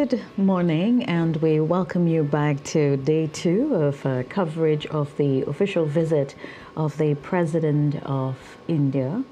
Good morning, and we welcome you back to day two of coverage of the official visit of the President of India,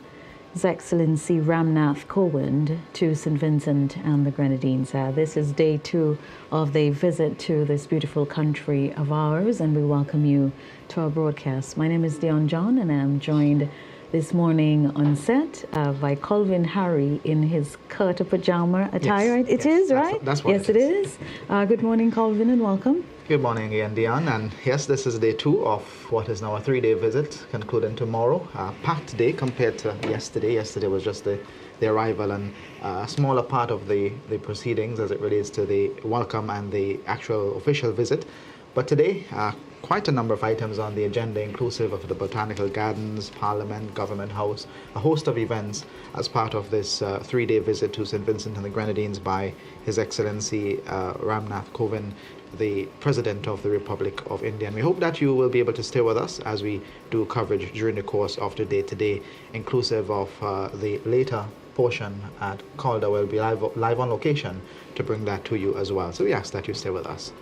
His Excellency Ramnath Kovind, to St. Vincent and the Grenadines. This is day two of the visit to this beautiful country of ours, and we welcome you to our broadcast. My name is Dion John, and I'm joined this morning on set by Colvin Harry in his curta pajama attire. Yes, it is, right? That's what yes, it is. Good morning, Colvin, and welcome. Good morning again, Dion. And yes, this is day two of what is now a 3-day visit, concluding tomorrow. Packed day compared to yesterday. Yesterday was just the arrival and a smaller part of the proceedings as it relates to the welcome and the actual official visit. But today, quite a number of items on the agenda, inclusive of the Botanical Gardens, Parliament, Government House, a host of events as part of this 3-day visit to St. Vincent and the Grenadines by His Excellency Ramnath Kovind, the President of the Republic of India. And we hope that you will be able to stay with us as we do coverage during the course of the day today, inclusive of the later portion at Calder. We'll be live on location to bring that to you as well. So we ask that you stay with us.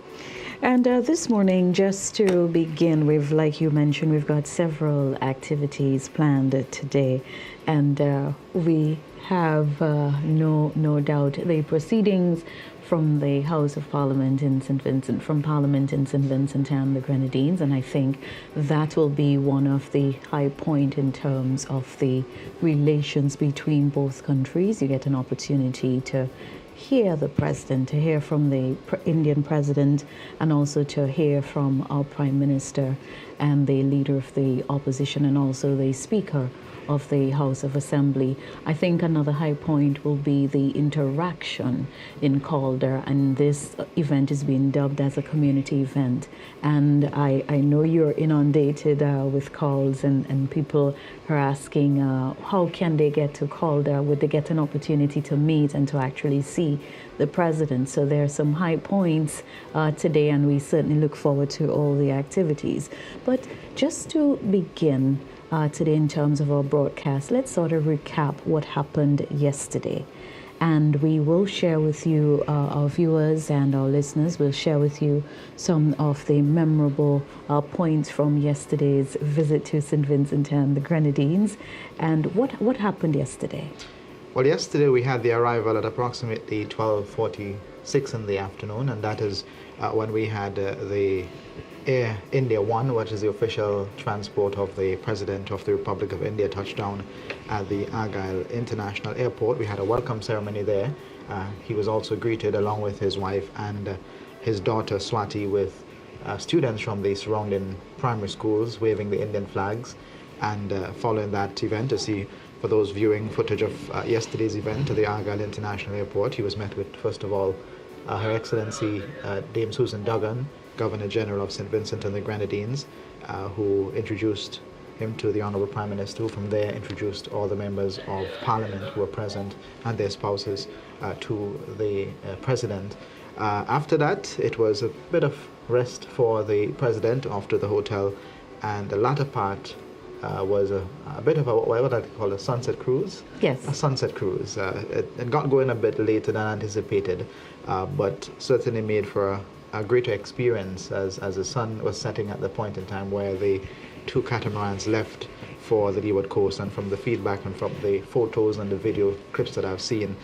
And this morning, just to begin with, like you mentioned, we've got several activities planned today, and we have no doubt the proceedings from the House of Parliament in St. Vincent, from Parliament in St. Vincent and the Grenadines, and I think that will be one of the high point in terms of the relations between both countries. You get an opportunity to hear the president, to hear from the Indian president, and also to hear from our prime minister and the leader of the opposition, and also the speaker of the House of Assembly. I think another high point will be the interaction in Calder, and this event is being dubbed as a community event. And I know you're inundated with calls, and people are asking how can they get to Calder? Would they get an opportunity to meet and to actually see the president? So there are some high points today, and we certainly look forward to all the activities. But just to begin today in terms of our broadcast, let's sort of recap what happened yesterday. And we will share with you, our viewers and our listeners, will share with you some of the memorable points from yesterday's visit to St. Vincent and the Grenadines. And what happened yesterday? Well, yesterday we had the arrival at approximately 12:46 in the afternoon, and that is when we had the Air India One, which is the official transport of the President of the Republic of India, touchdown at the Argyle International Airport. We had a welcome ceremony there. He was also greeted along with his wife and his daughter Swati, with students from the surrounding primary schools waving the Indian flags. And following that event, to see for those viewing footage of yesterday's event to the Argyle International Airport, he was met with, first of all, Her Excellency Dame Susan Duggan, Governor General of St. Vincent and the Grenadines, who introduced him to the Honourable Prime Minister, who from there introduced all the members of Parliament who were present and their spouses to the President. After that, it was a bit of rest for the President off to the hotel, and the latter part was a bit of what I call a sunset cruise. Yes. A sunset cruise. It got going a bit later than anticipated, but certainly made for a greater experience as the sun was setting at the point in time where the two catamarans left for the leeward coast. And from the feedback and from the photos and the video clips that I've seen,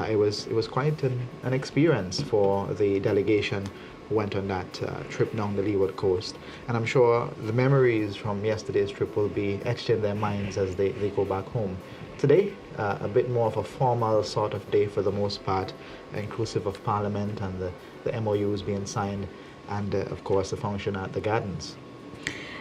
it was quite an experience for the delegation who went on that trip down the leeward coast. And I'm sure the memories from yesterday's trip will be etched in their minds as they go back home. Today, a bit more of a formal sort of day for the most part, inclusive of Parliament and the MOUs being signed, and of course the function at the Gardens.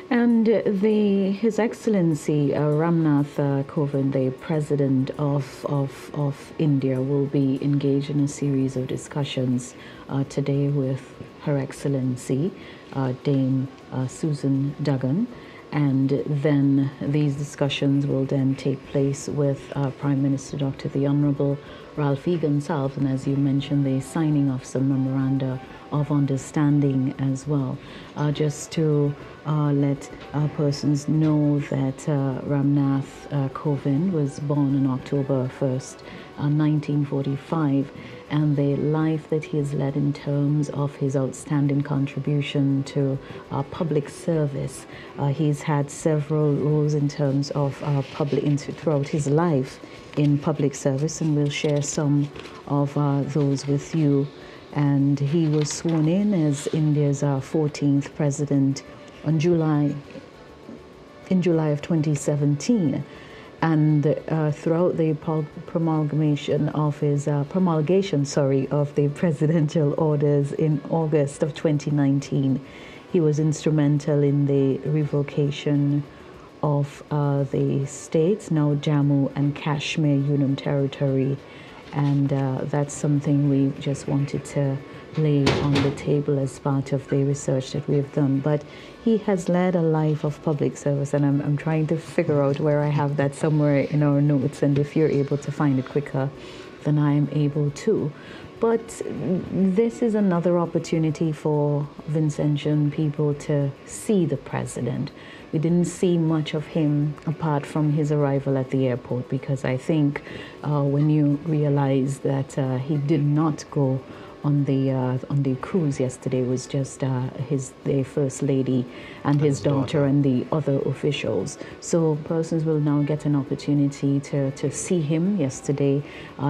And His Excellency Ramnath Kovind, the President of India, will be engaged in a series of discussions today with Her Excellency Dame Susan Duggan. And then these discussions will then take place with Prime Minister Dr. the Honourable Ralph Egan himself, and as you mentioned, the signing of some memoranda of understanding as well. Just to let persons know that Ramnath Kovind was born on October 1st, 1945, and the life that he has led in terms of his outstanding contribution to public service. He's had several roles in terms of throughout his life in public service, and we'll share some of those with you. And he was sworn in as India's 14th president in July of 2017. And throughout the promulgation of the presidential orders in August of 2019, he was instrumental in the revocation of the states, now Jammu and Kashmir Union Territory. And that's something we just wanted to lay on the table as part of the research that we've done. But he has led a life of public service, and I'm trying to figure out where I have that somewhere in our notes, and if you're able to find it quicker than I am able to. But this is another opportunity for Vincentian people to see the president. We didn't see much of him apart from his arrival at the airport, because I think when you realize that he did not go on the cruise yesterday, it was just the first lady and his daughter and the other officials. So persons will now get an opportunity to see him. Yesterday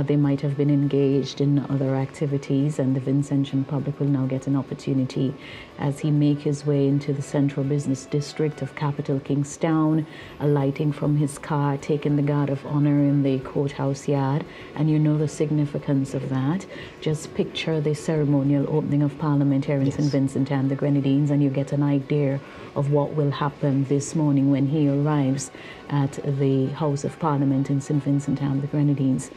they might have been engaged in other activities, and the Vincentian public will now get an opportunity as he make his way into the central business district of capital Kingstown, alighting from his car, taking the guard of honor in the courthouse yard. And you know the significance of that. Just picture the ceremonial opening of Parliamentary in St. Vincent and the Grenadines, and you get an idea of what will happen this morning when he arrives at the House of Parliament in St. Vincent and the Grenadines.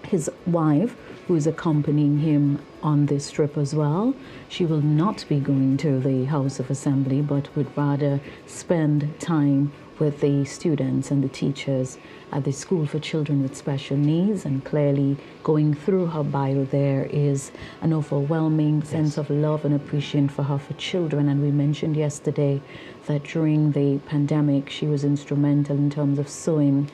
His wife, who is accompanying him on this trip as well, she will not be going to the House of Assembly, but would rather spend time with the students and the teachers at the School for Children with Special Needs. And clearly, going through her bio, there is an overwhelming sense of love and appreciation for her for children. And we mentioned yesterday that during the pandemic, she was instrumental in terms of sewing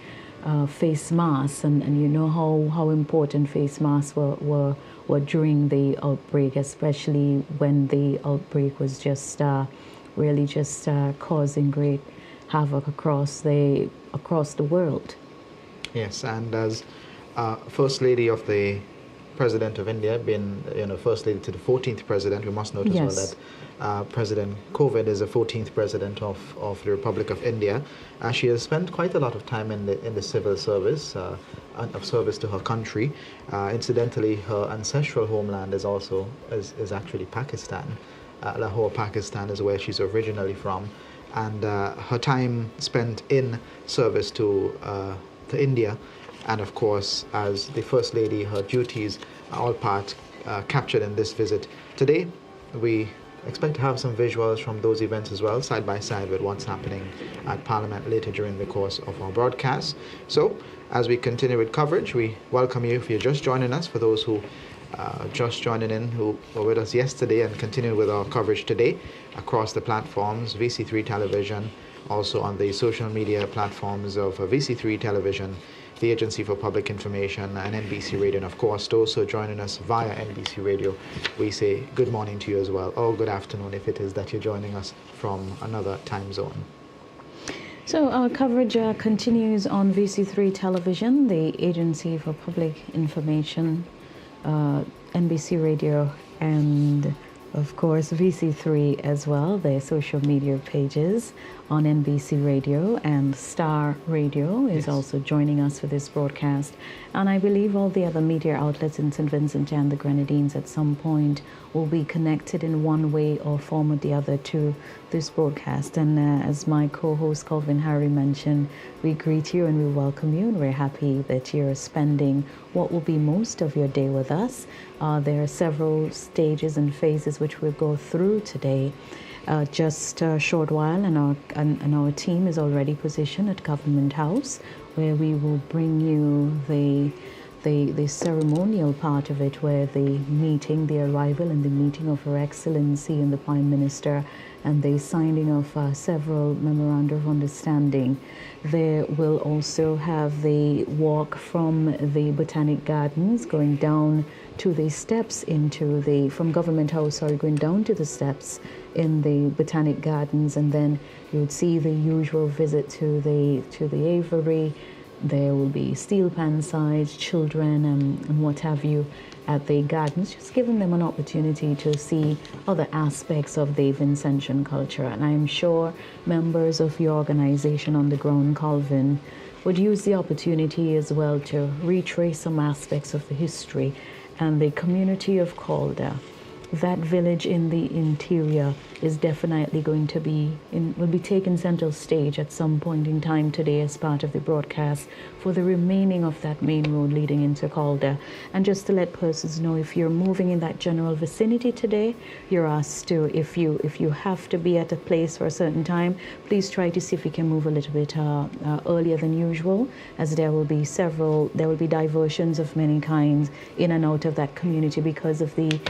face masks, and you know how important face masks were during the outbreak, especially when the outbreak was just really just causing great havoc across the world. Yes, and as First Lady of the President of India, being First Lady to the 14th President, we must note as well that President Kovind is the 14th President of the Republic of India. She has spent quite a lot of time in the civil service, of service to her country. Incidentally, her ancestral homeland is actually Pakistan. Lahore, Pakistan is where she's originally from. And her time spent in service to India, and of course, as the First Lady, her duties are all part captured in this visit. Today, we expect to have some visuals from those events as well, side by side with what's happening at Parliament later during the course of our broadcast. So, as we continue with coverage, we welcome you if you're just joining us. For those who just joining in, who were with us yesterday and continue with our coverage today across the platforms, VC3 Television, also on the social media platforms of VC3 Television, the Agency for Public Information, and NBC Radio, and of course those who are joining us via NBC Radio, we say good morning to you as well, or good afternoon if it is that you're joining us from another time zone. So our coverage continues on VC3 Television, the Agency for Public Information, NBC Radio, and of course VC3 as well, their social media pages on NBC Radio, and Star Radio is also joining us for this broadcast. And I believe all the other media outlets in St. Vincent and the Grenadines at some point will be connected in one way or form or the other to this broadcast. And as my co-host Calvin Harry mentioned, we greet you and we welcome you, and we're happy that you're spending what will be most of your day with us. There are several stages and phases which we'll go through today. Just a short while, and our team is already positioned at Government House, where we will bring you the ceremonial part of it, where the arrival and the meeting of Her Excellency and the Prime Minister and the signing of several memoranda of understanding. They will also have the walk from the Botanic Gardens going down to the steps from Government House, going down to the steps in the Botanic Gardens, and then you would see the usual visit to the aviary. There will be steel pan sides, children, and what have you at the gardens, just giving them an opportunity to see other aspects of the Vincentian culture. And I'm sure members of your organization on the ground, Calvin, would use the opportunity as well to retrace some aspects of the history and the community of Calder. That village in the interior is definitely going to will be taken center stage at some point in time today as part of the broadcast for the remaining of that main road leading into Calder. And just to let persons know, if you're moving in that general vicinity today, you're asked to, if you have to be at a place for a certain time, please try to see if you can move a little bit earlier than usual, as there will be diversions of many kinds in and out of that community because of the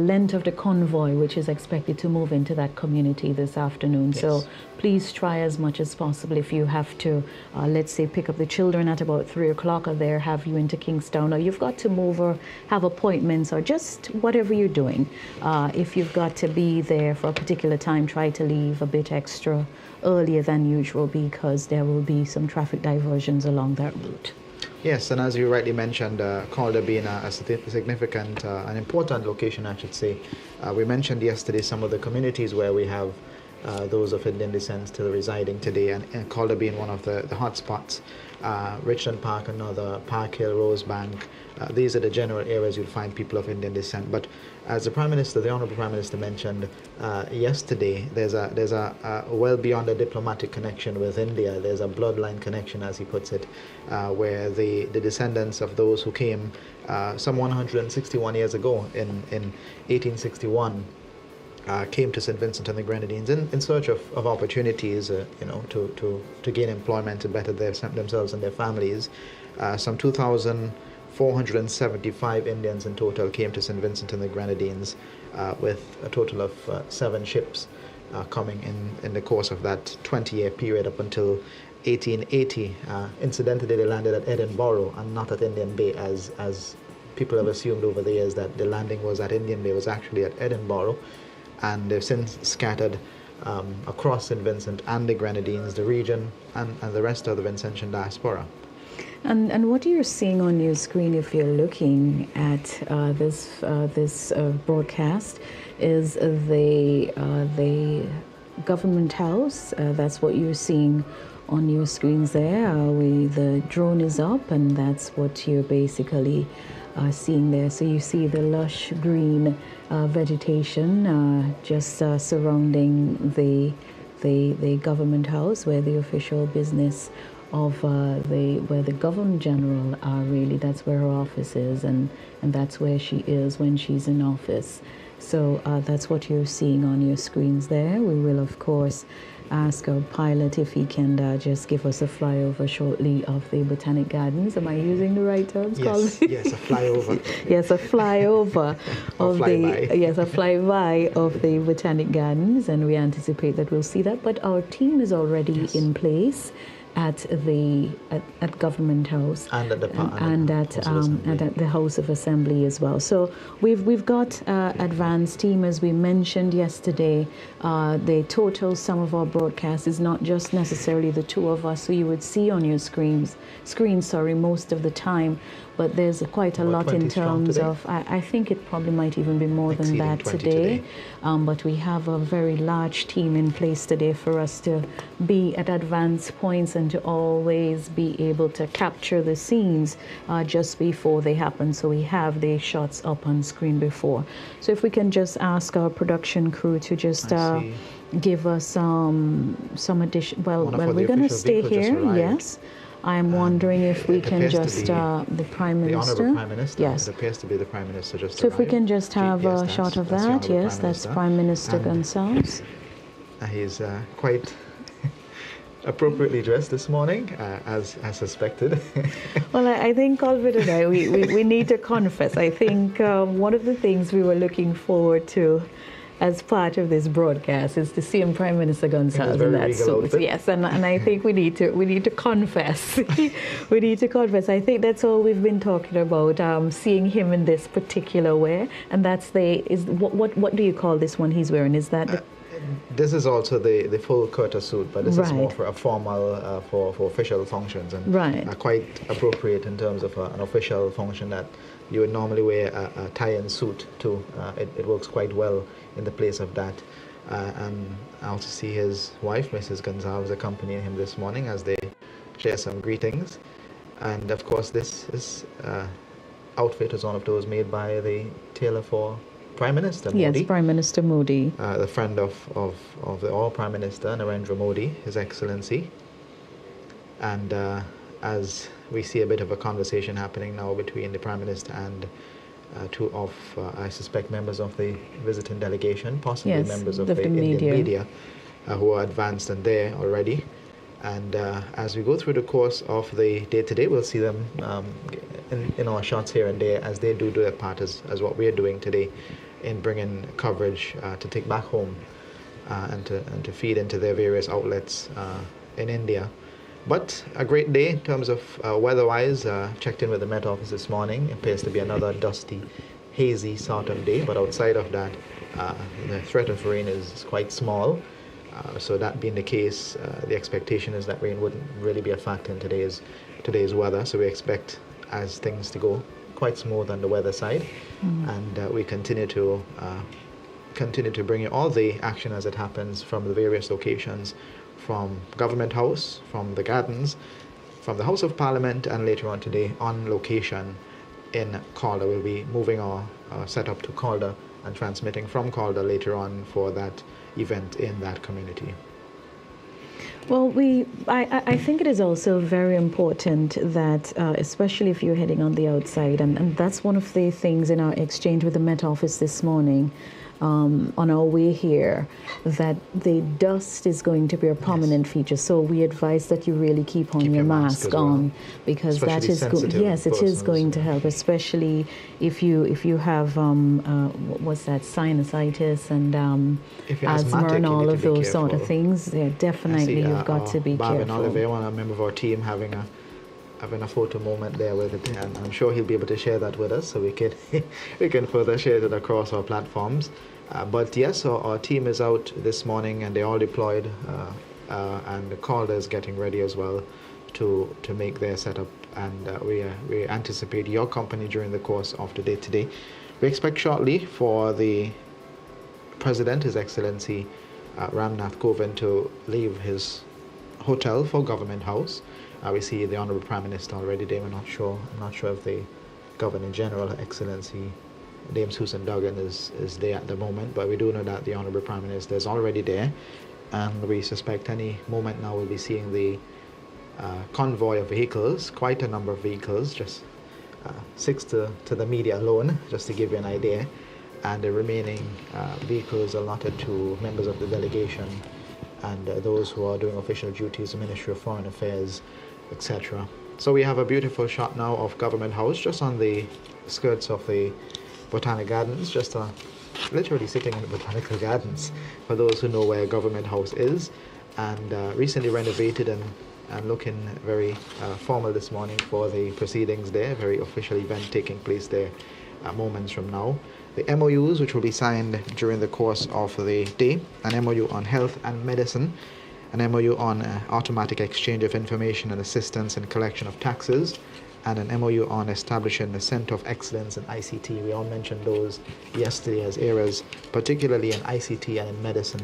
length of the convoy which is expected to move into that community this afternoon. Yes. So please try as much as possible. If you have to, let's say, pick up the children at about 3 o'clock or there, have you into Kingstown, or you've got to move or have appointments or just whatever you're doing, if you've got to be there for a particular time, try to leave a bit extra earlier than usual because there will be some traffic diversions along that route. Yes, and as you rightly mentioned, Calder being a significant, an important location, I should say. We mentioned yesterday some of the communities where we have those of Indian descent still residing today, and Calder being one of the hot spots. Richland Park, another, Park Hill, Rosebank. These are the general areas you'll find people of Indian descent. But as the Honourable Prime Minister mentioned yesterday, there's a well beyond a diplomatic connection with India. There's a bloodline connection, as he puts it, where the descendants of those who came some 161 years ago in 1861 came to St. Vincent and the Grenadines in search of opportunities, to gain employment, to better themselves and their families. Some 2,475 Indians in total came to St. Vincent and the Grenadines, with a total of 7 ships coming in the course of that 20-year period up until 1880. Incidentally, they landed at Edinburgh and not at Indian Bay, as people have assumed over the years that the landing was at Indian Bay. It was actually at Edinburgh. And they've since scattered across St. Vincent and the Grenadines, the region, and the rest of the Vincentian diaspora. And what you're seeing on your screen, if you're looking at this broadcast, is the Government House. That's what you're seeing on your screens there. The drone is up, and that's what you're basically seeing there. So you see the lush green vegetation just surrounding the Government House, where the official business of where the Governor General are really. That's where her office is, and that's where she is when she's in office. So that's what you're seeing on your screens there. We will, of course, ask our pilot if he can just give us a flyover shortly of the Botanic Gardens. Am I using the right terms? Yes, yes, a flyover. Yes, a flyover of a flyby of the Botanic Gardens, and we anticipate that we'll see that. But our team is already in place at Government House and at the House of Assembly as well. So we've got advanced team, as we mentioned yesterday. The total sum of our broadcast is not just necessarily the two of us who you would see on your screen most of the time, but there's quite a lot in terms of, I think it probably might even be more than that today. But we have a very large team in place today for us to be at advanced points and to always be able to capture the scenes just before they happen. So we have the shots up on screen before. So if we can just ask our production crew to just give us some addition. Well, we're going to stay here. Yes. I'm wondering if we can just, the Prime Minister. The Honourable Prime Minister. Yes. It appears to be the Prime Minister just So if we can just have a shot of that. Yes, that's Prime Minister Gonsalves. He's quite appropriately dressed this morning, as suspected. Well, I think Colvin and I, we need to confess. I think one of the things we were looking forward to as part of this broadcast is to see Prime Minister Gonzalez in that suit. Outfit. Yes, and I think we need to confess. We need to confess. I think that's all we've been talking about, seeing him in this particular way. And that's what do you call this one he's wearing? Is that this is also the full Curta suit, but this is more for a formal, for official functions, and quite appropriate in terms of an official function that you would normally wear a tie and suit too. It works quite well in the place of that. And I also see his wife, Mrs. Gonzalez, accompanying him this morning as they share some greetings. And of course, this outfit is one of those made by the tailor for Prime Minister Modi. Yes, Prime Minister Modi. The friend of the All Prime Minister, Narendra Modi, His Excellency. And as we see a bit of a conversation happening now between the Prime Minister and two of, I suspect, members of the visiting delegation, possibly members of the Indian media who are advanced and there already. And as we go through the course of the day today, we'll see them in our shots here and there as they do their part as what we're doing today in bringing coverage to take back home and to feed into their various outlets in India. But a great day in terms of weather-wise. Checked in with the Met Office this morning. It appears to be another dusty, hazy sort of day. But outside of that, the threat of rain is quite small. So that being the case, the expectation is that rain wouldn't really be a factor in today's weather. So we expect as things to go quite smooth on the weather side, and we continue to bring you all the action as it happens from the various locations, from Government House, from the Gardens, from the House of Parliament, and later on today on location in Calder. We'll be moving our setup to Calder and transmitting from Calder later on for that event in that community. Well, I think it is also very important that, especially if you're heading on the outside, and that's one of the things in our exchange with the Met Office this morning, on our way here, that the dust is going to be a prominent feature. So we advise that you really keep your mask on, because especially that is good. Yes, it is going to help, especially if you have what's that, sinusitis and asthma and all of those sort of things. Yeah, definitely you've got to be careful. Barvin Oliver, one member of our team, having a photo moment there with it, and I'm sure he'll be able to share that with us, so we can further share it across our platforms. But yes, our team is out this morning and they're all deployed, and the Calder is getting ready as well to make their setup, and we anticipate your company during the course of the day today. We expect shortly for the President, His Excellency Ramnath Kovind, to leave his hotel for Government House. We see the Honourable Prime Minister already there. I'm not sure if the Governor General, Her Excellency Dame Susan Duggan, is there at the moment, but we do know that the Honourable Prime Minister is already there, and we suspect any moment now we'll be seeing the convoy of vehicles, quite a number of vehicles, just 6 to the media alone, just to give you an idea, and the remaining vehicles allotted to members of the delegation and those who are doing official duties, the Ministry of Foreign Affairs, etc. So we have a beautiful shot now of Government House, just on the skirts of the Botanic Gardens, just literally sitting in the Botanical Gardens, for those who know where Government House is, and recently renovated and looking very formal this morning for the proceedings there. Very official event taking place there moments from now. The MOUs, which will be signed during the course of the day: an MOU on health and medicine, an MOU on automatic exchange of information and assistance in collection of taxes, and an MOU on establishing the Centre of Excellence in ICT. We all mentioned those yesterday as areas, particularly in ICT and in medicine,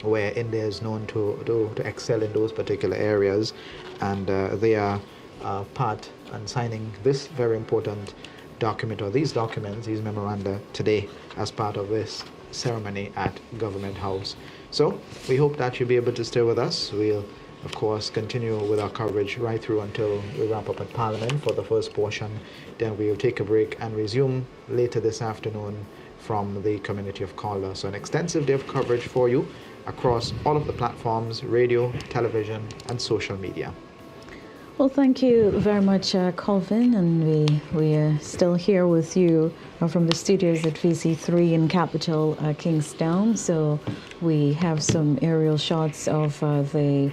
where India is known to excel in those particular areas, and they are part and signing this very important document, or these documents, these memoranda, today as part of this ceremony at Government House. So we hope that you'll be able to stay with us. We'll of course continue with our coverage right through until we wrap up at Parliament for the first portion. Then we'll take a break and resume later this afternoon from the community of Calder. So an extensive day of coverage for you across all of the platforms, radio, television, and social media. Well, thank you very much, Colvin, and we are still here with you from the studios at VC3 in capital Kingstown. So we have some aerial shots of the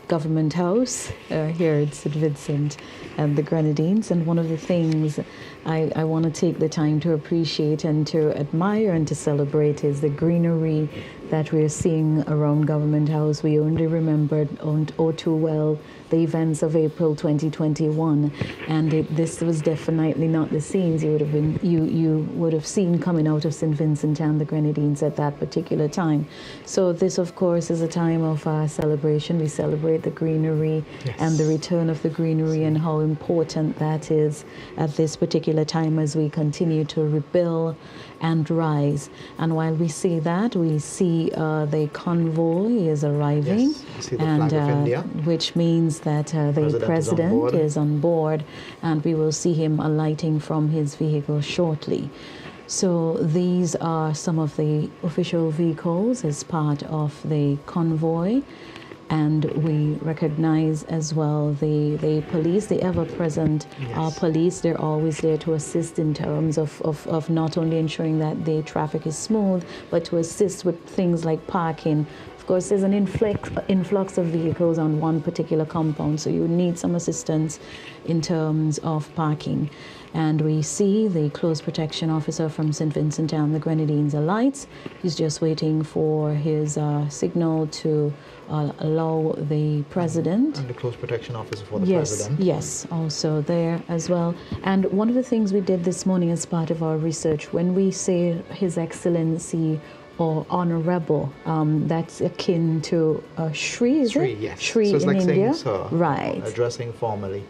Government House here at St. Vincent and the Grenadines. And one of the things I want to take the time to appreciate and to admire and to celebrate is the greenery that we're seeing around Government House. We only remembered all too well the events of April 2021, and this was definitely not the scenes you would have seen coming out of St. Vincent and the Grenadines at that particular time. So this, of course, is a time of celebration. We celebrate the greenery and the return of the greenery and how important that is at this particular time as we continue to rebuild and rise. And while we see that, we see the convoy is arriving, see the flag of India, which means that the president is on board, and we will see him alighting from his vehicle shortly. So these are some of the official vehicles as part of the convoy. And we recognize as well the police, the ever-present police. They're always there to assist in terms of not only ensuring that the traffic is smooth, but to assist with things like parking. Of course, there's an influx of vehicles on one particular compound, so you need some assistance in terms of parking. And we see the close protection officer from St. Vincent and the Grenadines alights. He's just waiting for his signal to allow the president. And the close protection officer for the president. Yes, also there as well. And one of the things we did this morning as part of our research, when we say His Excellency or Honorable, that's akin to Shri, is Shri, it? Yes. Shri so it's in like India. Saying, right. Addressing formally.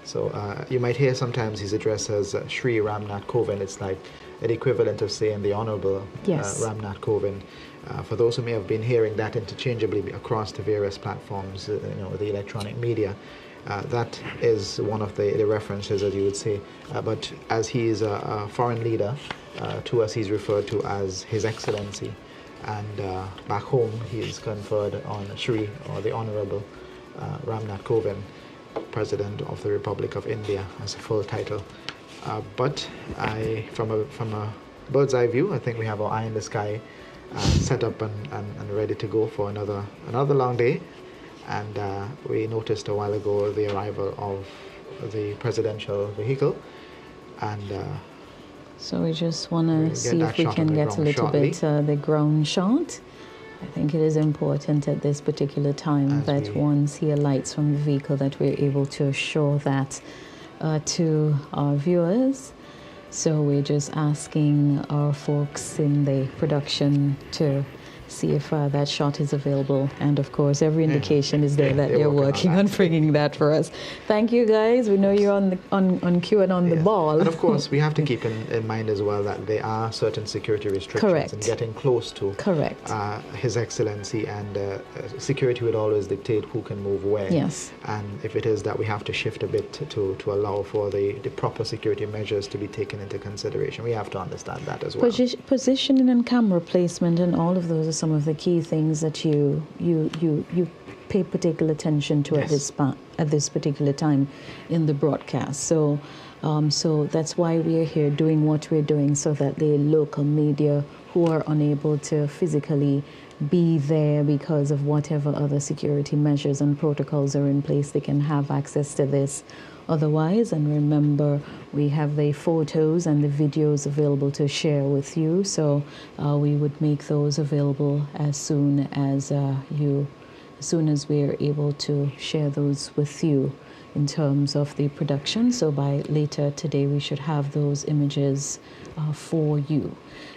So you might hear sometimes he's addressed as Shri Ramnath Kovind. It's like an equivalent of saying the Honorable Ramnath Kovind. For those who may have been hearing that interchangeably across the various platforms, the electronic media, that is one of the references, as you would say. But as he is a foreign leader, to us he's referred to as His Excellency. And back home he is conferred on Shri, or the Honorable Ramnath Kovind, President of the Republic of India, as a full title. But from a bird's eye view, I think we have our eye in the sky, set up and ready to go for another long day. And we noticed a while ago the arrival of the presidential vehicle, and so we just want to see if we can get a little bit the ground shot. I think it is important at this particular time that once he alights from the vehicle that we're able to show that to our viewers. So we're just asking our folks in the production to see if that shot is available. And of course, every indication is there that they're working on bringing that for us. Thank you, guys. We know you're on cue and on the ball. And of course, we have to keep in mind as well that there are certain security restrictions. And getting close to His Excellency, and security would always dictate who can move where. Yes. And if it is that we have to shift a bit to allow for the proper security measures to be taken into consideration, we have to understand that as well. Positioning and camera placement and all of those are some of the key things that you pay particular attention to at this particular time in the broadcast. So that's why we are here doing what we're doing, so that the local media who are unable to physically be there because of whatever other security measures and protocols are in place, they can have access to this. Otherwise, and remember, we have the photos and the videos available to share with you, so we would make those available as soon as we are able to share those with you in terms of the production. So by later today, we should have those images for you.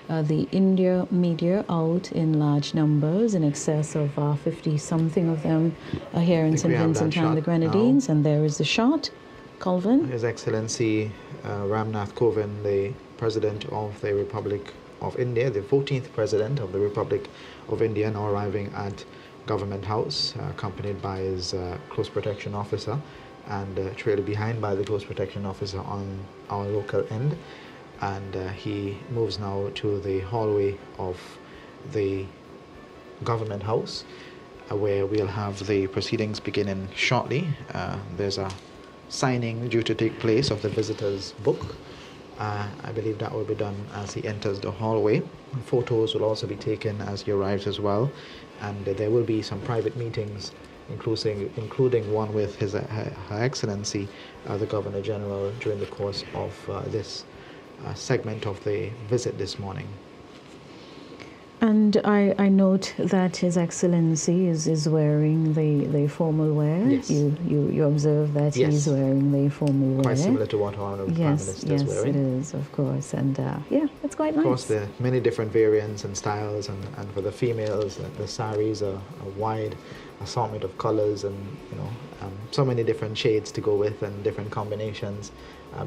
The India media out in large numbers, in excess of 50-something of them are here in St. Vincent and the Grenadines, and there is the shot. Colvin? His Excellency Ramnath Kovind, the President of the Republic of India, the 14th President of the Republic of India, now arriving at Government House, accompanied by his close protection officer, and trailed behind by the close protection officer on our local end. And he moves now to the hallway of the Government House, where we'll have the proceedings beginning shortly. There's a signing due to take place of the visitor's book. I believe that will be done as he enters the hallway. Photos will also be taken as he arrives as well, and there will be some private meetings, including one with Her Excellency, the Governor General, during the course of this segment of the visit this morning. And I note that His Excellency is wearing the formal wear. Yes. You observe that Yes. he's wearing the formal wear. Quite similar to what our Prime Minister is wearing. Yes, it is, of course. And yeah, it's quite nice. Of course, there are many different variants and styles, and for the females, the saris are a wide assortment of colors, and so many different shades to go with, and different combinations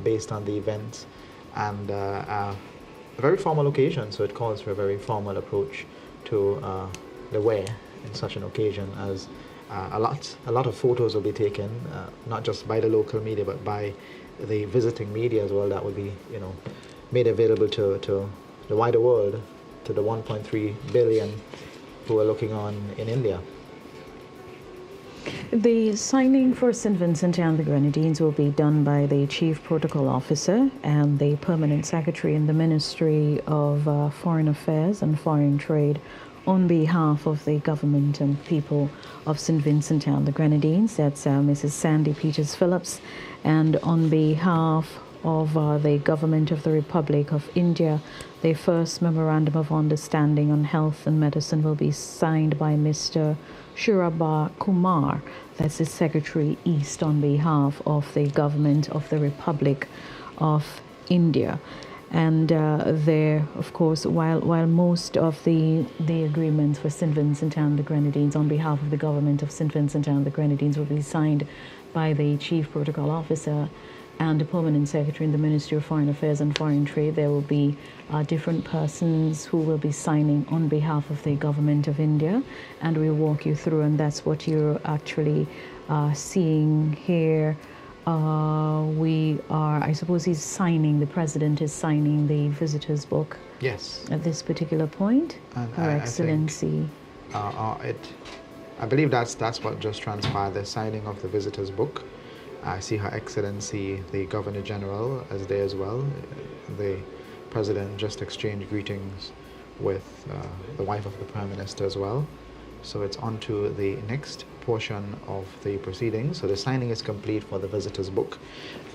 based on the event. And a very formal occasion, so it calls for a very formal approach to the wear in such an occasion, as a lot of photos will be taken, not just by the local media, but by the visiting media as well. That will be made available to the wider world, to the 1.3 billion who are looking on in India. The signing for St. Vincent and the Grenadines will be done by the Chief Protocol Officer and the Permanent Secretary in the Ministry of Foreign Affairs and Foreign Trade on behalf of the government and people of St. Vincent and the Grenadines. That's Mrs. Sandy Peters Phillips. And on behalf of the Government of the Republic of India, the first Memorandum of Understanding on Health and Medicine will be signed by Mr. Shurabha Kumar, that's the Secretary East, on behalf of the Government of the Republic of India. And there, of course, while most of the agreements for St. Vincent and the Grenadines on behalf of the Government of St. Vincent and the Grenadines will be signed by the Chief Protocol Officer and the Permanent Secretary in the Ministry of Foreign Affairs and Foreign Trade, there will be different persons who will be signing on behalf of the Government of India, and we'll walk you through, and that's what you're actually seeing here. I suppose the President is signing the visitor's book. Yes. At this particular point. And Her Excellency. I believe that's what just transpired, the signing of the visitor's book. I see Her Excellency, the Governor General, as there as well. The President just exchanged greetings with the wife of the Prime Minister as well. So it's on to the next portion of the proceedings. So the signing is complete for the visitor's book.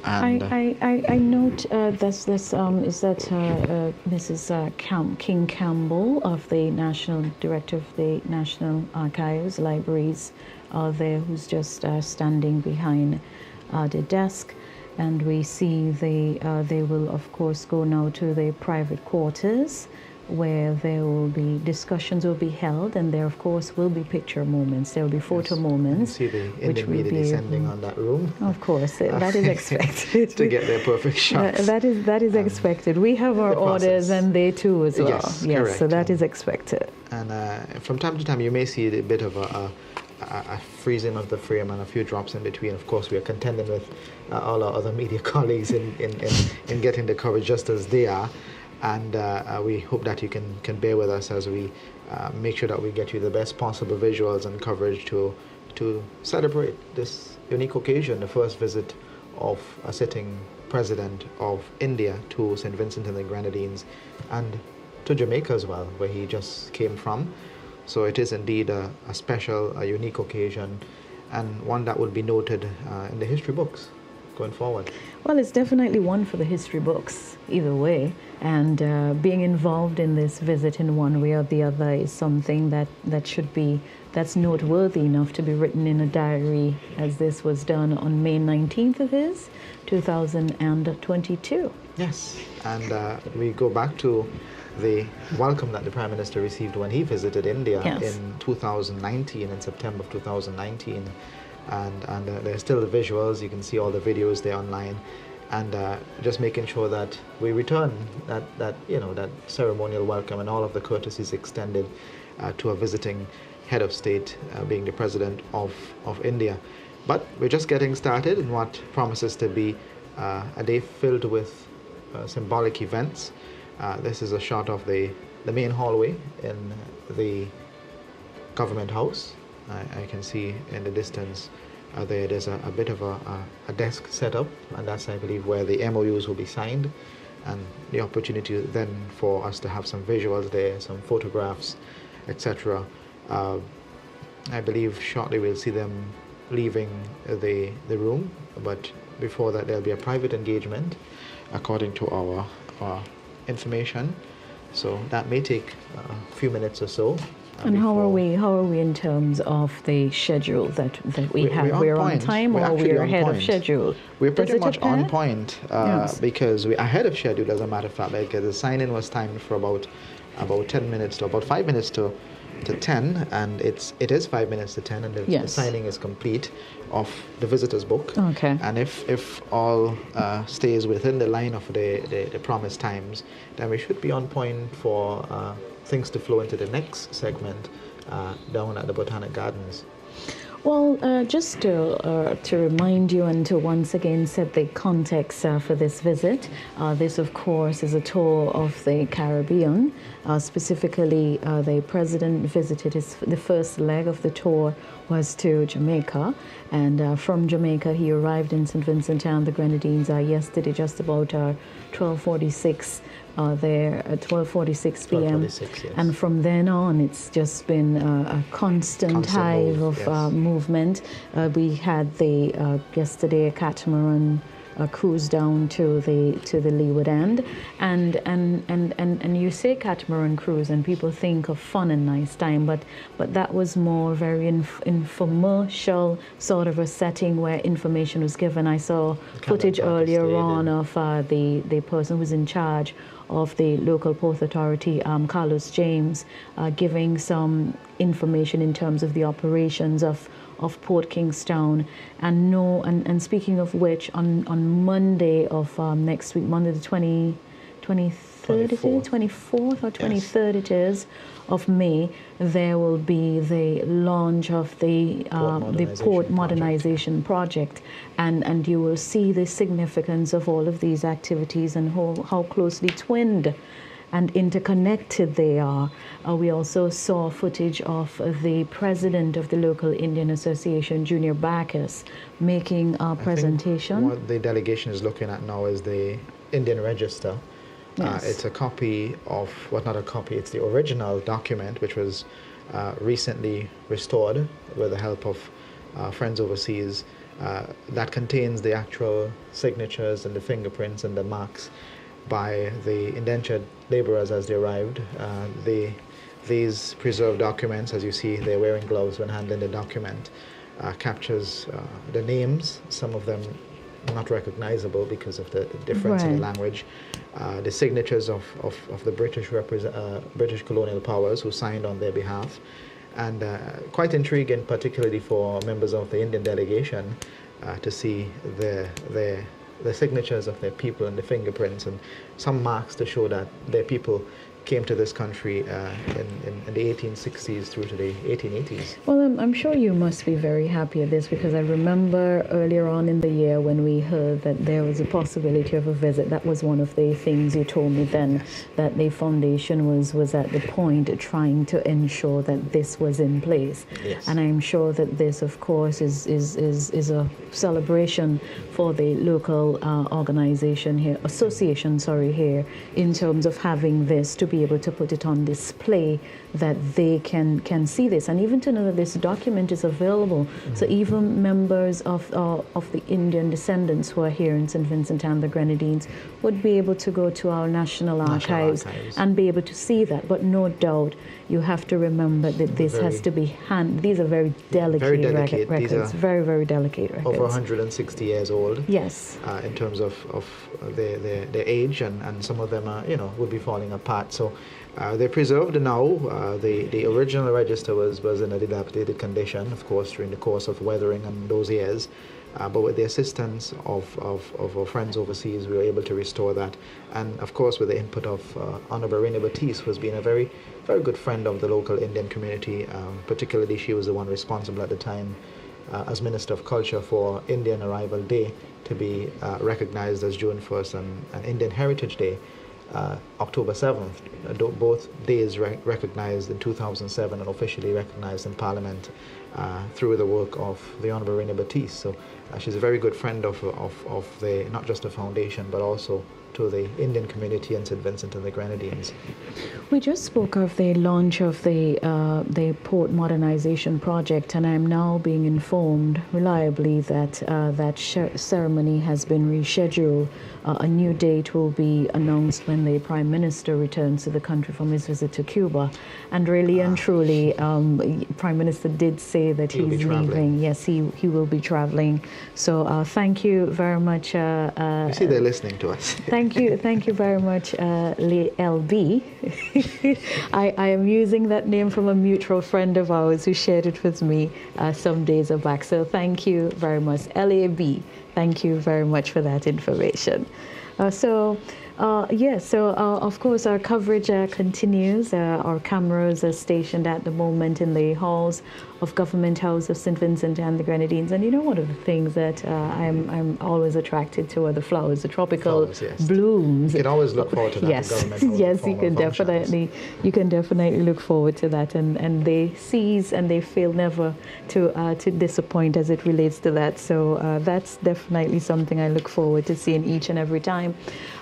And I note is that Mrs. King Campbell of the National Director of the National Archives, Libraries, there, who's just standing behind the desk, and we see they will of course go now to the private quarters where there will be discussions will be held, and there of course will be picture moments, there will be photo moments. You see the Indian media descending on that room. Of course, that is expected. To get their perfect shots. That is expected. We have our orders, and they too as well. Yes, correct. So that is expected. And from time to time you may see a bit of a freezing of the frame and a few drops in between. Of course, we are contending with all our other media colleagues in getting the coverage just as they are, and we hope that you can bear with us as we make sure that we get you the best possible visuals and coverage to celebrate this unique occasion, the first visit of a sitting President of India to St. Vincent and the Grenadines, and to Jamaica as well, where he just came from. So it is indeed a special, a unique occasion, and one that will be noted in the history books going forward. Well, it's definitely one for the history books, either way. And being involved in this visit in one way or the other is something that's noteworthy enough to be written in a diary, as this was done on May 19th of 2022. Yes, and we go back to the welcome that the Prime Minister received when he visited India in 2019, in September of 2019. And there's still the visuals, you can see all the videos there online, and just making sure that we return that ceremonial welcome and all of the courtesies extended to a visiting head of state, being the President of India. But we're just getting started in what promises to be a day filled with symbolic events. This is a shot of the main hallway in the Government House. I can see in the distance there's a bit of a desk set up, and that's, I believe, where the MOUs will be signed, and the opportunity then for us to have some visuals there, some photographs, etc. I believe shortly we'll see them leaving the room, but before that there'll be a private engagement according to our information. So that may take a few minutes or so. And how are we in terms of the schedule that we have? We're on time, or we're ahead of schedule? We're pretty much on point because we're ahead of schedule, as a matter of fact. Like the sign-in was timed for about 10 minutes to about 5 minutes to 10, and it is 5 minutes to 10, and the signing is complete of the visitors book. Okay. And if all stays within the line of the promised times, then we should be on point for things to flow into the next segment down at the Botanic Gardens. Well, just to remind you and to once again set the context for this visit, this, of course, is a tour of the Caribbean. Specifically, the president visited the first leg of the tour was to Jamaica, and from Jamaica he arrived in St. Vincent and the Grenadines yesterday, just about 12:46 there at 12:46 p.m. 12:46, yes. And from then on, it's just been a constant hive of movement. We had the yesterday a catamaran cruise down to the leeward end, and you say catamaran cruise and people think of fun and nice time, but that was more very infomercial sort of a setting where information was given. I saw footage earlier on of the person who's in charge of the local port authority, Carlos James, giving some information in terms of the operations of Port Kingstown, and speaking of which, on Monday of next week, Monday the 24th or 23rd it is of May, there will be the launch of the port modernization project, and you will see the significance of all of these activities and how closely twinned and interconnected they are. We also saw footage of the president of the local Indian Association, Junior Bacchus, making a presentation. What the delegation is looking at now is the Indian Register. Yes. It's a copy of, not a copy, it's the original document, which was recently restored with the help of friends overseas, that contains the actual signatures and the fingerprints and the marks by the indentured laborers as they arrived. These preserved documents, as you see, they're wearing gloves when handling the document, captures the names, some of them not recognizable because of the difference in the language, the signatures of the British colonial powers who signed on their behalf, and quite intriguing, particularly for members of the Indian delegation, to see the signatures of their people and the fingerprints and some marks to show that their people came to this country in the 1860s through to the 1880s. Well, I'm sure you must be very happy at this, because I remember earlier on in the year when we heard that there was a possibility of a visit. That was one of the things you told me then, yes, that the foundation was at the point trying to ensure that this was in place. Yes. And I'm sure that this, of course, is a celebration for the local association here, in terms of having this, to be able to put it on display, that they can see this, and even to know that this document is available. Mm-hmm. So even members of the Indian descendants who are here in St. Vincent and the Grenadines would be able to go to our National Archives and be able to see that. But no doubt, you have to remember that this has to be these are very delicate records, very, very delicate records. Over 160 years old. Yes. In terms of their age, and some of them are, would be falling apart. So they're preserved now. The original register was in a dilapidated condition, of course, during the course of weathering and those years. But with the assistance of our friends overseas, we were able to restore that. And of course, with the input of Honorable Rene Batiste, who has been a very, very good friend of the local Indian community. Particularly, she was the one responsible at the time as Minister of Culture for Indian Arrival Day to be recognized as June 1st and Indian Heritage Day. October 7th, both days recognized in 2007 and officially recognized in Parliament through the work of the Honorable Rainer Batiste. So she's a very good friend of the, not just the foundation, but also to the Indian community in St. Vincent and the Grenadines. We just spoke of the launch of the port modernization project, and I'm now being informed reliably that that ceremony has been rescheduled. A new date will be announced when the Prime Minister returns to the country from his visit to Cuba. And really and truly, Prime Minister did say that he's leaving. Yes, he will be traveling. So thank you very much. You see, they're listening to us. Thank you very much, LB. I am using that name from a mutual friend of ours who shared it with me some days back. So thank you very much, LAB. Thank you very much for that information. Of course, our coverage continues. Our cameras are stationed at the moment in the halls of Government House of St. Vincent and the Grenadines. And you know, one of the things that I'm always attracted to are the flowers, the tropical blooms. You can always look forward to that. Yes, yes, you can definitely look forward to that. And they seize and they fail never to disappoint as it relates to that. So that's definitely something I look forward to seeing each and every time.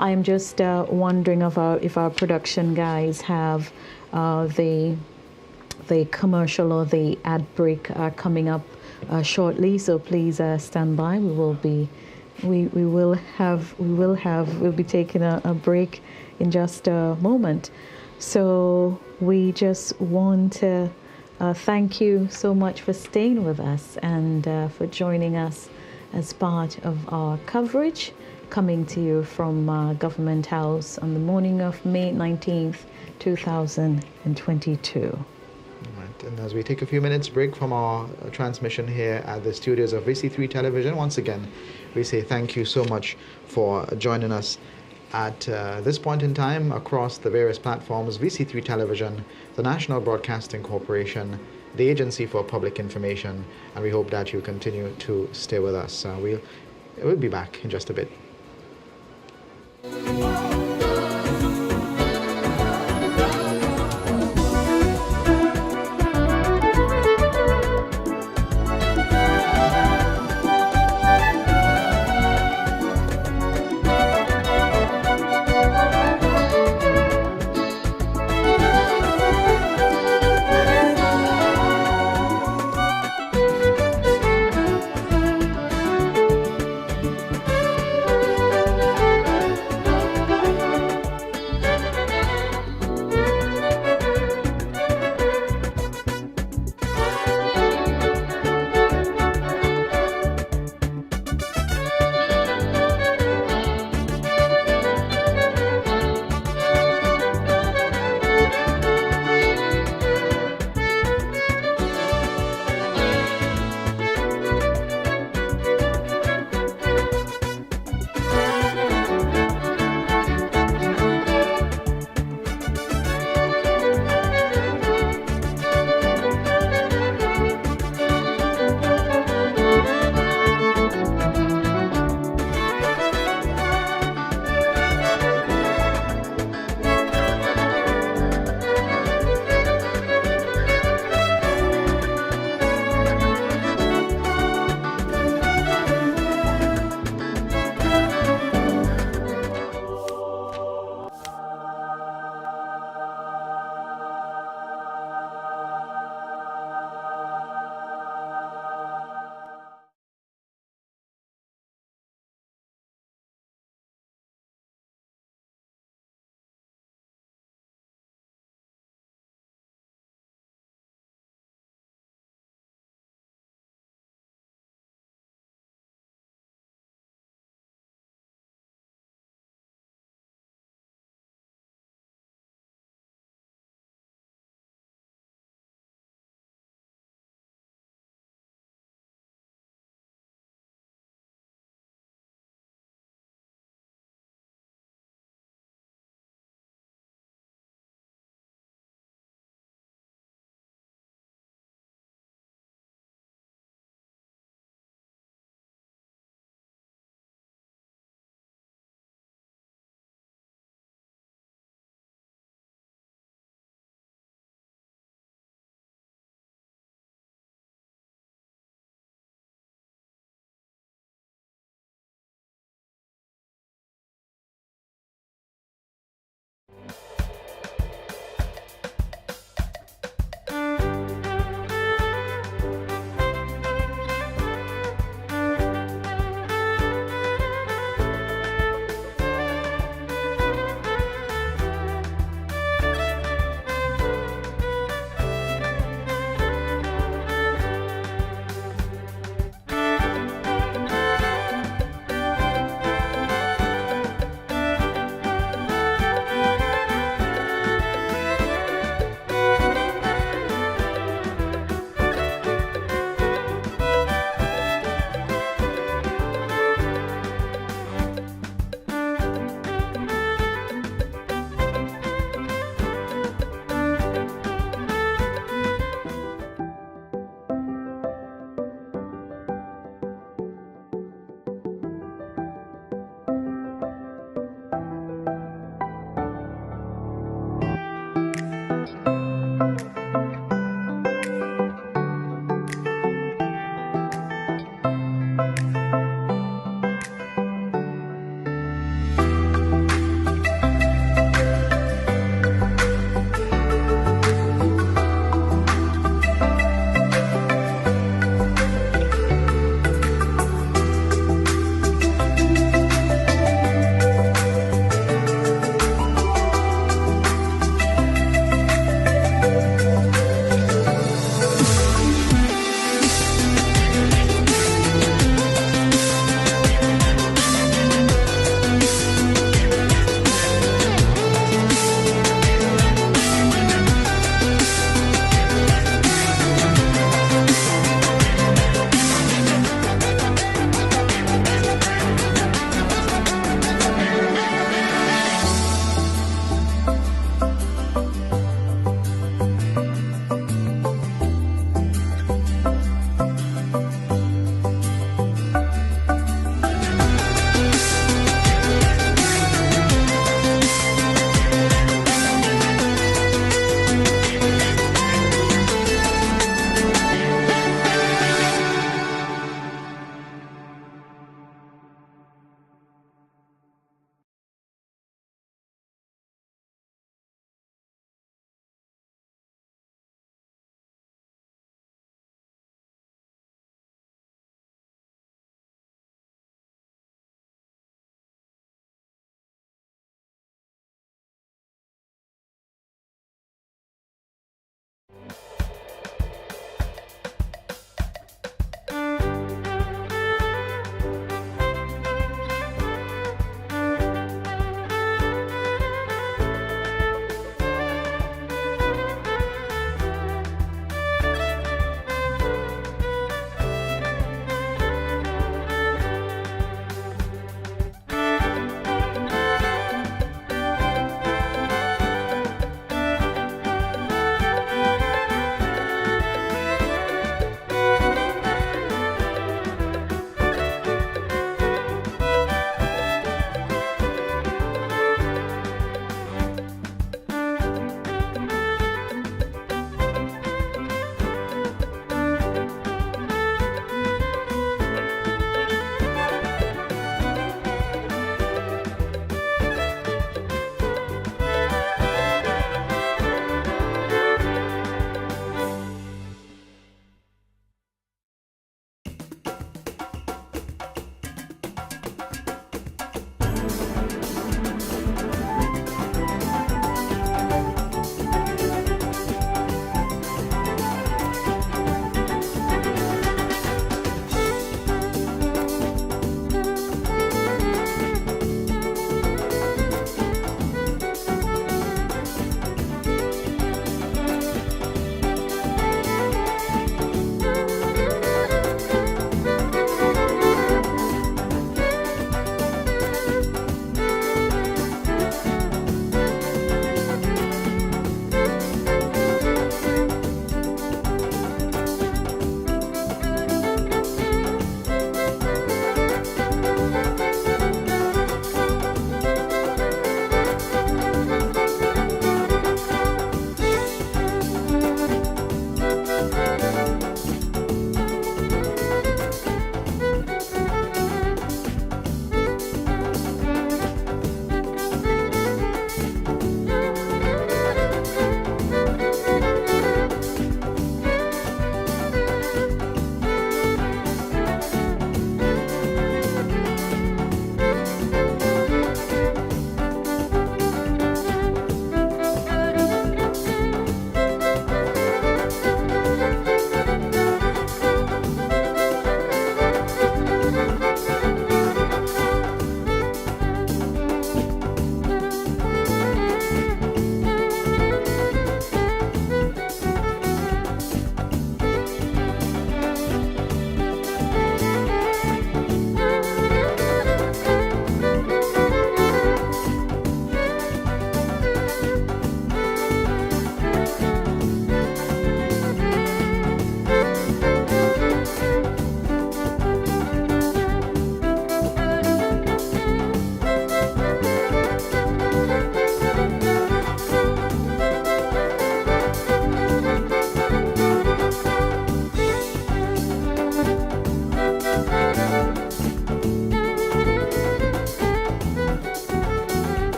I'm just wondering if our production guys have the commercial or the ad break coming up shortly. So please stand by. We'll be taking a break in just a moment. So we just want to thank you so much for staying with us and for joining us as part of our coverage, coming to you from Government House on the morning of May 19th, 2022. Right. And as we take a few minutes break from our transmission here at the studios of VC3 Television, once again, we say thank you so much for joining us at this point in time across the various platforms: VC3 Television, the National Broadcasting Corporation, the Agency for Public Information, and we hope that you continue to stay with us. We'll be back in just a bit.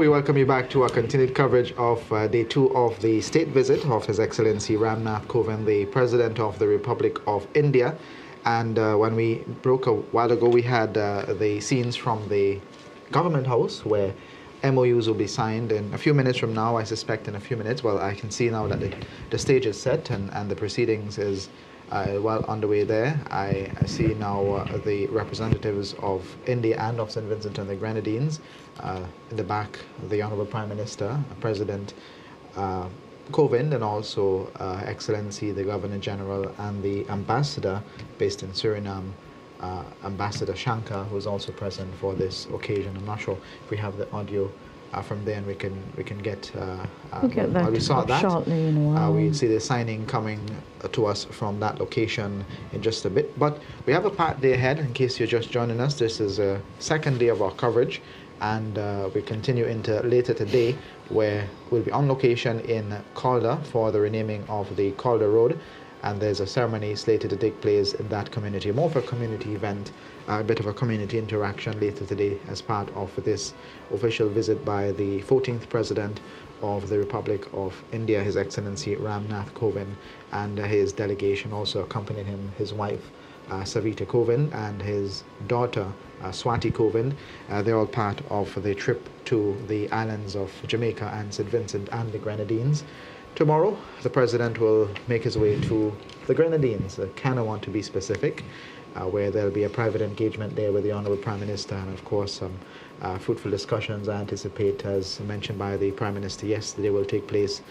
we welcome you back to our continued coverage of day 2 of the state visit of His Excellency Ramnath Kovind, the President of the Republic of India. And when we broke a while ago, we had the scenes from the Government House where MOUs will be signed in a few minutes from now. I suspect in a few minutes. Well, I can see now that the stage is set and the proceedings is well underway there. I see now the representatives of India and of St. Vincent and the Grenadines. In the back, the Honorable Prime Minister, President Kovind, and also Excellency the Governor General and the Ambassador based in Suriname, Ambassador Shankar, who is also present for this occasion. I'm not sure if we have the audio from there, and we can get. We'll get that we saw that shortly in a while. we see the signing coming to us from that location in just a bit. But we have a packed day ahead. In case you're just joining us, this is a second day of our coverage, and we continue into later today, where we'll be on location in Calder for the renaming of the Calder Road. And there's a ceremony slated to take place in that community, more of a community event, a bit of a community interaction later today as part of this official visit by the 14th President of the Republic of India, His Excellency Ramnath Kovind, and his delegation also accompanied him, his wife Savita Kovind and his daughter Swati Kovind. They're all part of the trip to the islands of Jamaica and St. Vincent and the Grenadines. Tomorrow, the President will make his way to the Grenadines, Canouan to be specific, where there'll be a private engagement there with the Honourable Prime Minister, and of course some fruitful discussions I anticipate, as mentioned by the Prime Minister yesterday, will take place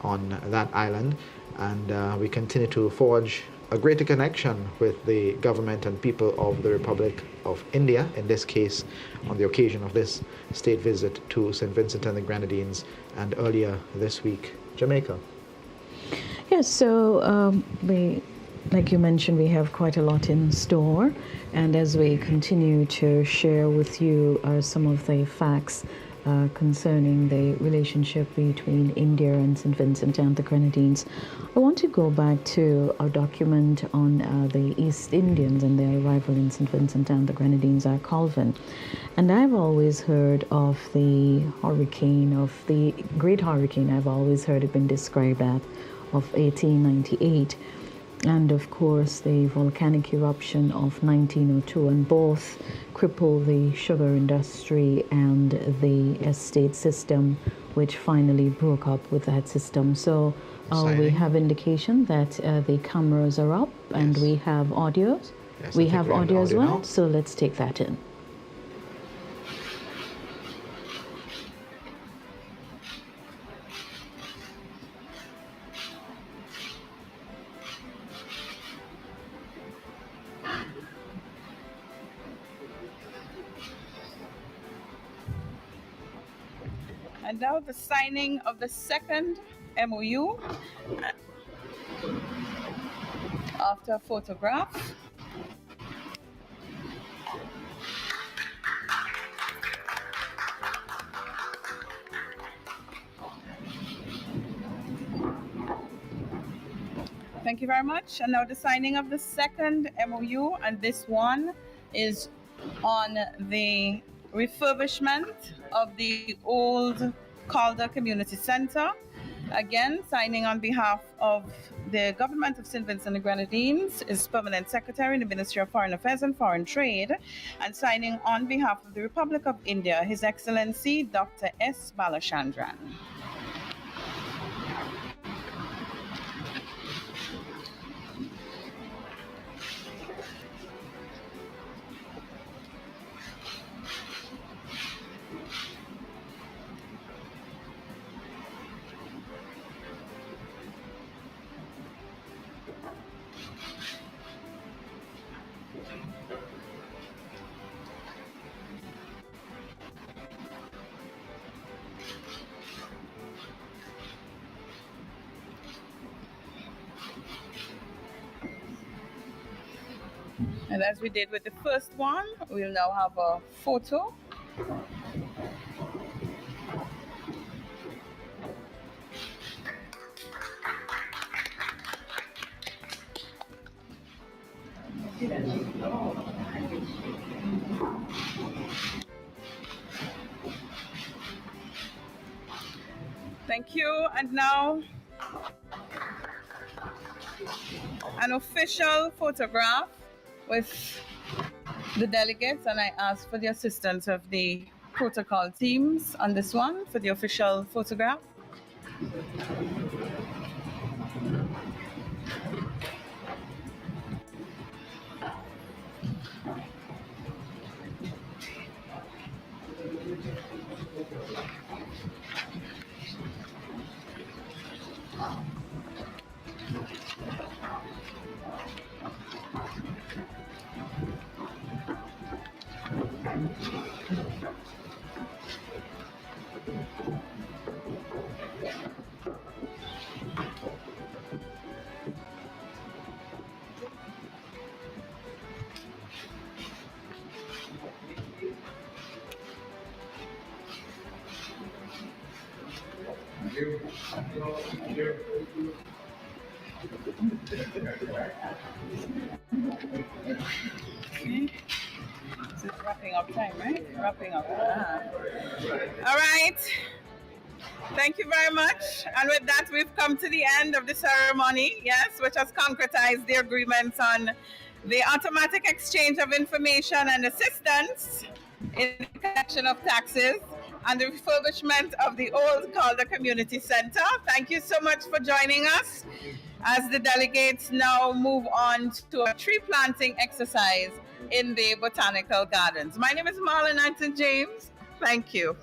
on that island. And we continue to forge a greater connection with the government and people of the Republic of India, in this case on the occasion of this state visit to St. Vincent and the Grenadines, and earlier this week, Jamaica. Yes, so like you mentioned, we have quite a lot in store, and as we continue to share with you some of the facts concerning the relationship between India and St. Vincent and the Grenadines, I want to go back to a document on the East Indians and their arrival in St. Vincent and the Grenadines at Colvin. And I've always heard of the Great Hurricane, I've always heard it been described as, of 1898. And of course the volcanic eruption of 1902, and both crippled the sugar industry and the estate system, which finally broke up with that system. So we have indication that the cameras are up, and we have audio. Yes, we have audio as well, now. so let's take that in. And now the signing of the second MOU after a photograph. Thank you very much. And now the signing of the second MOU, and this one is on the refurbishment of the old Calder Community Center. Again, signing on behalf of the government of St. Vincent and the Grenadines is Permanent Secretary in the Ministry of Foreign Affairs and Foreign Trade, and signing on behalf of the Republic of India, His Excellency Dr. S. Balachandran. And as we did with the first one, we'll now have a photo. Thank you. And now, an official photograph with the delegates, and I ask for the assistance of the protocol teams on this one for the official photograph. This is wrapping up time, right? Wrapping up. All right. Thank you very much. And with that, we've come to the end of the ceremony, yes, which has concretized the agreements on the automatic exchange of information and assistance in the collection of taxes and the refurbishment of the old Calder Community Center. Thank you so much for joining us as the delegates now move on to a tree planting exercise in the Botanical Gardens. My name is Marla Nanton James. Thank you.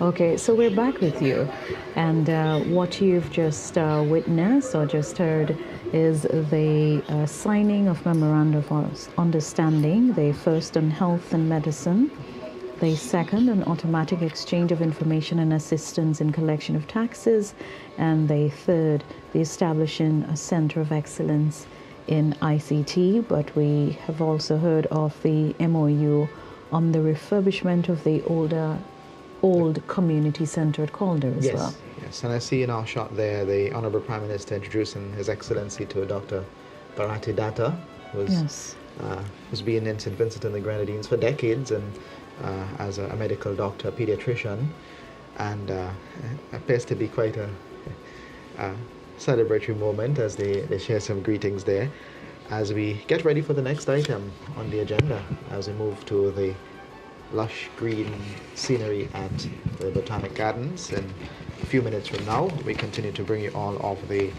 Okay, so we're back with you, and what you've just witnessed or just heard is the signing of memorandum of understanding, the first on health and medicine, the second on automatic exchange of information and assistance in collection of taxes, and the third, the establishing a center of excellence in ICT. But we have also heard of the MOU on the refurbishment of the old community center at Calder as well. Yes, and I see in our shot there the Honorable Prime Minister introducing His Excellency to Dr. Bharati Datta, who's been in St. Vincent and the Grenadines for decades, and as a medical doctor, pediatrician, and appears to be quite a celebratory moment as they share some greetings there as we get ready for the next item on the agenda, as we move to the lush green scenery at the Botanic Gardens. In a few minutes from now, we continue to bring you all of the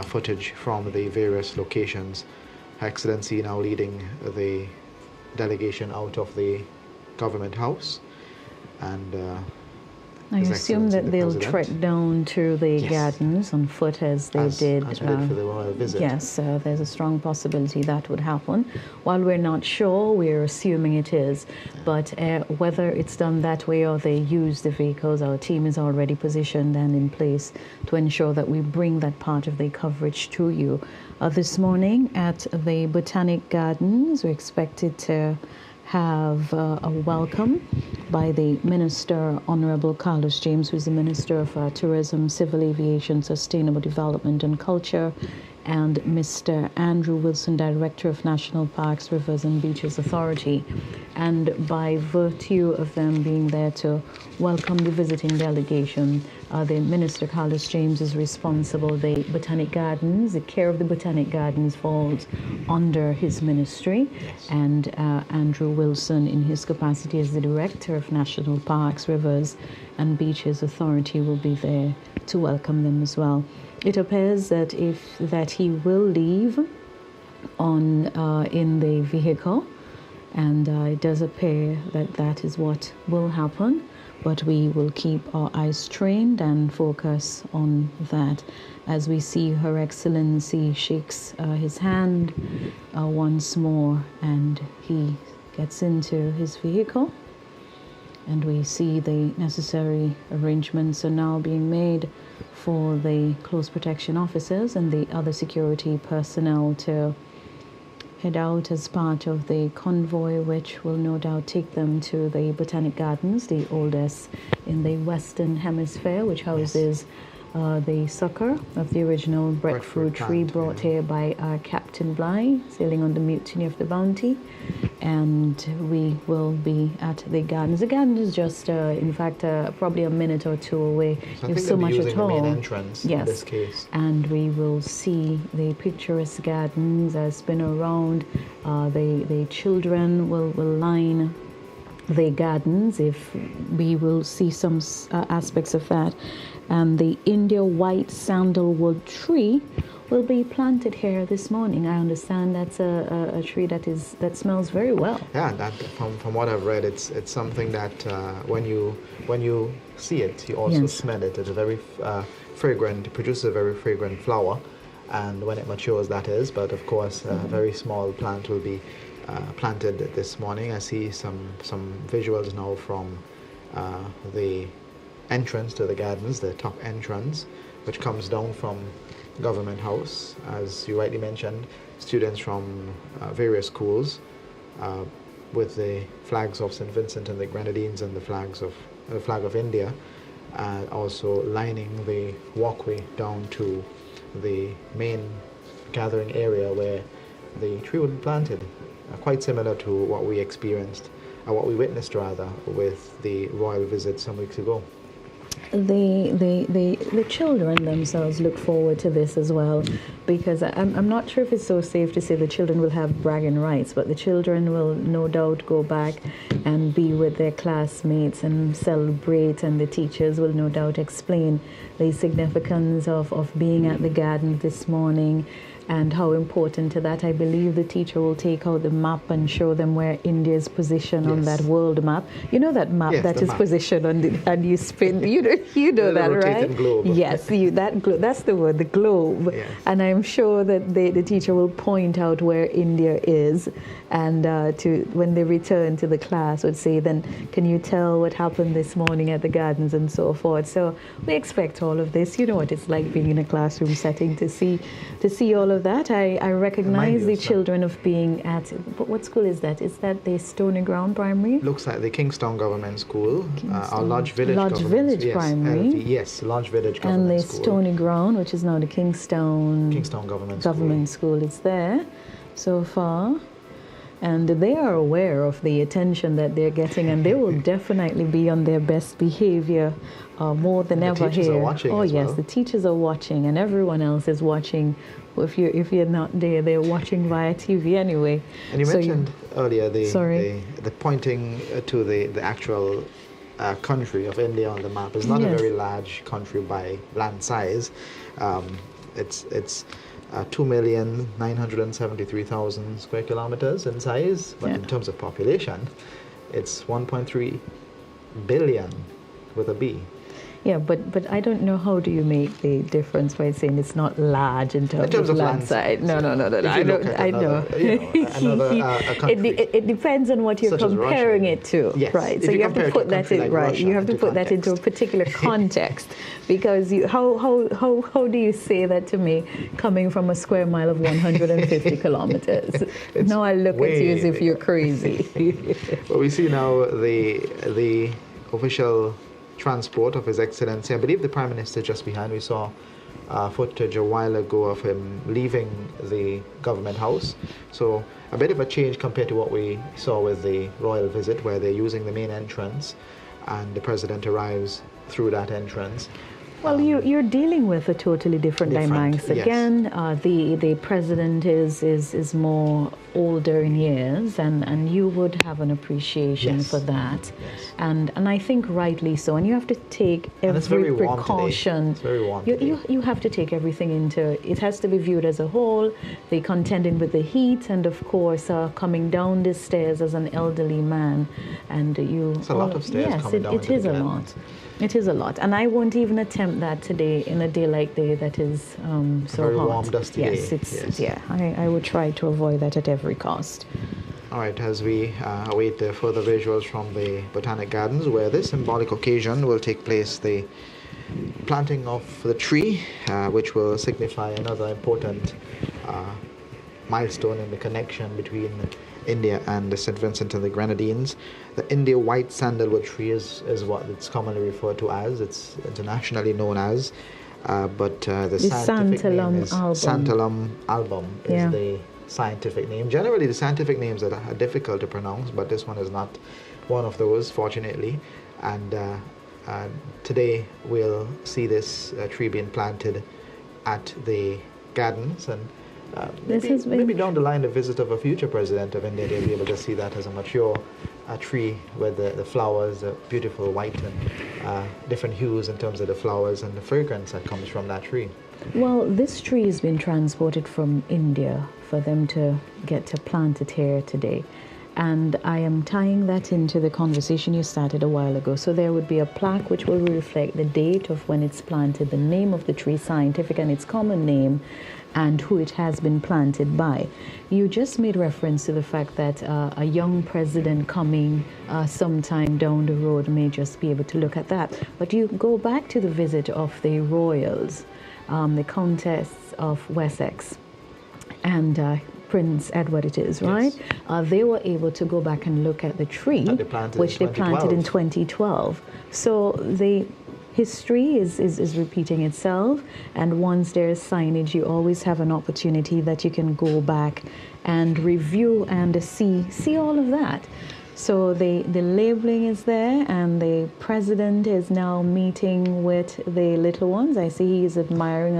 footage from the various locations. Her Excellency now leading the delegation out of the Government House, and I assume that they'll trek down to the gardens on foot as they did for the royal visit. Yes, there's a strong possibility that would happen. While we're not sure, we're assuming it is. But whether it's done that way or they use the vehicles, our team is already positioned and in place to ensure that we bring that part of the coverage to you. This morning at the Botanic Gardens, we're expected to have a welcome by the Minister, Honorable Carlos James, who is the Minister of Tourism, Civil Aviation, Sustainable Development and Culture, and Mr. Andrew Wilson, Director of National Parks, Rivers and Beaches Authority. And by virtue of them being there to welcome the visiting delegation, the Minister, Carlos James, is responsible. The Botanic Gardens, the care of the Botanic Gardens falls under his ministry. Yes. And Andrew Wilson, in his capacity as the Director of National Parks, Rivers and Beaches Authority, will be there to welcome them as well. It appears that he will leave on in the vehicle, and it does appear that that is what will happen. But we will keep our eyes trained and focus on that as we see Her Excellency shakes his hand once more, and he gets into his vehicle. And we see the necessary arrangements are now being made for the close protection officers and the other security personnel to head out as part of the convoy, which will no doubt take them to the Botanic Gardens, the oldest in the Western Hemisphere, which houses the sucker of the original breadfruit tree plant, brought here by Captain Bligh, sailing on the Mutiny of the Bounty. And we will be at the gardens. The garden is just, in fact, probably a minute or two away. So I There's think so they'll be much using at the all. main entrance in this case. And we will see the picturesque gardens as spin around. The children will line the gardens, if we will see some aspects of that. And the India white sandalwood tree will be planted here this morning. I understand that's a tree that smells very well. Yeah, that from what I've read, it's something that when you see it, you also smell it. It's a very fragrant. It produces a very fragrant flower, and when it matures, that is. But of course, a very small plant will be planted this morning. I see some visuals now from the entrance to the gardens, the top entrance, which comes down from Government House. As you rightly mentioned, students from various schools with the flags of St. Vincent and the Grenadines and the flag of India, also lining the walkway down to the main gathering area where the tree will be planted. Quite similar to what we experienced, what we witnessed rather, with the royal visit some weeks ago. The children themselves look forward to this as well, because I'm not sure if it's so safe to say the children will have bragging rights, but the children will no doubt go back and be with their classmates and celebrate, and the teachers will no doubt explain the significance of being at the garden this morning and how important to that. I believe the teacher will take out the map and show them where India is positioned on that world map. You know that map that is positioned on and you spin. You know that, right? Globe. Yes, that's the word, the globe. Yes. And I'm sure that the teacher will point out where India is, and when they return to the class would say, then can you tell what happened this morning at the gardens and so forth. So we expect all of this. You know what it's like being in a classroom setting to see all of that. I recognize the children of being at, but what school is that? Is that the Stony Ground Primary? Looks like the Kingstown Government School, or Lodge Village Primary. Yes, Lodge Village Government and the School. Stony Ground, which is now the Kingstown Government School. It's there so far. And they are aware of the attention that they're getting, and they will definitely be on their best behavior more than ever here. The teachers are watching as well. The teachers are watching, and everyone else is watching. If you're not there, they're watching via TV anyway. And you mentioned earlier the pointing to the actual country of India on the map. It's not a very large country by land size. It's 2,973,000 square kilometers in size, but in terms of population, it's 1.3 billion with a B. Yeah, but I don't know, how do you make the difference by saying it's not large in terms of land size? No. I know. It depends on what you're comparing it to, right? So you have to put that in right. You have to put that into a particular context, because how do you say that to me coming from a square mile of 150 kilometers? Now I look at you as if you're crazy. Well, we see now the official transport of His Excellency. I believe the Prime Minister just behind. We saw footage a while ago of him leaving the Government House. So a bit of a change compared to what we saw with the royal visit, where they're using the main entrance and the President arrives through that entrance. Well, you're dealing with a totally different dynamics. Again, the President is more older in years, and you would have an appreciation for that. Yes. And I think rightly so. And you have to take every precaution. It's very warm you have to take everything into, it has to be viewed as a whole, the contending with the heat, and of course coming down the stairs as an elderly man. And it's a lot of stairs coming down. It is a lot. It is a lot, and I won't even attempt that today in a day like day that is so very hot. Warm, dusty day. I would try to avoid that at every cost. All right, as we await the further visuals from the Botanic Gardens, where this symbolic occasion will take place, the planting of the tree, which will signify another important milestone in the connection between India and the St. Vincent and the Grenadines. The India white sandalwood tree is what it's commonly referred to as. It's internationally known as. but the scientific name Santalum is album. Santalum album is Yeah. the scientific name. Generally, the scientific names are difficult to pronounce, but this one is not one of those, fortunately. And today we'll see this tree being planted at the gardens, and maybe down the line, the visit of a future president of India, they'll be able to see that as a mature tree with the flowers, the beautiful white and different hues in terms of the flowers and the fragrance that comes from that tree. Well, this tree has been transported from India for them to get to plant it here today. And I am tying that into the conversation you started a while ago. So there would be a plaque which will reflect the date of when it's planted, the name of the tree, scientific and its common name, and who it has been planted by. You just made reference to the fact that a young president coming sometime down the road may just be able to look at that. But you go back to the visit of the royals, the Countess of Wessex, and Prince Edward it is, right? Yes. They were able to go back and look at the tree, which they planted in 2012. So the history is repeating itself, and once there's signage, you always have an opportunity that you can go back and review and see all of that. So the labeling is there, and the president is now meeting with the little ones. I see he is admiring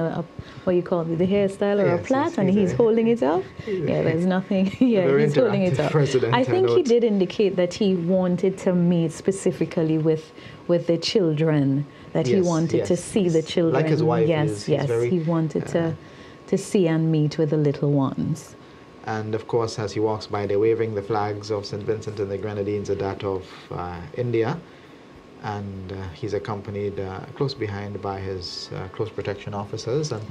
what you call it, the hairstyle or a plait, and he's holding it up. Yeah, there's nothing. Yeah, he's holding it up. I think he did indicate that he wanted to meet specifically with the children, that he wanted to see the children. Like his wife. Yes, he wanted to see and meet with the little ones. And of course, as he walks by, they're waving the flags of St. Vincent and the Grenadines and that of India. And he's accompanied close behind by his close protection officers. And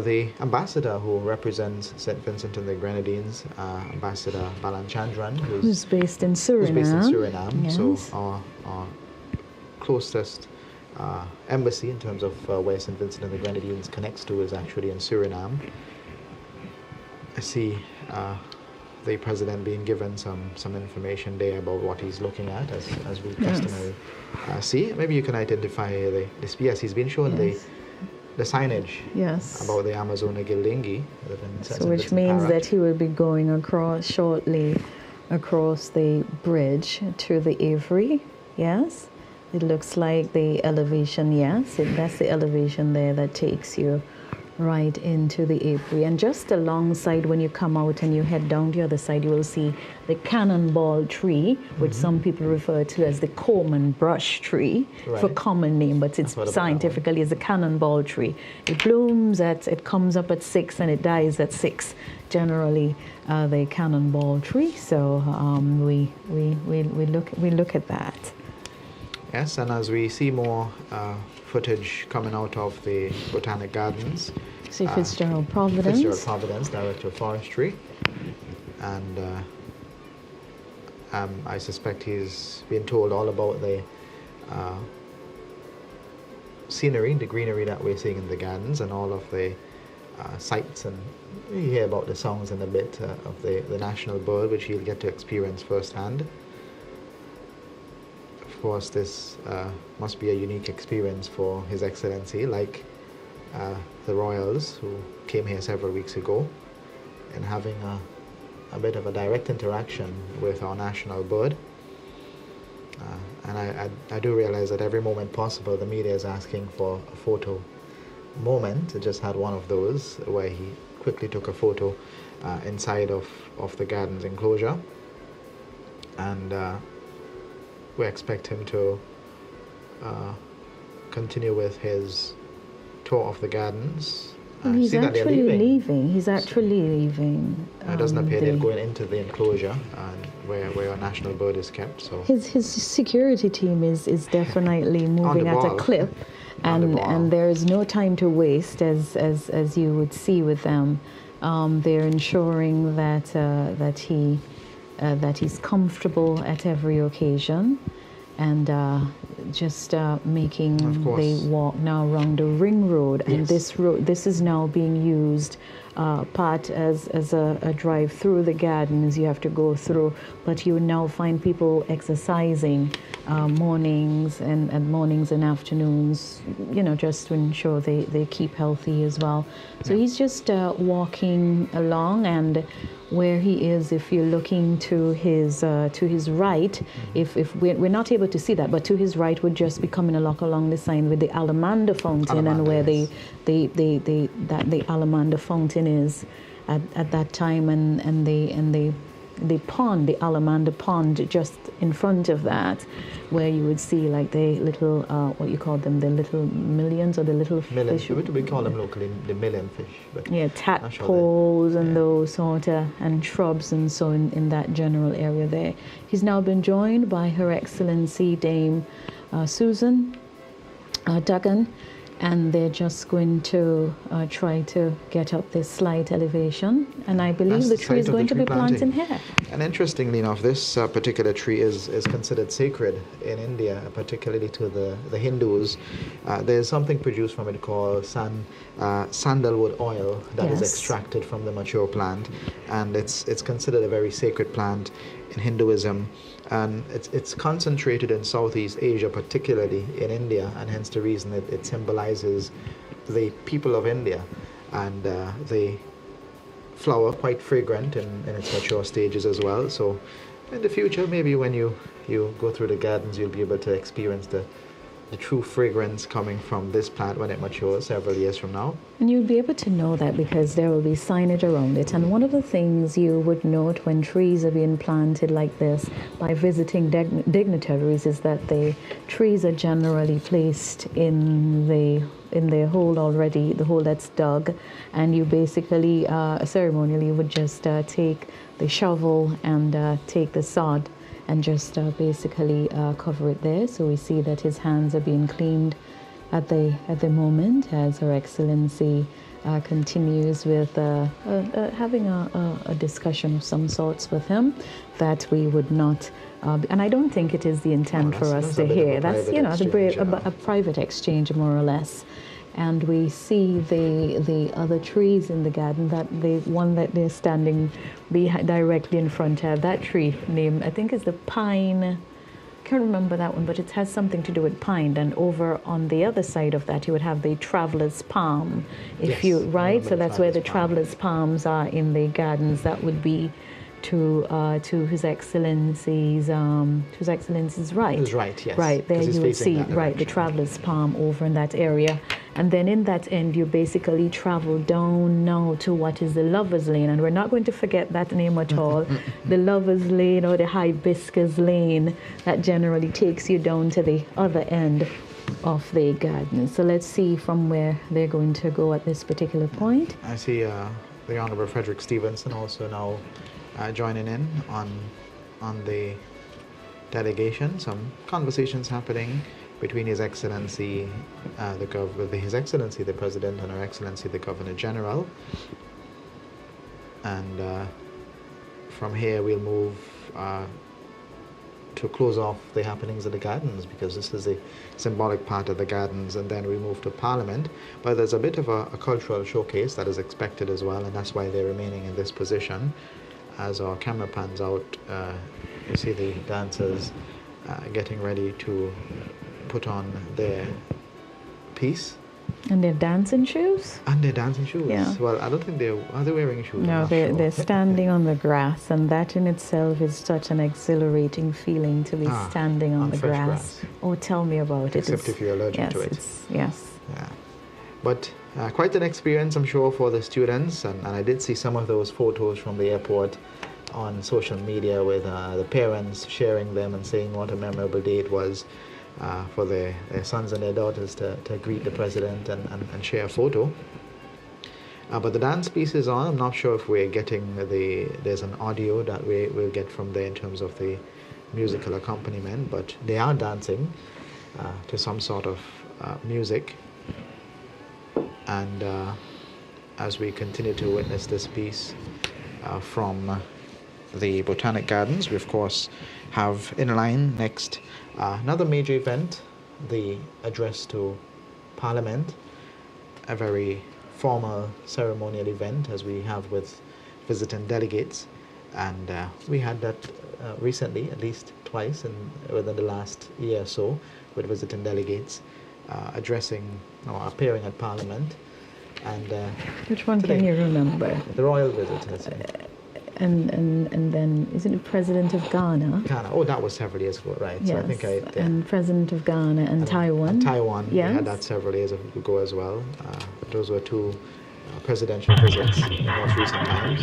the ambassador who represents St. Vincent and the Grenadines, Ambassador Balanchandran, who's based in Suriname. Yes. So our closest embassy in terms of where St. Vincent and the Grenadines connects to is actually in Suriname. I see the president being given some information there about what he's looking at, as we customarily see. Maybe you can identify yes, he's been shown the signage about the Amazona Gildingi. So which means that he will be going shortly across the bridge to the Avery. Yes, it looks like the elevation. Yes, that's the elevation there that takes you right into the apiary. And just alongside, when you come out and you head down the other side, you will see the cannonball tree, which some people refer to as the Coleman brush tree, for common name, but it's scientifically is a cannonball tree. It blooms it comes up at 6 and it dies at 6. Generally, the cannonball tree. So we look at that. Yes, and as we see more footage coming out of the Botanic Gardens. See Fitzgerald Providence. Director of Forestry. And I suspect he's been told all about the scenery, the greenery that we're seeing in the gardens, and all of the sights, and you hear about the songs in a bit of the national bird, which he'll get to experience firsthand. Of course, this must be a unique experience for His Excellency, like the royals who came here several weeks ago, and having a bit of a direct interaction with our national bird. And I do realize that every moment possible, the media is asking for a photo moment. I just had one of those where he quickly took a photo inside of the garden's enclosure, and we expect him to continue with his tour of the gardens. He's actually leaving. He's actually leaving. It doesn't appear they're going into the enclosure where our national bird is kept. So his security team is definitely moving at a clip, and there is no time to waste, as you would see with them. They're ensuring that he's comfortable at every occasion, and just making the walk now around the ring road. And this is now being used part as a drive through the gardens you have to go through, but you now find people exercising mornings and afternoons, just to ensure they keep healthy as well. So he's just walking along, and where he is, if you're looking to his right, if we're not able to see that, but to his right would just be coming along the sign with the Alamander fountain, and where yes. the Alamander fountain is at that time, and the pond, the Alamander pond, just in front of that, where you would see like the little what you call them, the little millions, or the little Million, fish. we call them locally the million fish. But Yeah, not sure tadpoles and those sort of, and shrubs and so in that general area there. He's now been joined by Her Excellency Dame Susan Duggan, and they're just going to try to get up this slight elevation, and I believe That's the the tree is site of going the to be tree planted planting. here. And interestingly enough, this particular tree is considered sacred in India, particularly to the Hindus. There's something produced from it called sandalwood oil that is Yes. extracted from the mature plant, and it's considered a very sacred plant in Hinduism. And it's concentrated in Southeast Asia, particularly in India, and hence the reason it symbolizes the people of India. And the flower quite fragrant in its mature stages as well. So in the future, maybe when you go through the gardens, you'll be able to experience the true fragrance coming from this plant when it matures several years from now. And you'll be able to know that because there will be signage around it. And one of the things you would note when trees are being planted like this by visiting dignitaries is that the trees are generally placed in the hole already, the hole that's dug, and you basically ceremonially would just take the shovel and take the sod and just basically cover it there. So we see that his hands are being cleaned at the moment as Her Excellency continues with having a discussion of some sorts with him that we would not. And I don't think it is the intent for us to hear. That's a private exchange, more or less. And we see the other trees in the garden, that the one that they're standing directly in front of, that tree name, I think is the pine. I can't remember that one, but it has something to do with pine. And over on the other side of that, you would have the traveler's palm. So that's where the traveler's palms are in the gardens. That would be to His Excellency's right. His right, yes. Right, there you will see the the traveler's palm over in that area. And then in that end, you basically travel down now to what is the Lover's Lane. And we're not going to forget that name at all. The Lover's Lane, or the Hibiscus Lane, that generally takes you down to the other end of the garden. So let's see from where they're going to go at this particular point. I see the Honorable Frederick Stevenson also now joining in on the delegation. Some conversations happening between His Excellency, His Excellency the President, and Her Excellency the Governor General. And from here we'll move to close off the happenings of the gardens, because this is a symbolic part of the gardens, and then we move to Parliament. But there's a bit of a cultural showcase that is expected as well, and that's why they're remaining in this position. As our camera pans out, you see the dancers getting ready to put on their piece. And their dancing shoes? And their dancing shoes. Yeah. Well, I don't think are they wearing shoes? No, they're standing on the grass, and that in itself is such an exhilarating feeling to be standing on the fresh grass. Oh, tell me about it. Except if you're allergic to it. Yes. Yeah. But quite an experience, I'm sure, for the students. And I did see some of those photos from the airport on social media with the parents sharing them and saying what a memorable day it was for their sons and their daughters to greet the president and share a photo. But the dance piece is on. I'm not sure if we're getting there's an audio that we'll get from there in terms of the musical accompaniment, but they are dancing to some sort of music. And as we continue to witness this piece from the Botanic Gardens, we of course have in line next another major event, the address to Parliament, a very formal ceremonial event as we have with visiting delegates. And we had that recently, at least twice within the last year or so, with visiting delegates addressing or appearing at Parliament. And which one today, can you remember? The royal visitors. And then, isn't it President of Ghana? Ghana. Oh, that was several years ago, right? Yes. So I think and President of Ghana and Taiwan. And Taiwan, yes. We had that several years ago as well. Those were two presidential visits in the most recent times.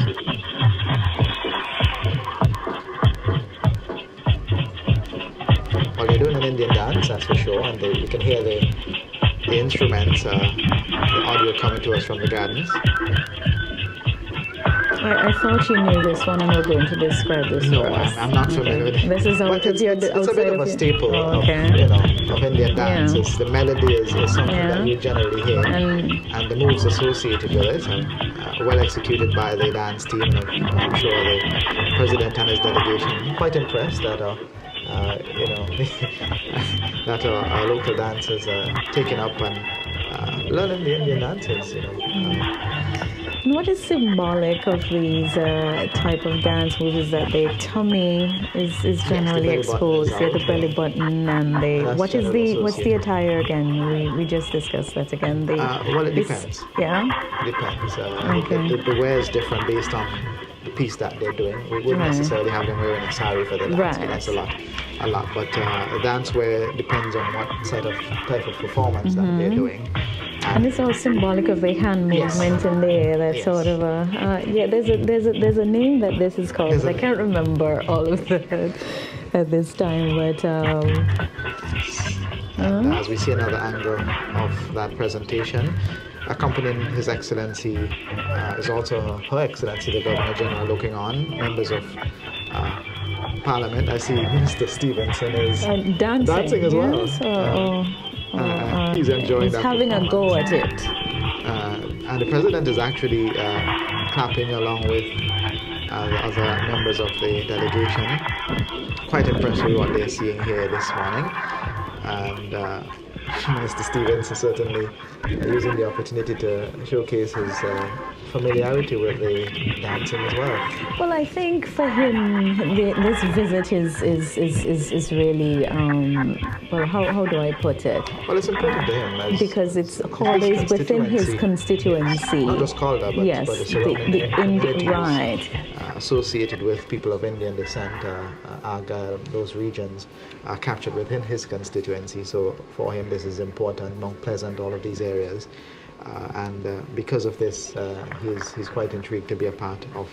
Well, they're doing an Indian dance, that's for sure, and you can hear the instruments, the audio coming to us from the gardens. I thought you knew this one and were going to describe this no, for us. I'm not familiar with it. This is it's a bit of a staple of Indian dance. Yeah. The melody is something that you generally hear, and the moves associated with it are well executed by the dance team. And I'm sure the president and his delegation are quite impressed that that our local dancers are taking up and learning the Indian dances. What is symbolic of these type of dance moves is that their tummy is generally exposed, the belly button, and what's the attire again? We just discussed that again. Well, it depends. Yeah? It depends. The wear is different based on the piece that they're doing. We wouldn't necessarily have them wearing a sari for the dance, but that's a lot. But the dance wear depends on what type of performance that they're doing. And it's all symbolic of the hand movement in the air. That's sort of there's a name that this is called. But I can't remember all of that at this time. But as we see another angle of that presentation, accompanying His Excellency is also Her Excellency the Governor General looking on, members of Parliament. I see Minister Stevenson is dancing as well. He's enjoying that. He's having a go at it. And the president is actually clapping along with the other members of the delegation. Quite impressed with what they're seeing here this morning. And Mr. Stevens is certainly using the opportunity to showcase his familiarity with the dancing as well. Well, I think for him, this visit is really, how do I put it? Well, it's important to him. Because it's always within his constituency. Not just Calder, but the surrounding communities associated with people of Indian descent, Argyll, those regions are captured within his constituency. So for him, this is important. Mount Pleasant, all of these areas. And because of this, he's quite intrigued to be a part of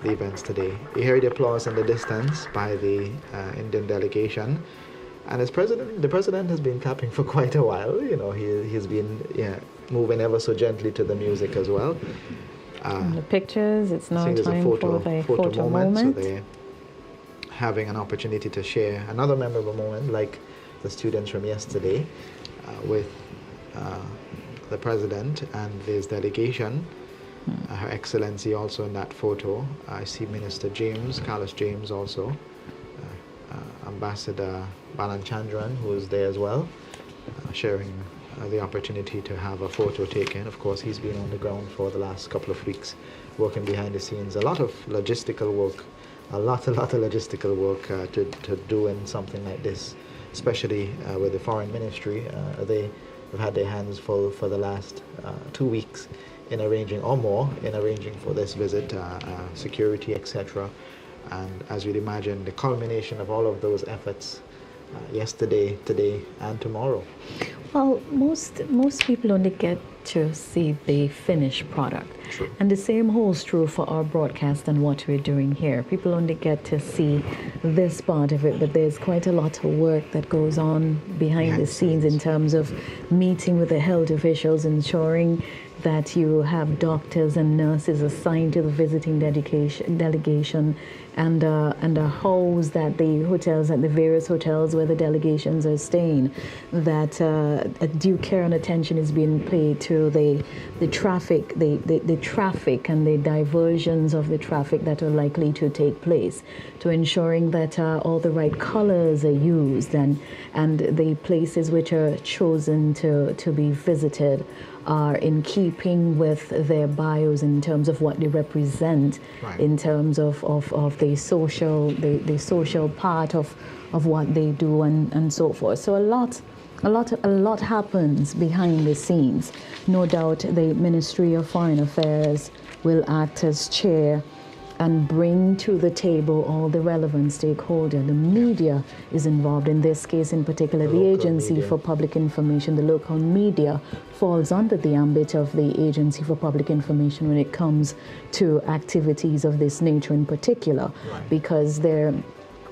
the events today. You hear the applause in the distance by the Indian delegation, and the president has been clapping for quite a while. He's been moving ever so gently to the music as well. The pictures, it's now time for the photo moment. So they're having an opportunity to share another memorable moment, like the students from yesterday, with the president and his delegation. Her Excellency also in that photo. I see Minister Carlos James also. Ambassador Balanchandran, who is there as well, sharing the opportunity to have a photo taken. Of course, he's been on the ground for the last couple of weeks, working behind the scenes. A lot of logistical work, a lot of logistical work to do in something like this, especially with the Foreign Ministry. They've had their hands full for the last 2 weeks in arranging for this visit, security, etc. And as you'd imagine, the culmination of all of those efforts yesterday, today, and tomorrow. Well, most people only get to see the finished product. True. And the same holds true for our broadcast and what we're doing here. People only get to see this part of it, but there's quite a lot of work that goes on behind the scenes in terms of meeting with the health officials, ensuring that you have doctors and nurses assigned to the visiting delegation, and a house that the various hotels where the delegations are staying, that a due care and attention is being paid to the traffic and the diversions of the traffic that are likely to take place, to ensuring that all the right colors are used and the places which are chosen to be visited are in keeping with their bios in terms of what they represent, Right. in terms of the social part of what they do and so forth. So a lot happens behind the scenes. No doubt the Ministry of Foreign Affairs will act as chair and bring to the table all the relevant stakeholders. The media is involved in this case in particular. The local Agency media. for Public Information, the local media, falls under the ambit of the Agency for Public Information when it comes to activities of this nature in particular, Right. because they're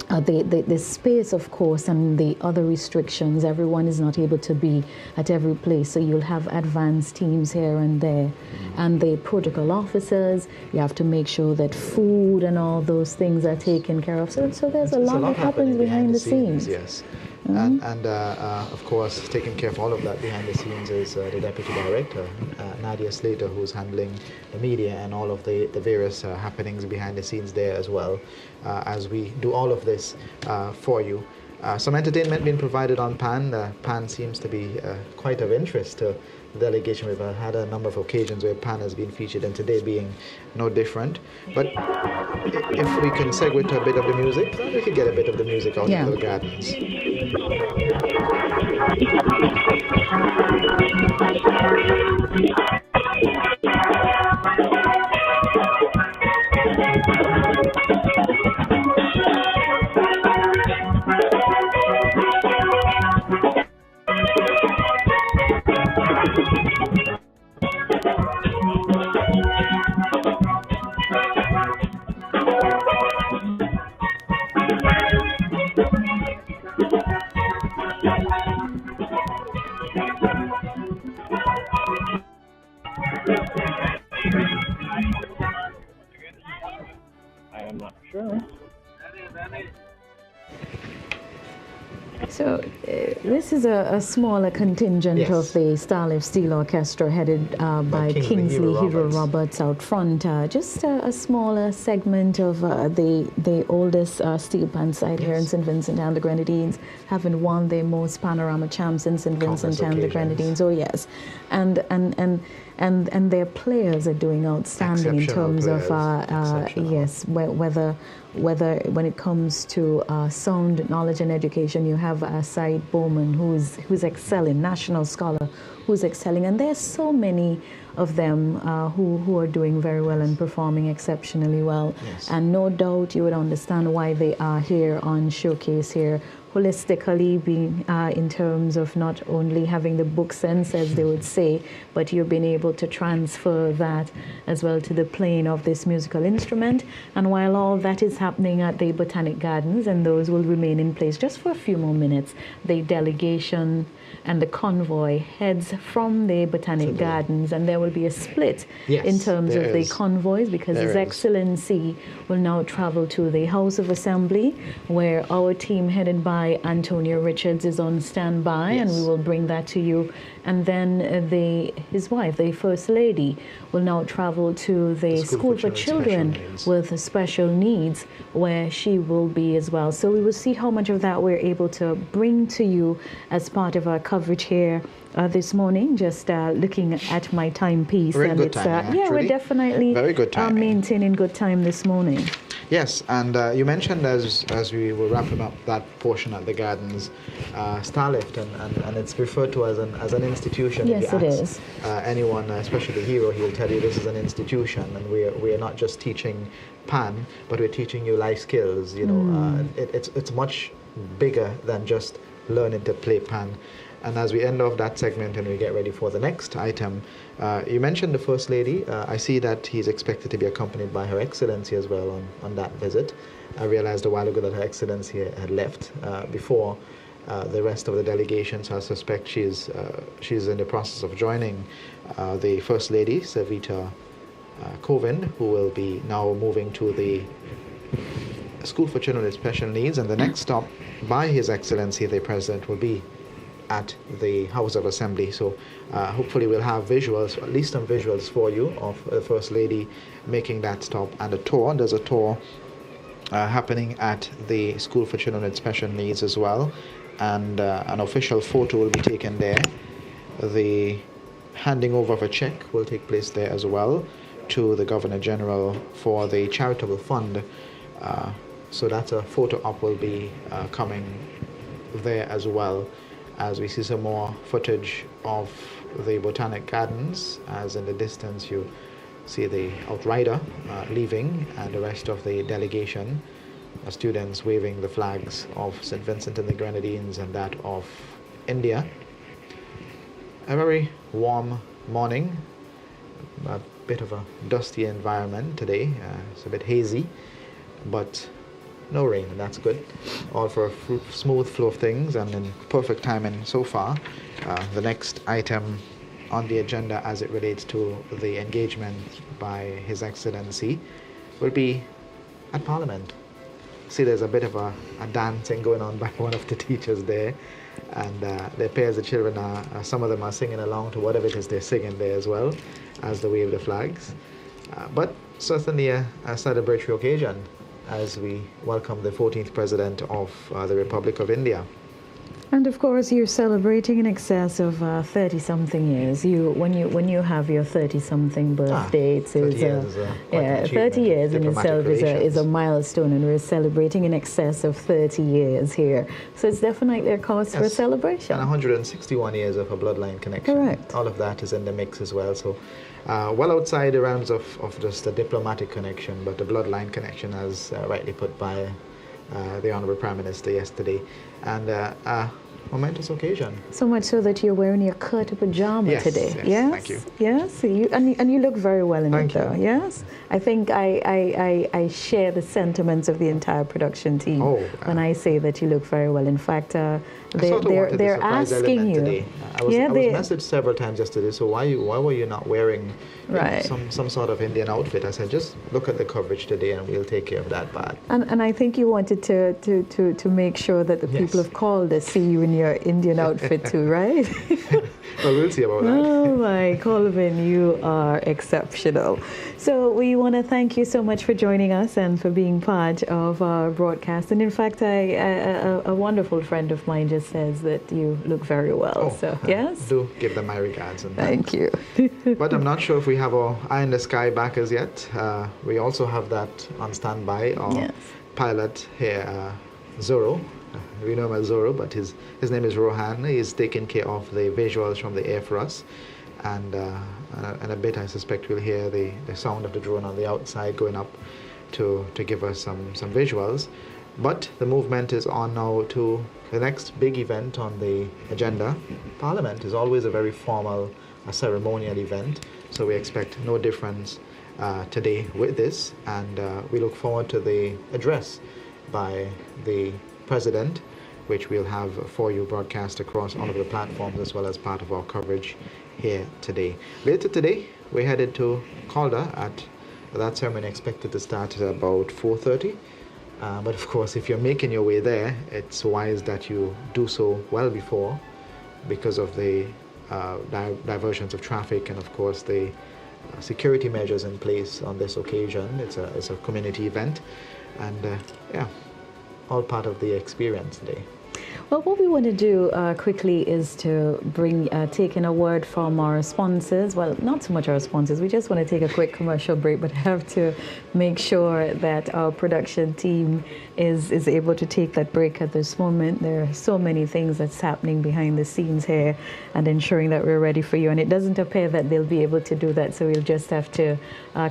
the space, of course, and the other restrictions, everyone is not able to be at every place. So you'll have advanced teams here and there. And the protocol officers, you have to make sure that food and all those things are taken care of. So there's a There's lot that happens happening behind the scenes. Yes. And of course, taking care of all of that behind the scenes is the Deputy Director, Nadia Slater, who's handling the media and all of the various happenings behind the scenes there as well, as we do all of this for you. Some entertainment being provided on PAN. PAN seems to be quite of interest to the delegation. We've had a number of occasions where PAN has been featured, and today being no different. But if we can segue to a bit of the music, we could get a bit of the music out Yeah. of the gardens. I am not sure. So this is a smaller contingent Yes. of the Starlift Steel Orchestra headed by Kingsley Hero Roberts out front. Just a smaller segment of the oldest steel band side here in Yes. St. Vincent and the Grenadines, having won the most panorama champs in St. Vincent Countless and the occasions. Grenadines. Oh yes, and their players are doing outstanding in Exceptional terms of players. Exceptional. yes, whether when it comes to sound knowledge and education, you have Said Bowman, who's excelling, national scholar, who's excelling, and there's so many of them who are doing very well and performing exceptionally well. Yes. And no doubt you would understand why they are here on Showcase here, holistically, being in terms of not only having the book sense, as they would say, but you've been able to transfer that as well to the playing of this musical instrument. And while all that is happening at the Botanic Gardens, and those will remain in place just for a few more minutes, the delegation and the convoy heads from the Botanic Gardens, and there will be a split Yes, in terms there of the is. convoys, because There His is. Excellency will now travel to the House of Assembly, where our team headed by Antonio Richards is on standby, and Yes. we will bring that to you. And then his wife, the First Lady, will now travel to the School for Children Special Needs. with special needs, where she will be as well. So we will see how much of that we're able to bring to you as part of our coverage here this morning. Just looking at my timepiece, Very and good it's timing, yeah, we're actually. definitely Very good timing. maintaining good time this morning. Yes, and you mentioned as we were wrapping up that portion at the gardens, Starlift, and it's referred to as an institution. Yes, If you it ask, is. anyone, especially Hero, he will tell you this is an institution, and we are not just teaching PAN, but we're teaching you life skills. You know, it's much bigger than just learning to play PAN. And as we end off that segment and we get ready for the next item, you mentioned the First Lady. I see that he's expected to be accompanied by Her Excellency as well on that visit. I realized a while ago that Her Excellency had left before the rest of the delegation, so I suspect she's in the process of joining the First Lady, Savita Kovind, who will be now moving to the School for Children with Special Needs, and the next stop by His Excellency the President will be at the House of Assembly. So hopefully we'll have visuals, at least some visuals for you of the First Lady making that stop and a tour. There's a tour happening at the School for Children with Special Needs as well, and an official photo will be taken there. The handing over of a check will take place there as well to the Governor General for the charitable fund. So that's a photo op will be coming there as well, as we see some more footage of the Botanic Gardens, as in the distance you see the outrider leaving and the rest of the delegation, students waving the flags of St. Vincent and the Grenadines and that of India. A very warm morning, a bit of a dusty environment today. It's a bit hazy, but no rain, and that's good. All for a smooth flow of things and in perfect timing so far. The next item on the agenda as it relates to the engagement by His Excellency will be at Parliament. See, there's a bit of a dancing going on by one of the teachers there, and it appears the children are, some of them are singing along to whatever it is they're singing there as well as they wave the flags. But certainly a celebratory occasion as we welcome the 14th President of the Republic of India. And of course, you're celebrating in excess of 30-something years. When you have your 30-something birthday, it's 30 years is a 30 years in itself is a milestone, and we're celebrating in excess of 30 years here. So it's definitely a cause for celebration. And 161 years of a bloodline connection. Correct. All of that is in the mix as well. So well outside the realms of just a diplomatic connection, but the bloodline connection, as rightly put by the Honourable Prime Minister yesterday, and a momentous occasion. So much so that you're wearing your curtain pajama today. Yes, thank you. Yes, and you look very well in Thank it, though. you. Yes, I think I share the sentiments of the entire production team when I say that you look very well. In fact, they're asking you. Today. I was messaged several times yesterday. So why were you not wearing some sort of Indian outfit? I said, just look at the coverage today, and we'll take care of that part. And I think you wanted to make sure that the people of Calder see you in your Indian outfit too, right? Well, we'll see about that. Oh my, Colvin, you are exceptional. So we want to thank you so much for joining us and for being part of our broadcast. And in fact, a wonderful friend of mine just says that you look very well. Yes? Do give them my regards. And thank you. But I'm not sure if we have our eye in the sky back as yet. We also have that on standby. Our pilot here, Zoro. We know him as Zoro, but his name is Rohan. He's taking care of the visuals from the air for us. And in a bit, I suspect we'll hear the sound of the drone on the outside going up to give us some visuals. But the movement is on now to the next big event on the agenda. Parliament is always a very formal, ceremonial event, so we expect no difference today with this, and we look forward to the address by the President, which we'll have for you broadcast across all of the platforms as well as part of our coverage here today. Later today, we're headed to Calder at that ceremony expected to start at about 4:30. But of course, if you're making your way there, it's wise that you do so well before, because of the diversions of traffic and of course the security measures in place on this occasion. It's a community event, and all part of the experience today. Well, what we want to do quickly is to take in a word from our sponsors. Well, not so much our sponsors. We just want to take a quick commercial break, but have to make sure that our production team is able to take that break at this moment. There are so many things that's happening behind the scenes here and ensuring that we're ready for you. And it doesn't appear that they'll be able to do that, so we'll just have to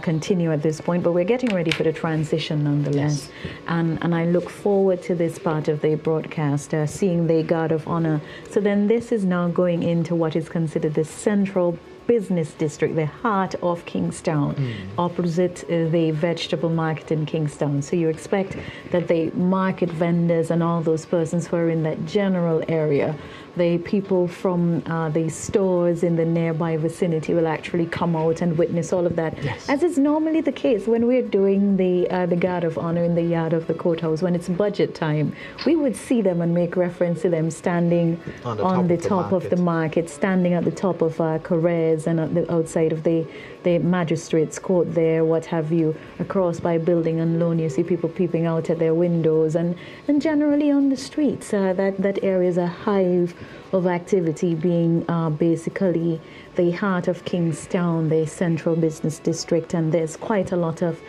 continue at this point. But we're getting ready for the transition nonetheless. Yes. And I look forward to this part of the broadcast, seeing the guard of honor. So then this is now going into what is considered the central business district, the heart of Kingstown, opposite the vegetable market in Kingstown. So you expect that the market vendors and all those persons who are in that general area, the people from the stores in the nearby vicinity will actually come out and witness all of that. Yes. As is normally the case when we're doing the guard of honor in the yard of the courthouse, when it's budget time, we would see them and make reference to them standing on the top of the market, standing at the top of Carrez and at the outside of the magistrate's court there, what have you, across by Building and Loan. You see people peeping out at their windows, and generally on the streets. That area is a hive of activity, being basically the heart of Kingstown, the central business district, and there's quite a lot of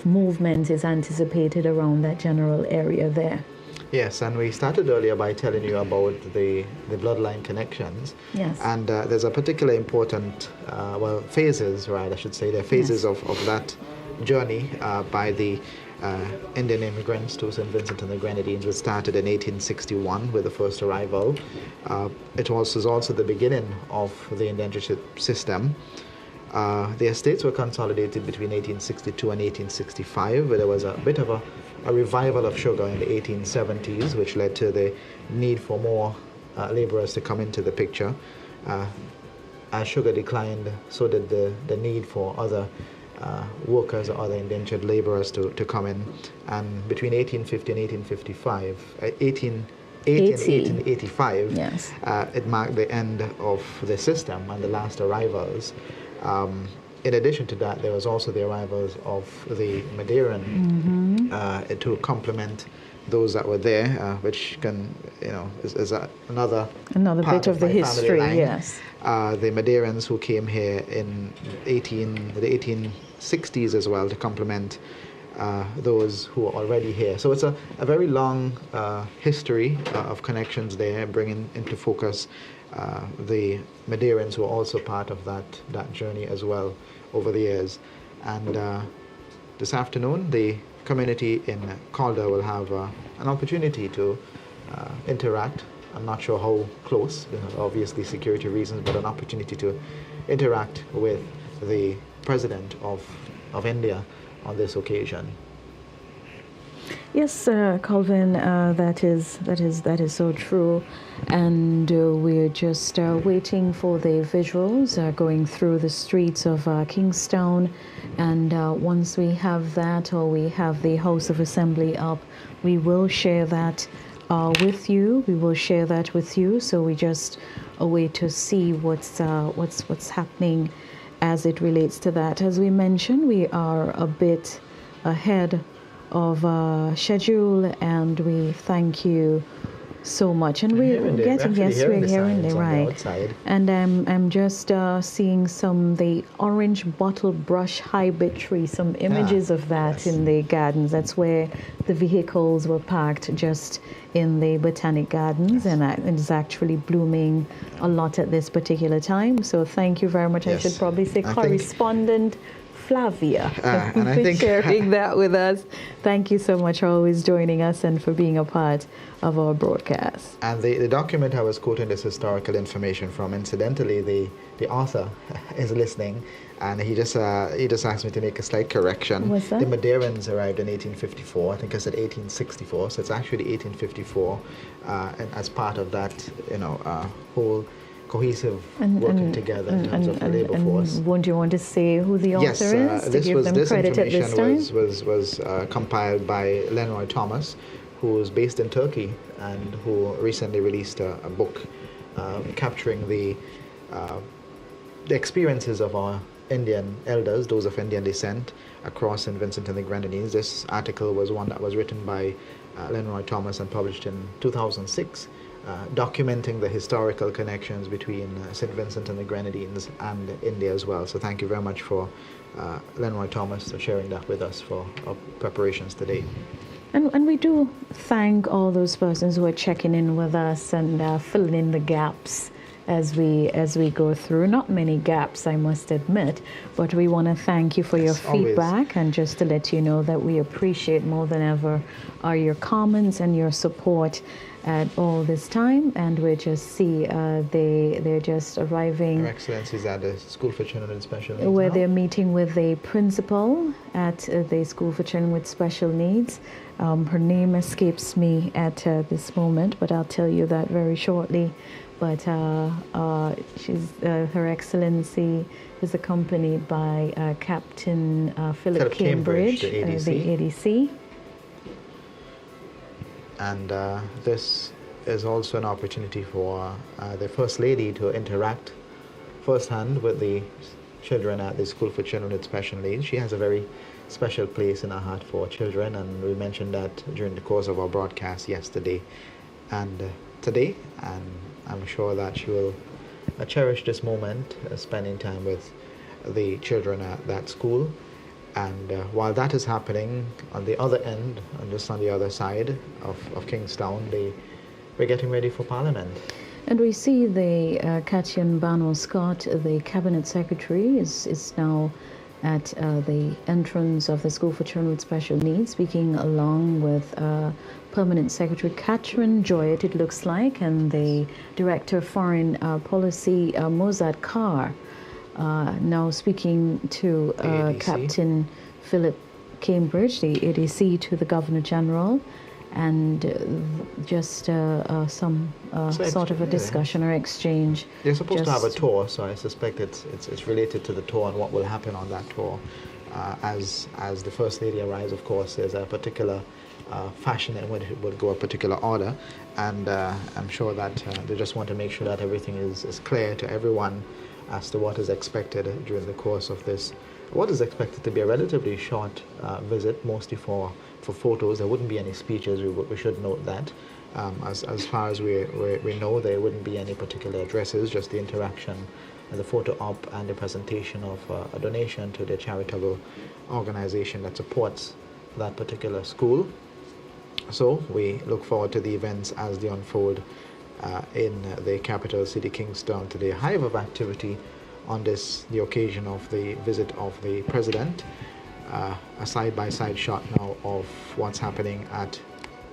movement is anticipated around that general area there. Yes, and we started earlier by telling you about the bloodline connections. Yes. And there's a particular important, phases, right, I should say. There are phases of that journey by the Indian immigrants to St. Vincent and the Grenadines, which started in 1861 with the first arrival. It was also the beginning of the indentureship system. The estates were consolidated between 1862 and 1865, where there was a bit of a revival of sugar in the 1870s, which led to the need for more laborers to come into the picture. As sugar declined, so did the need for other workers or other indentured laborers to come in. And between 1850 and 1885, yes. It marked the end of the system and the last arrivals. In addition to that, there was also the arrivals of the Madeiran to complement those that were there, which can, is another part bit of the history. Line. Yes, the Madeirans who came here in the 1860s as well to complement those who are already here. So it's a very long history of connections there, bringing into focus the Madeirans who are also part of that journey as well over the years. And this afternoon, the community in Calder will have an opportunity to interact. I'm not sure how close, obviously security reasons, but an opportunity to interact with the President of India on this occasion. Yes, Calvin, that is so true, and we're just waiting for the visuals going through the streets of Kingstown, and once we have that, or we have the House of Assembly up, we will share that with you. We will share that with you. So we just await to see what's happening as it relates to that. As we mentioned, we are a bit ahead of schedule, and we thank you so much. And we're hearing the right. And I'm just seeing the orange bottle brush hybrid tree, some images of that in the gardens. That's where the vehicles were parked, just in the Botanic Gardens, and it's actually blooming a lot at this particular time. So thank you very much. I should probably say correspondent Flavia for sharing that with us. Thank you so much for always joining us and for being a part of our broadcast. And the document I was quoting this historical information from, incidentally, the author is listening, and he just asked me to make a slight correction. What's that? The Madeirans arrived in 1854. I think I said 1864, so it's actually 1854, and as part of that, whole cohesive working together in terms of the labor force. Won't you want to say who the author is to give them credit at this time? This information was compiled by Lenroy Thomas, who is based in Turkey and who recently released a book capturing the experiences of our Indian elders, those of Indian descent, across St. Vincent and the Grenadines. This article was one that was written by Lenroy Thomas and published in 2006. Documenting the historical connections between St. Vincent and the Grenadines and India as well. So thank you very much for Lenroy Thomas for sharing that with us for our preparations today. And we do thank all those persons who are checking in with us and filling in the gaps as we go through. Not many gaps, I must admit, but we want to thank you for your feedback, and just to let you know that we appreciate more than ever are your comments and your support at all this time. And we just see they're just arriving. Her Excellencies at the School for Children with Special Needs, where they're meeting with the principal at the School for Children with Special Needs. Her name escapes me at this moment, but I'll tell you that very shortly. But she's Her Excellency is accompanied by Captain Philip Cambridge, the ADC. And this is also an opportunity for the First Lady to interact firsthand with the children at the School for Children with Special Needs. She has a very special place in her heart for children, and we mentioned that during the course of our broadcast yesterday and today. And I'm sure that she will cherish this moment, spending time with the children at that school. And while that is happening, on the other end, and just on the other side of Kingstown, we're getting ready for Parliament. And we see the Katian Bano Scott, the Cabinet Secretary, is now at the entrance of the School for Children with Special Needs, speaking along with Permanent Secretary Catherine Joyett, it looks like, and the Director of Foreign Policy, Mozart Carr, now speaking to Captain Philip Cambridge, the ADC, to the Governor General, and just some sort of a discussion or exchange. They're supposed to have a tour, so I suspect it's related to the tour and what will happen on that tour. As the First Lady arrives, of course, there's a particular fashion in which it would go a particular order, and I'm sure that they just want to make sure that everything is clear to everyone as to what is expected during the course of this. What is expected to be a relatively short visit, mostly for photos. There wouldn't be any speeches. We should note that. As far as we know, there wouldn't be any particular addresses, just the interaction and the photo op and the presentation of a donation to the charitable organization that supports that particular school. So we look forward to the events as they unfold in the capital city, Kingstown, today. A hive of activity on the occasion of the visit of the president. A side-by-side shot now of what's happening at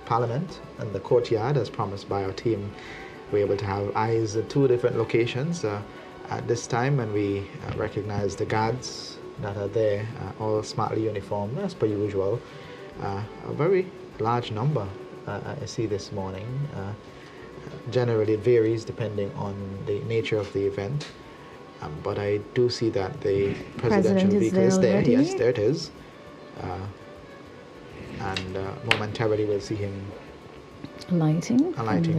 Parliament and the courtyard, as promised by our team. We're able to have eyes at two different locations at this time, and we recognize the guards that are there, all smartly uniformed as per usual. A very large number I see this morning. Generally, it varies depending on the nature of the event. But I do see that the presidential vehicle is there. Already? Yes, there it is. And momentarily we'll see him alighting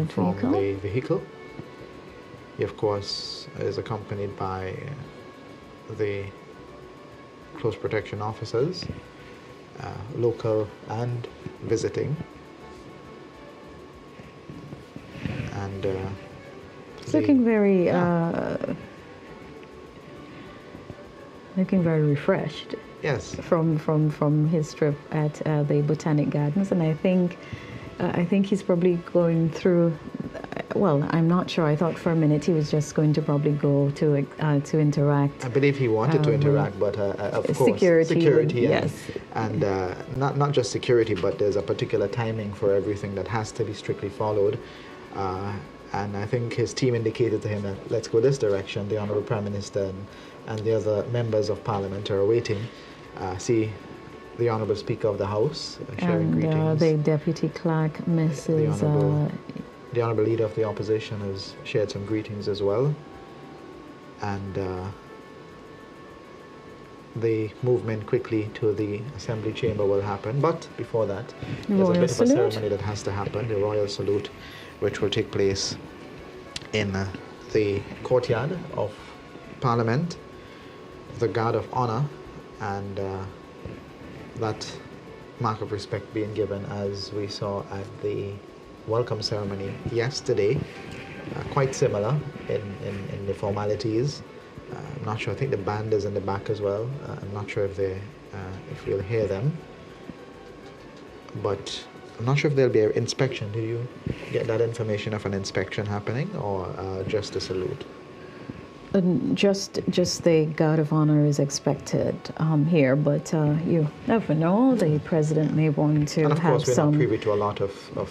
from the vehicle. He, of course, is accompanied by the close protection officers, local and visiting. And it's looking very looking very refreshed. Yes. From his trip at the Botanic Gardens, and I think he's probably going through. Well, I'm not sure. I thought for a minute he was just going to probably go to interact. I believe he wanted to interact, but of course, security. Yes. And not just security, but there's a particular timing for everything that has to be strictly followed. And I think his team indicated to him that let's go this direction. The Honourable Prime Minister and the other members of Parliament are awaiting. See the Honourable Speaker of the House sharing greetings. The Deputy Clerk, Mrs. The Honourable Leader of the Opposition has shared some greetings as well. And the movement quickly to the Assembly Chamber will happen. But before that, there's a bit of a ceremony that has to happen, the Royal Salute, which will take place in the courtyard of Parliament, the Guard of Honour, and that mark of respect being given as we saw at the welcome ceremony yesterday. Quite similar in the formalities. I'm not sure. I think the band is in the back as well. I'm not sure if we'll hear them, but I'm not sure if there'll be an inspection. Do you get that information of an inspection happening, or just a salute? Just the Guard of Honor is expected here, but you never know. The president may want to and of have course, we're some. not privy to a lot for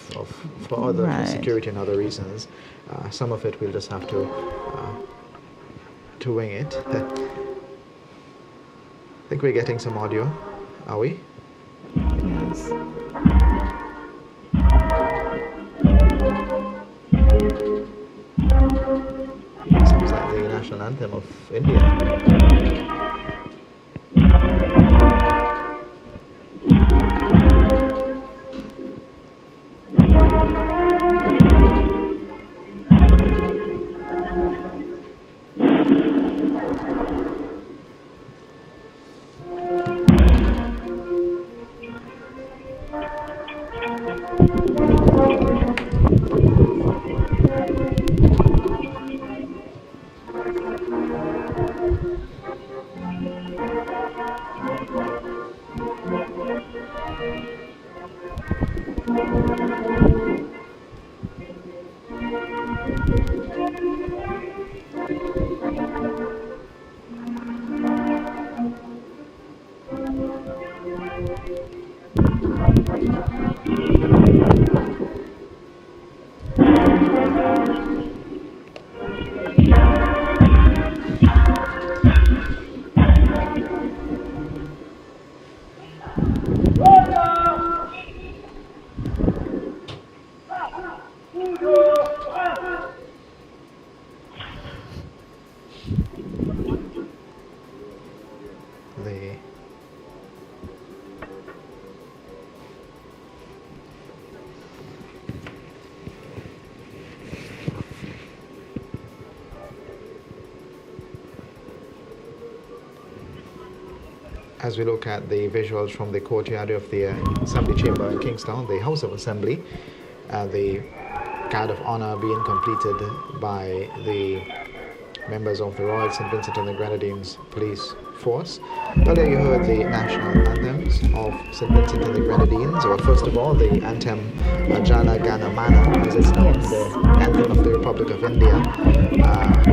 other for security and other reasons. Some of it we'll just have to wing it. I think we're getting some audio. Are we? Yes. Sounds like the national anthem of India. The as we look at the visuals from the courtyard of the Assembly Chamber in Kingstown, the House of Assembly, the guard of honor being completed by the members of the Royal St. Vincent and the Grenadines Police Force. Earlier you heard the national anthems of St. Vincent and the Grenadines, or first of all the anthem Jana Gana Mana, as it's known, the anthem of the Republic of India,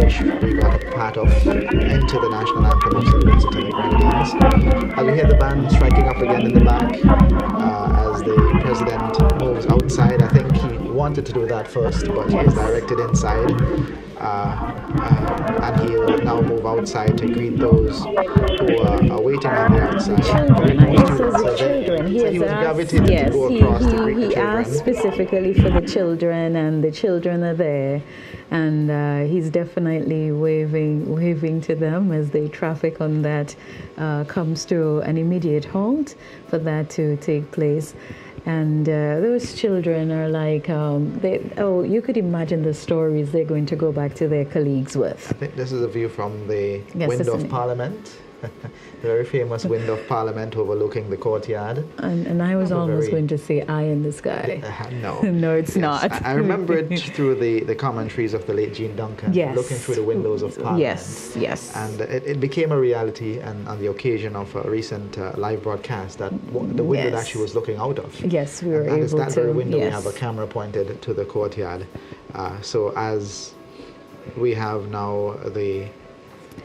which we got a part of into the national anthem of St. Vincent and the Grenadines. As we hear the band striking up again in the back, as the president moves outside. I think he wanted to do that first, but he is directed inside. And he'll now move outside to greet those who are waiting on the outside. Children, and this is the children. He was gravitated to go across to greet the he children. asked specifically for the children, and the children are there, and he's definitely waving to them as the traffic on that comes to an immediate halt for that to take place. And those children are like, you could imagine the stories they're going to go back to their colleagues with. I think this is a view from the Yes, window isn't of it? Parliament. The very famous window of Parliament overlooking the courtyard. And I was almost very- going to say eye in the sky. No. No, it's not. I remember it through the commentaries of the late Jean Duncan, Yes. looking through the windows of Parliament. Yes. And it became a reality, and on the occasion of a recent live broadcast, that the window that Yes. she was looking out of. Yes, we were And it's able that very to. window we Yes. have a camera pointed to the courtyard. So as we have now the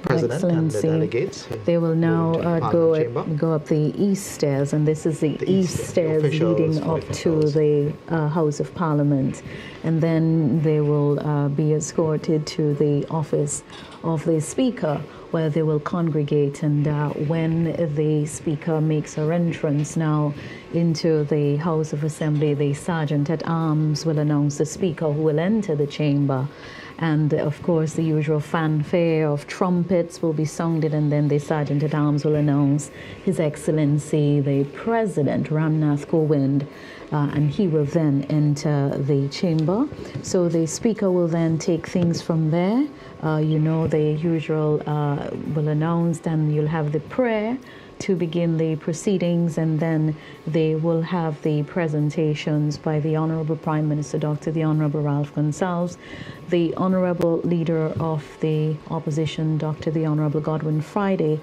president and the Excellency, delegates, They will now moving to the Parliament chamber. go up the east stairs, and this is the The east east stairs officials, leading for up to officials. the House of Parliament, and then they will be escorted to the office of the Speaker, where they will congregate. And when the Speaker makes her entrance now into the House of Assembly, the Sergeant at Arms will announce the Speaker who will enter the chamber. And of course, the usual fanfare of trumpets will be sounded, and then the Sergeant at Arms will announce His Excellency the President Ramnath Kovind, and he will then enter the chamber. So the Speaker will then take things from there. The usual will announce, and you'll have the prayer to begin the proceedings, and then they will have the presentations by the Honorable Prime Minister, the Honorable Ralph Gonsalves, the Honorable Leader of the Opposition, the Honorable Godwin Friday,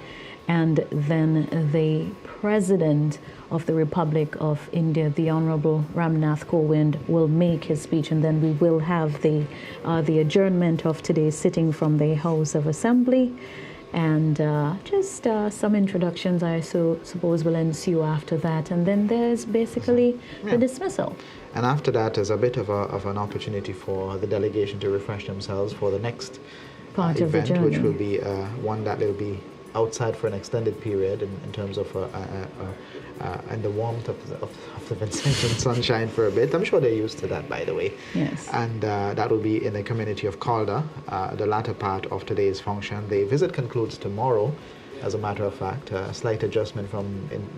and then the President of the Republic of India, the Honorable Ramnath Kovind, will make his speech, and then we will have the adjournment of today's sitting from the House of Assembly. And just some introductions, I suppose, will ensue after that. And then there's basically the dismissal. And after that, there's a bit of an opportunity for the delegation to refresh themselves for the next Part of the event, which journey. will be one that will be outside for an extended period in terms of and the warmth of the Vincentian sunshine for a bit. I'm sure they're used to that, by the way. Yes. And that will be in the community of Calder, the latter part of today's function. The visit concludes tomorrow, as a matter of fact. A slight adjustment from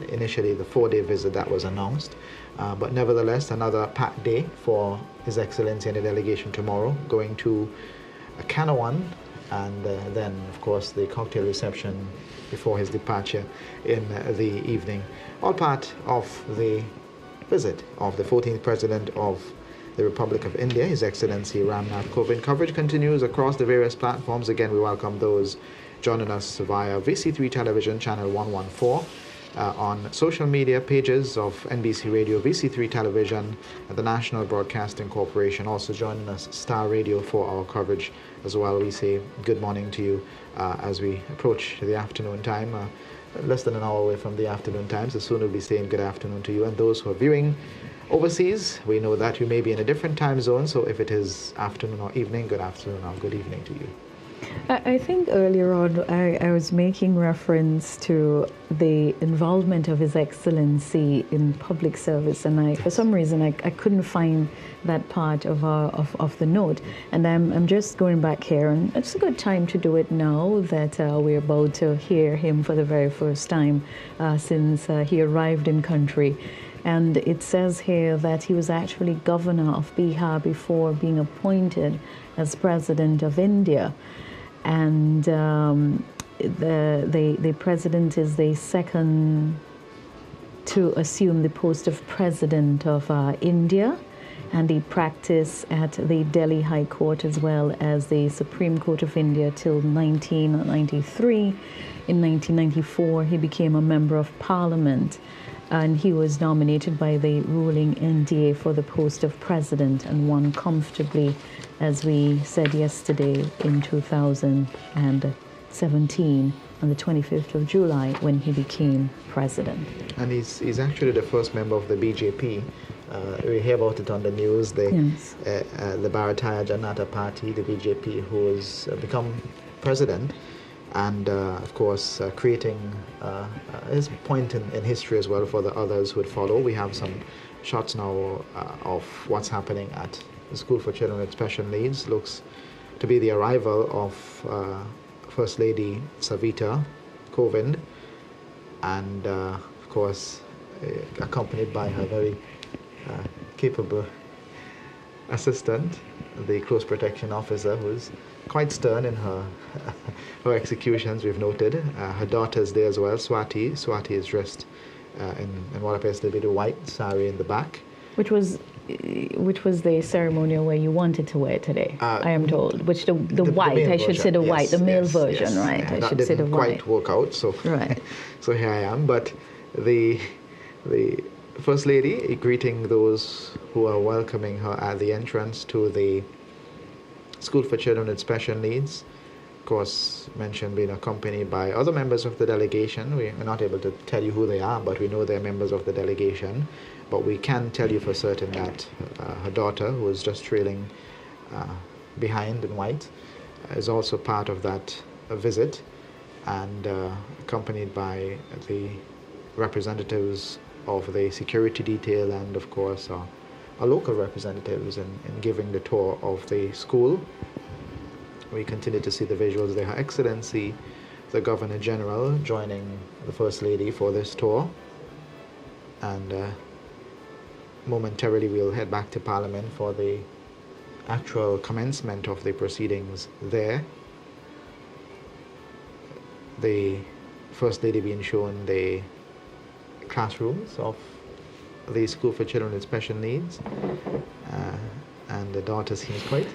initially the 4-day visit that was announced. But nevertheless, another packed day for His Excellency and the delegation tomorrow, going to Canawan, and then, of course, the cocktail reception before his departure in the evening. All part of the visit of the 14th President of the Republic of India, His Excellency Ramnath Kovind. Coverage continues across the various platforms. Again, we welcome those joining us via VC3 Television, Channel 114, on social media pages of NBC Radio, VC3 Television, and the National Broadcasting Corporation. Also joining us, Star Radio, for our coverage as well. We say good morning to you as we approach the afternoon time. Less than an hour away from the afternoon time, so soon we'll be saying good afternoon to you. And those who are viewing overseas, we know that you may be in a different time zone, so if it is afternoon or evening, good afternoon or good evening to you. I think earlier on I was making reference to the involvement of His Excellency in public service, and for some reason I couldn't find that part of the note, and I'm just going back here, and it's a good time to do it now that we're about to hear him for the very first time since he arrived in country. And it says here that he was actually governor of Bihar before being appointed as president of India. And the president is the second to assume the post of president of India, and he practiced at the Delhi High Court as well as the Supreme Court of India till 1993. In 1994, he became a member of Parliament, and he was nominated by the ruling NDA for the post of president and won comfortably, as we said yesterday, in 2017 on the 25th of July when he became president. And he's actually the first member of the BJP. We hear about it on the news, the Bharatiya Janata Party, the BJP, who has become president. And of course, creating his point in history as well for the others who would follow. We have some shots now of what's happening at the School for Children with Special Needs. Looks to be the arrival of First Lady Savita Kovind, and of course, accompanied by her very capable assistant, the close protection officer, who's quite stern in her executions, we've noted. Her daughter's there as well, Swati. Swati is dressed in what appears to be the white sari in the back. Which was the ceremonial where you wanted to wear today, I am told. Which the white, I should say the white, the male version, right? I should say the white. That didn't quite work out, so right. So here I am. But the First Lady greeting those who are welcoming her at the entrance to the School for Children with Special Needs. Of course, mentioned being accompanied by other members of the delegation. We're not able to tell you who they are, but we know they're members of the delegation. But we can tell you for certain that her daughter, who is just trailing behind in white, is also part of that visit, and accompanied by the representatives of the security detail and, of course, our local representatives in giving the tour of the school. We continue to see the visuals there. Her Excellency, the Governor General, joining the First Lady for this tour. And momentarily we'll head back to Parliament for the actual commencement of the proceedings there. The First Lady being shown the classrooms of the School for Children with Special Needs, and the daughter seems quite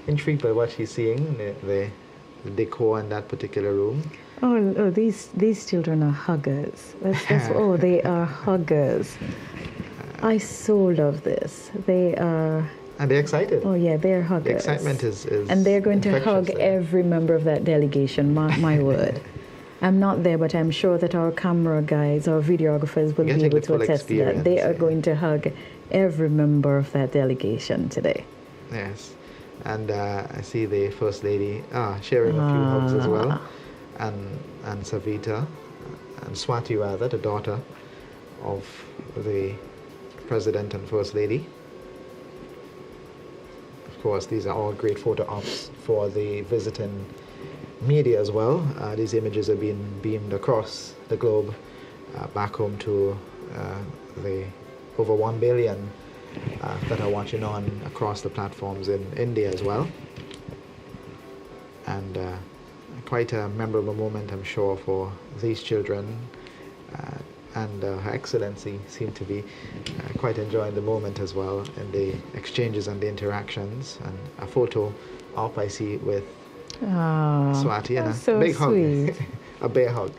intrigued by what she's seeing, the decor in that particular room. Oh, these children are huggers. They are huggers. I so love this. They are. And they're excited. Oh yeah, they're huggers. The excitement is and they're going to hug there. every member of that delegation. Mark my word. I'm not there, but I'm sure that our camera guys, our videographers will be able to attest to that. They are going to hug every member of that delegation today. Yes. And I see the First Lady sharing a few hugs as well. And Savita, and Swati rather, the daughter of the President and First Lady. Of course, these are all great photo ops for the visiting media as well. These images are being beamed across the globe back home to the over 1 billion that are watching on across the platforms in India as well. And quite a memorable moment, I'm sure, for these children. And Her Excellency seemed to be quite enjoying the moment as well in the exchanges and the interactions. And a photo up I see with Swati and a so big sweet. hug, a bear hug.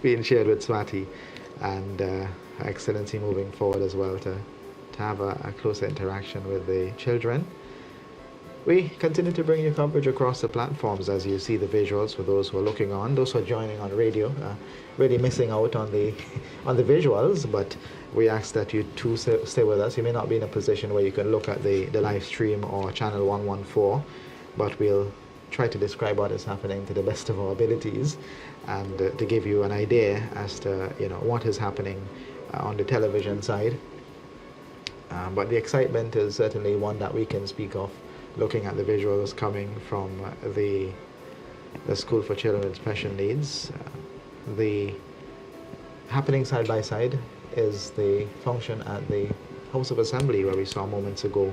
being shared with Swati and Her Excellency moving forward as well to have a closer interaction with the children. We continue to bring you coverage across the platforms as you see the visuals for those who are looking on, those who are joining on radio, really missing out on the on the visuals, but we ask that you too stay with us. You may not be in a position where you can look at the live stream or channel 114, but we'll try to describe what is happening to the best of our abilities and to give you an idea as to what is happening on the television side. But the excitement is certainly one that we can speak of, looking at the visuals coming from the School for Children with Special Needs. The happening side by side is the function at the House of Assembly, where we saw moments ago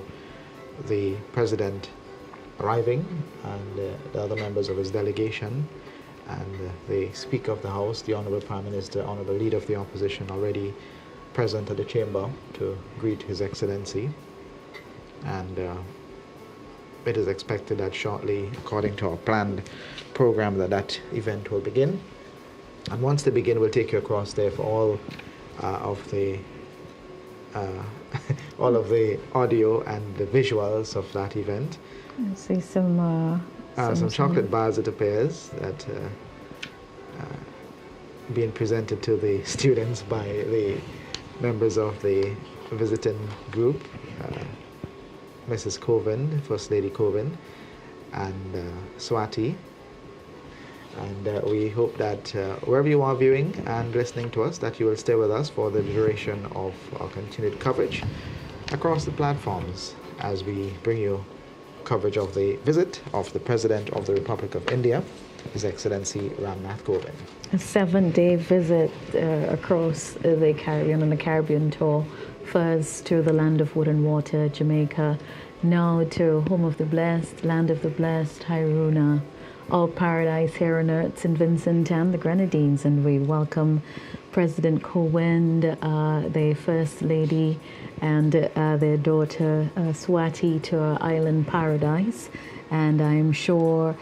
the President arriving and the other members of his delegation, and the Speaker of the House, the Honourable Prime Minister, Honourable Leader of the Opposition, already present at the chamber to greet His Excellency. And it is expected that shortly, according to our planned program, that event will begin. And once they begin, we'll take you across there for all of the all of the audio and the visuals of that event. I see some chocolate bars, it appears, that being presented to the students by the members of the visiting group, Mrs. Coven, First Lady Coven, and Swati. And we hope that wherever you are viewing and listening to us, that you will stay with us for the duration of our continued coverage across the platforms as we bring you coverage of the visit of the President of the Republic of India, His Excellency Ram Nath Kovind. A 7-day visit across the Caribbean on the Caribbean tour. First to the land of wood and water, Jamaica, now to home of the blessed, land of the blessed, Hairuna, all paradise here on earth, St. Vincent and the Grenadines. And we welcome President Kovind, the First Lady, and their daughter Swati to our island paradise. And I'm sure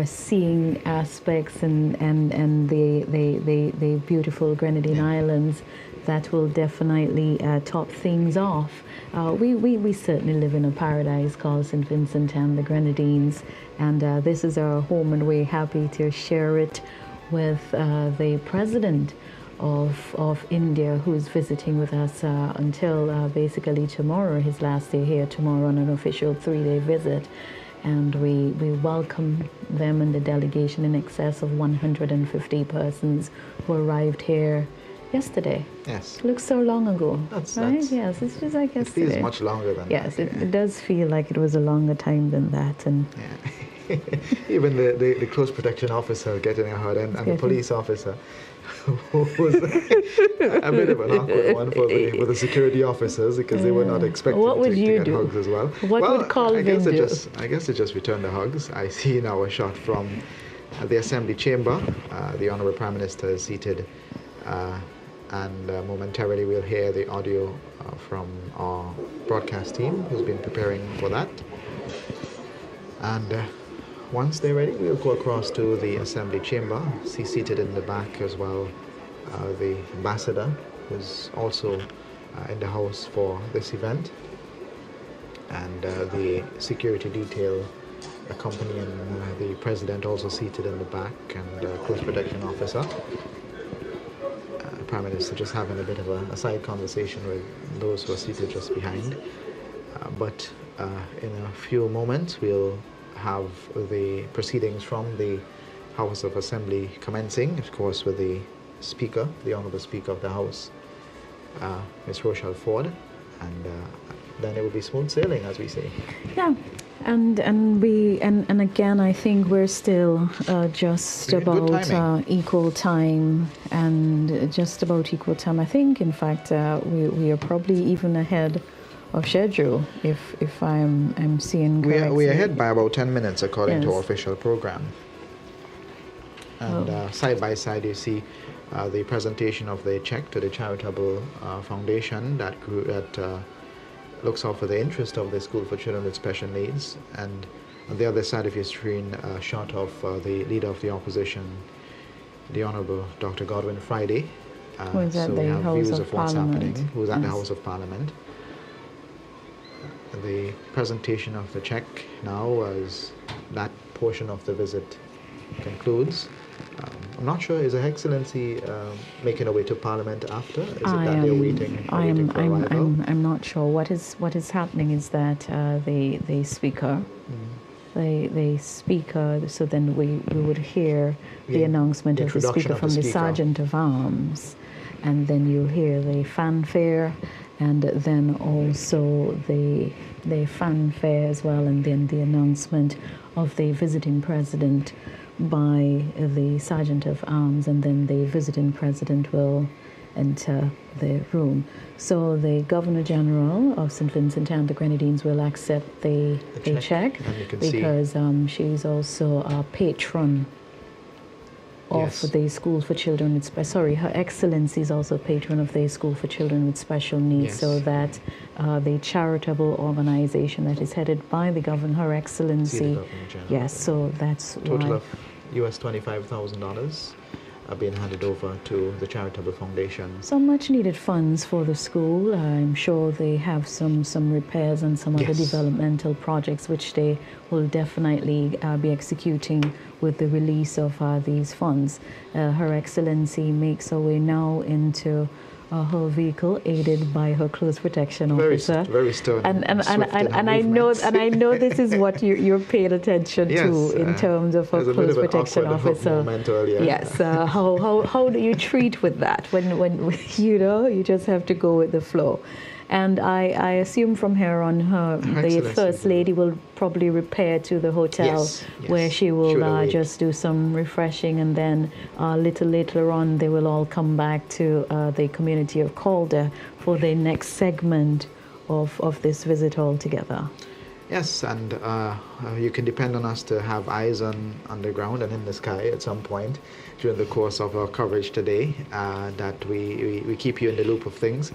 seeing aspects and the beautiful Grenadine Islands that will definitely top things off. We certainly live in a paradise called St. Vincent and the Grenadines, and this is our home, and we're happy to share it with the President of India, who's visiting with us until basically tomorrow, his last day here tomorrow on an official 3-day visit. And we welcome them and the delegation, in excess of 150 persons who arrived here yesterday. Yes. Looks so long ago. That's yes, it's just like yesterday. It feels much longer than yes, that. Yes, it does feel like it was a longer time than that. And yeah. Even the close protection officer getting a hard, and the police officer was a bit of an awkward one for the security officers, because they were not expecting to get hugs as well. What would Colvin do? I guess they just returned the hugs. I see now a shot from the Assembly chamber. The Honourable Prime Minister is seated, and momentarily we'll hear the audio from our broadcast team who's been preparing for that. And once they're ready, we'll go across to the Assembly chamber. See seated in the back as well the ambassador, who's also in the house for this event, and the security detail accompanying the President, also seated in the back, and close protection officer. Prime Minister just having a bit of a side conversation with those who are seated just behind. But in a few moments, we'll have the proceedings from the House of Assembly commencing, of course, with the Speaker, the Honourable Speaker of the House, Ms. Rochelle Ford, and then it will be smooth sailing, as we say. Yeah, and again, I think we're still just about equal time, and just about equal time. I think, in fact, we are probably even ahead of schedule, if I'm seeing correctly. We're ahead by about 10 minutes according to our official program. And side by side, you see the presentation of the check to the charitable foundation that looks out for the interest of the School for Children with Special Needs. And on the other side of your screen, a shot of the Leader of the Opposition, the Honourable Dr. Godwin Friday. Who is at So we the have House views of of what's Parliament. happening, who's at the Yes. House of Parliament. The presentation of the check now, as that portion of the visit concludes. I'm not sure, is Her Excellency making her way to Parliament after? Is it that they're waiting for arrival? I'm not sure. What is happening is that the speaker, the speaker. So then we would hear the announcement of the speaker from the Sergeant of Arms, and then you hear the fanfare, and then also the fanfare as well, and then the announcement of the visiting president by the Sergeant of Arms, and then the visiting president will enter the room. So the Governor General of St. Vincent and the Grenadines will accept the check because she's also a patron of the School for Children with Her Excellency is also patron of the School for Children with Special Needs, so that the charitable organization that is headed by the Governor, Her Excellency. Yes, so that's total of US $25,000 are being handed over to the charitable foundation. So much needed funds for the school. I'm sure they have some repairs and some other developmental projects which they will definitely be executing with the release of these funds. Her Excellency makes her way now into her vehicle, aided by her close protection officer. Very stern. And I know this is what you're paying attention to in terms of her close protection officer. Yes. How do you treat with that when you just have to go with the flow? And I assume from here on, the First Lady will probably repair to the hotel where she will just do some refreshing, and then a little later on they will all come back to the community of Calder for the next segment of this visit altogether. Yes, and you can depend on us to have eyes on the ground and in the sky at some point during the course of our coverage today, that we keep you in the loop of things.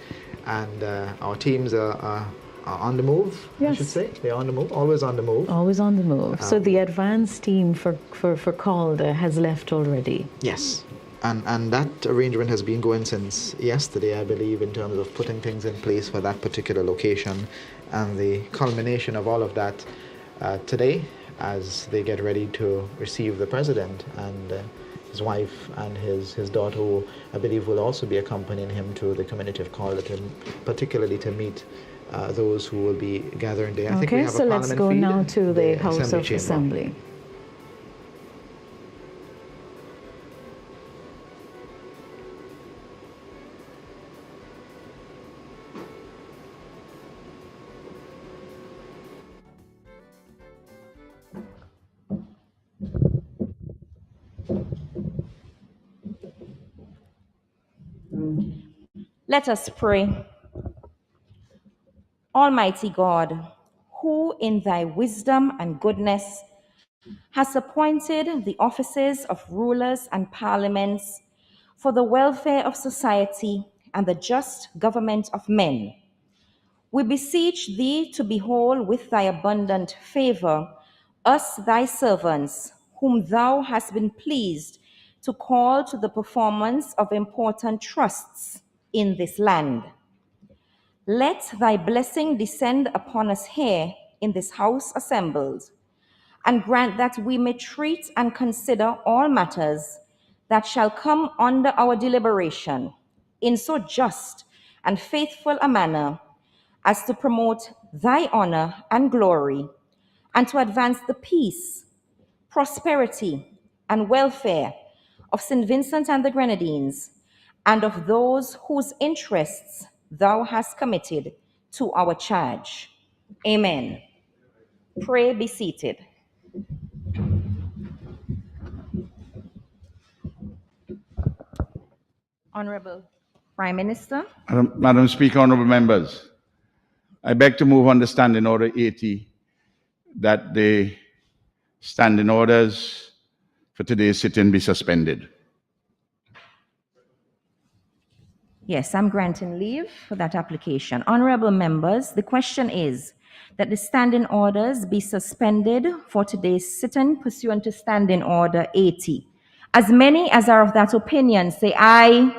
And our teams are on the move, I should say. They're on the move, always on the move. Always on the move. So the advanced team for Calder has left already. Yes. And that arrangement has been going since yesterday, I believe, in terms of putting things in place for that particular location, and the culmination of all of that today as they get ready to receive the president and his wife and his daughter, who I believe will also be accompanying him to the community of Calder, particularly to meet those who will be gathering there. I think we have so let's go now to the House of Assembly. Let us pray. Almighty God, who in thy wisdom and goodness has appointed the offices of rulers and parliaments for the welfare of society and the just government of men, we beseech thee to behold with thy abundant favor us thy servants, whom thou hast been pleased to call to the performance of important trusts in this land. Let thy blessing descend upon us here in this house assembled, and grant that we may treat and consider all matters that shall come under our deliberation in so just and faithful a manner as to promote thy honor and glory, and to advance the peace, prosperity, and welfare of St. Vincent and the Grenadines, and of those whose interests thou hast committed to our charge. Amen. Pray, be seated. Honorable Prime Minister. Madam Speaker, honorable members, I beg to move on the Standing Order 80 that the standing orders for today's sitting be suspended. Yes, I'm granting leave for that application. Honorable members, the question is that the standing orders be suspended for today's sitting pursuant to Standing Order 80. As many as are of that opinion, say aye.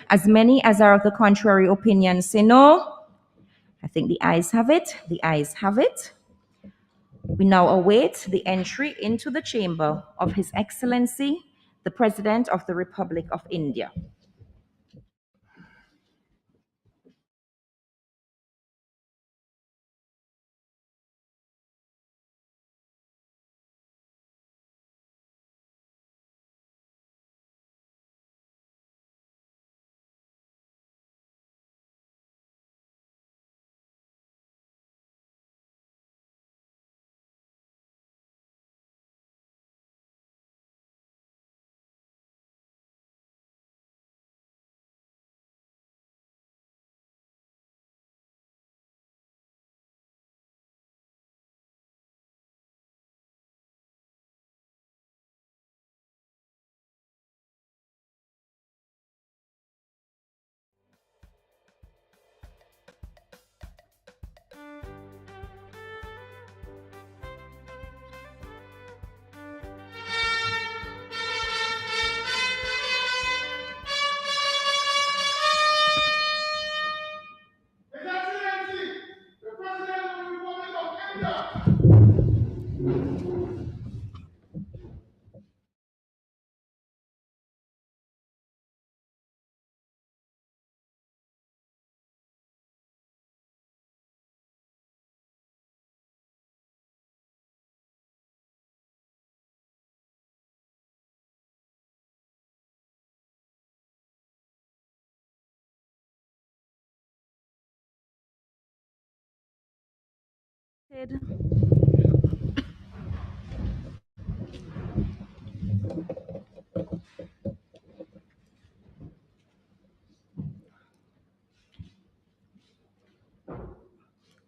As many as are of the contrary opinion, say no. I think the ayes have it. The ayes have it. We now await the entry into the chamber of His Excellency, the President of the Republic of India.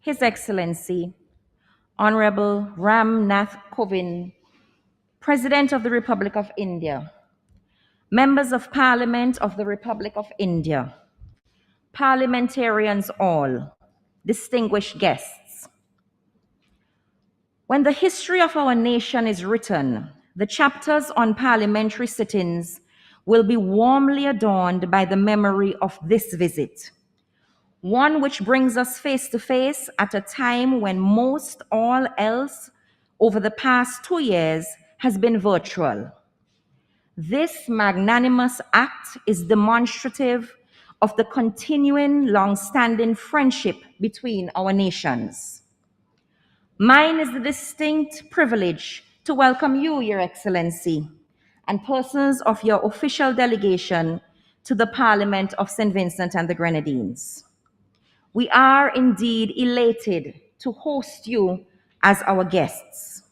His Excellency, Honorable Ram Nath Kovind, President of the Republic of India, Members of Parliament of the Republic of India, parliamentarians all, distinguished guests. When the history of our nation is written, the chapters on parliamentary sittings will be warmly adorned by the memory of this visit, one which brings us face to face at a time when most all else over the past 2 years has been virtual. This magnanimous act is demonstrative of the continuing long-standing friendship between our nations. Mine is the distinct privilege to welcome you, Your Excellency, and persons of your official delegation to the Parliament of St. Vincent and the Grenadines. We are indeed elated to host you as our guests.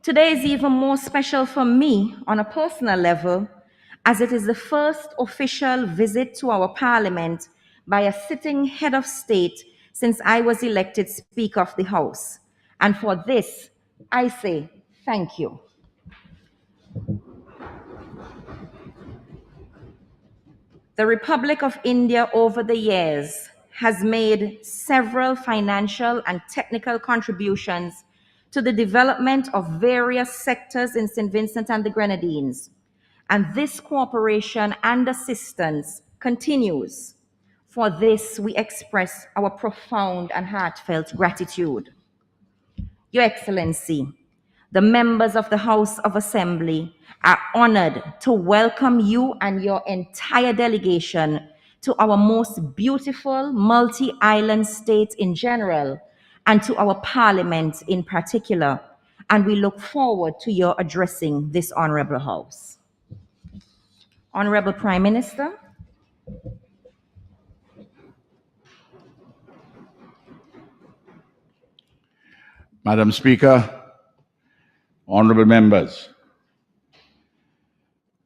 Today is even more special for me on a personal level, as it is the first official visit to our Parliament by a sitting head of state since I was elected Speaker of the House. And for this, I say thank you. The Republic of India over the years has made several financial and technical contributions to the development of various sectors in St. Vincent and the Grenadines. And this cooperation and assistance continues. For this, we express our profound and heartfelt gratitude. Your Excellency, the members of the House of Assembly are honored to welcome you and your entire delegation to our most beautiful multi-island state in general and to our Parliament in particular. And we look forward to your addressing this Honorable House. Honorable Prime Minister. Madam Speaker, honorable members,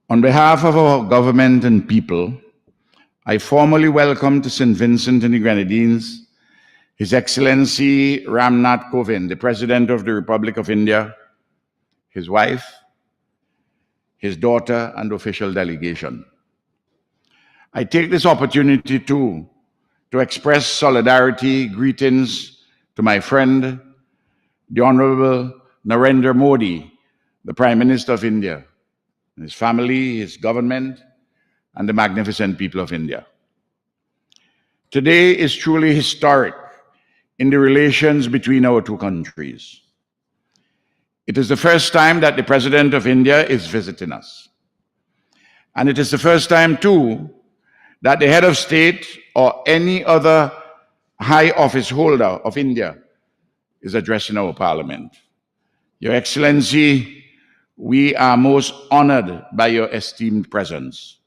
on behalf of our government and people, I formally welcome to St. Vincent and the Grenadines His Excellency Ram Nath Kovind, the President of the Republic of India, his wife, his daughter, and official delegation. I take this opportunity to express solidarity, greetings to my friend, the Honorable Narendra Modi, the Prime Minister of India, his family, his government, and the magnificent people of India. Today is truly historic in the relations between our two countries. It is the first time that the President of India is visiting us. And it is the first time, too, that the head of state or any other high office holder of India is addressing our parliament. Your Excellency, we are most honored by your esteemed presence.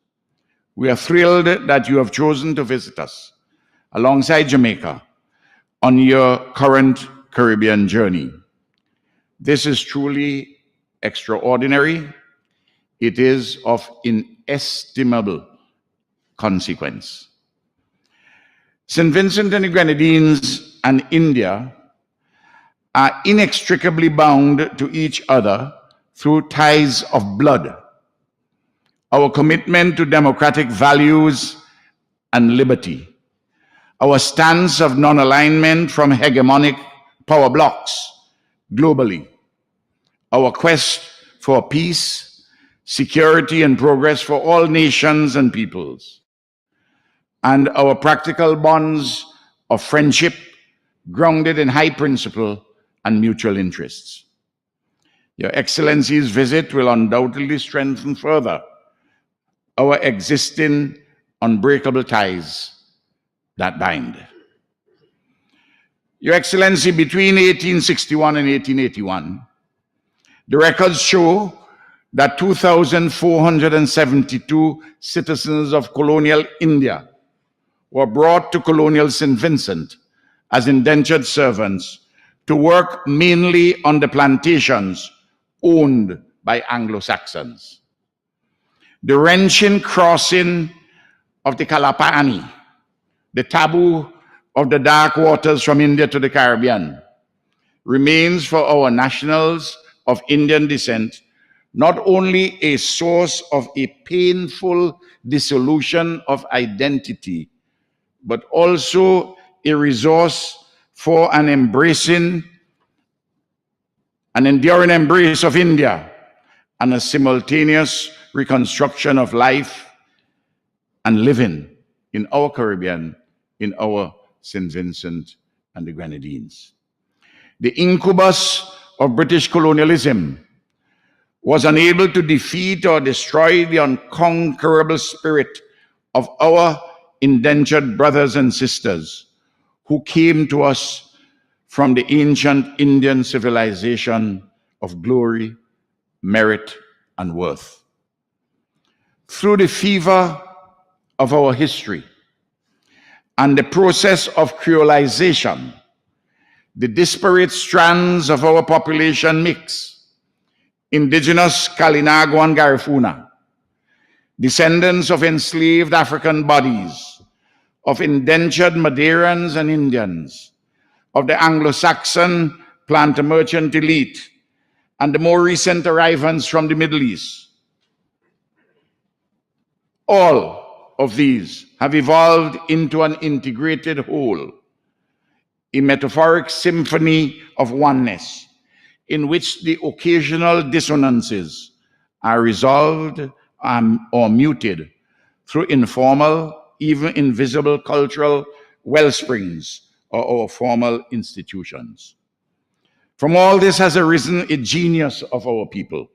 We are thrilled that you have chosen to visit us alongside Jamaica on your current Caribbean journey. This is truly extraordinary. It is of inestimable consequence. St. Vincent and the Grenadines and India are inextricably bound to each other through ties of blood. Our commitment to democratic values and liberty, our stance of non-alignment from hegemonic power blocs globally, our quest for peace, security, and progress for all nations and peoples, and our practical bonds of friendship grounded in high principle and mutual interests. Your Excellency's visit will undoubtedly strengthen further our existing unbreakable ties that bind. Your Excellency, between 1861 and 1881, the records show that 2,472 citizens of colonial India were brought to colonial St. Vincent as indentured servants to work mainly on the plantations owned by Anglo-Saxons. The wrenching crossing of the Kalapani, the taboo of the dark waters from India to the Caribbean, remains for our nationals of Indian descent not only a source of a painful dissolution of identity, but also a resource for an enduring embrace of India and a simultaneous reconstruction of life and living in our Caribbean, in our St. Vincent and the Grenadines. The incubus of British colonialism was unable to defeat or destroy the unconquerable spirit of our indentured brothers and sisters who came to us from the ancient Indian civilization of glory, merit, and worth. Through the fever of our history and the process of creolization, the disparate strands of our population mix, indigenous Kalinago and Garifuna, descendants of enslaved African bodies, of indentured Madeirans and Indians, of the Anglo-Saxon planter merchant elite, and the more recent arrivals from the Middle East. All of these have evolved into an integrated whole, a metaphoric symphony of oneness, in which the occasional dissonances are resolved or muted through informal, even invisible cultural wellsprings or our formal institutions. From all this has arisen a genius of our people,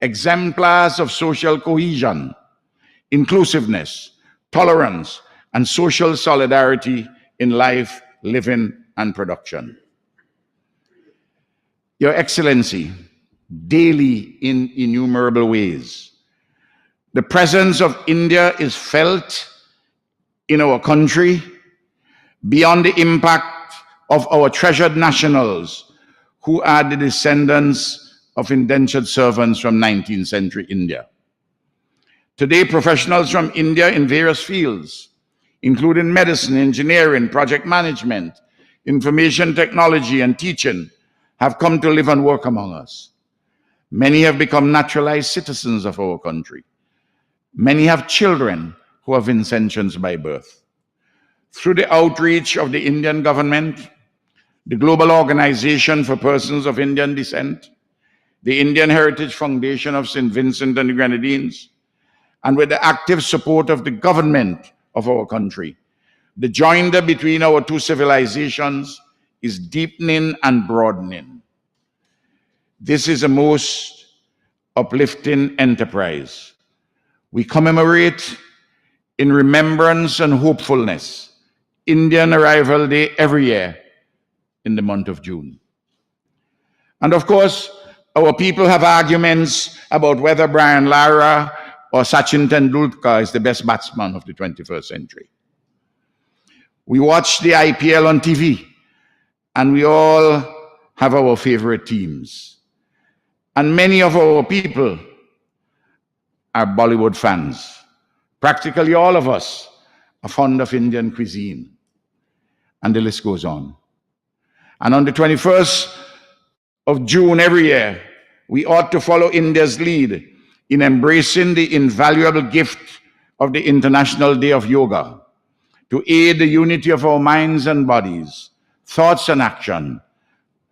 exemplars of social cohesion, inclusiveness, tolerance, and social solidarity in life, living, and production. Your Excellency, daily in innumerable ways, the presence of India is felt in our country beyond the impact of our treasured nationals who are the descendants of indentured servants from 19th century India. Today, professionals from India in various fields, including medicine, engineering, project management, information technology, and teaching, have come to live and work among us. Many have become naturalized citizens of our country. Many have children who are Vincentians by birth. Through the outreach of the Indian government, the Global Organization for Persons of Indian Descent, the Indian Heritage Foundation of St. Vincent and the Grenadines, and with the active support of the government of our country, the joinder between our two civilizations is deepening and broadening. This is a most uplifting enterprise. We commemorate in remembrance and hopefulness Indian Arrival Day every year in the month of June. And of course, our people have arguments about whether Brian Lara or Sachin Tendulkar is the best batsman of the 21st century. We watch the IPL on TV, and we all have our favorite teams. And many of our people are Bollywood fans. Practically all of us are fond of Indian cuisine. And the list goes on. And on the 21st of June every year, we ought to follow India's lead in embracing the invaluable gift of the International Day of Yoga to aid the unity of our minds and bodies, thoughts and action,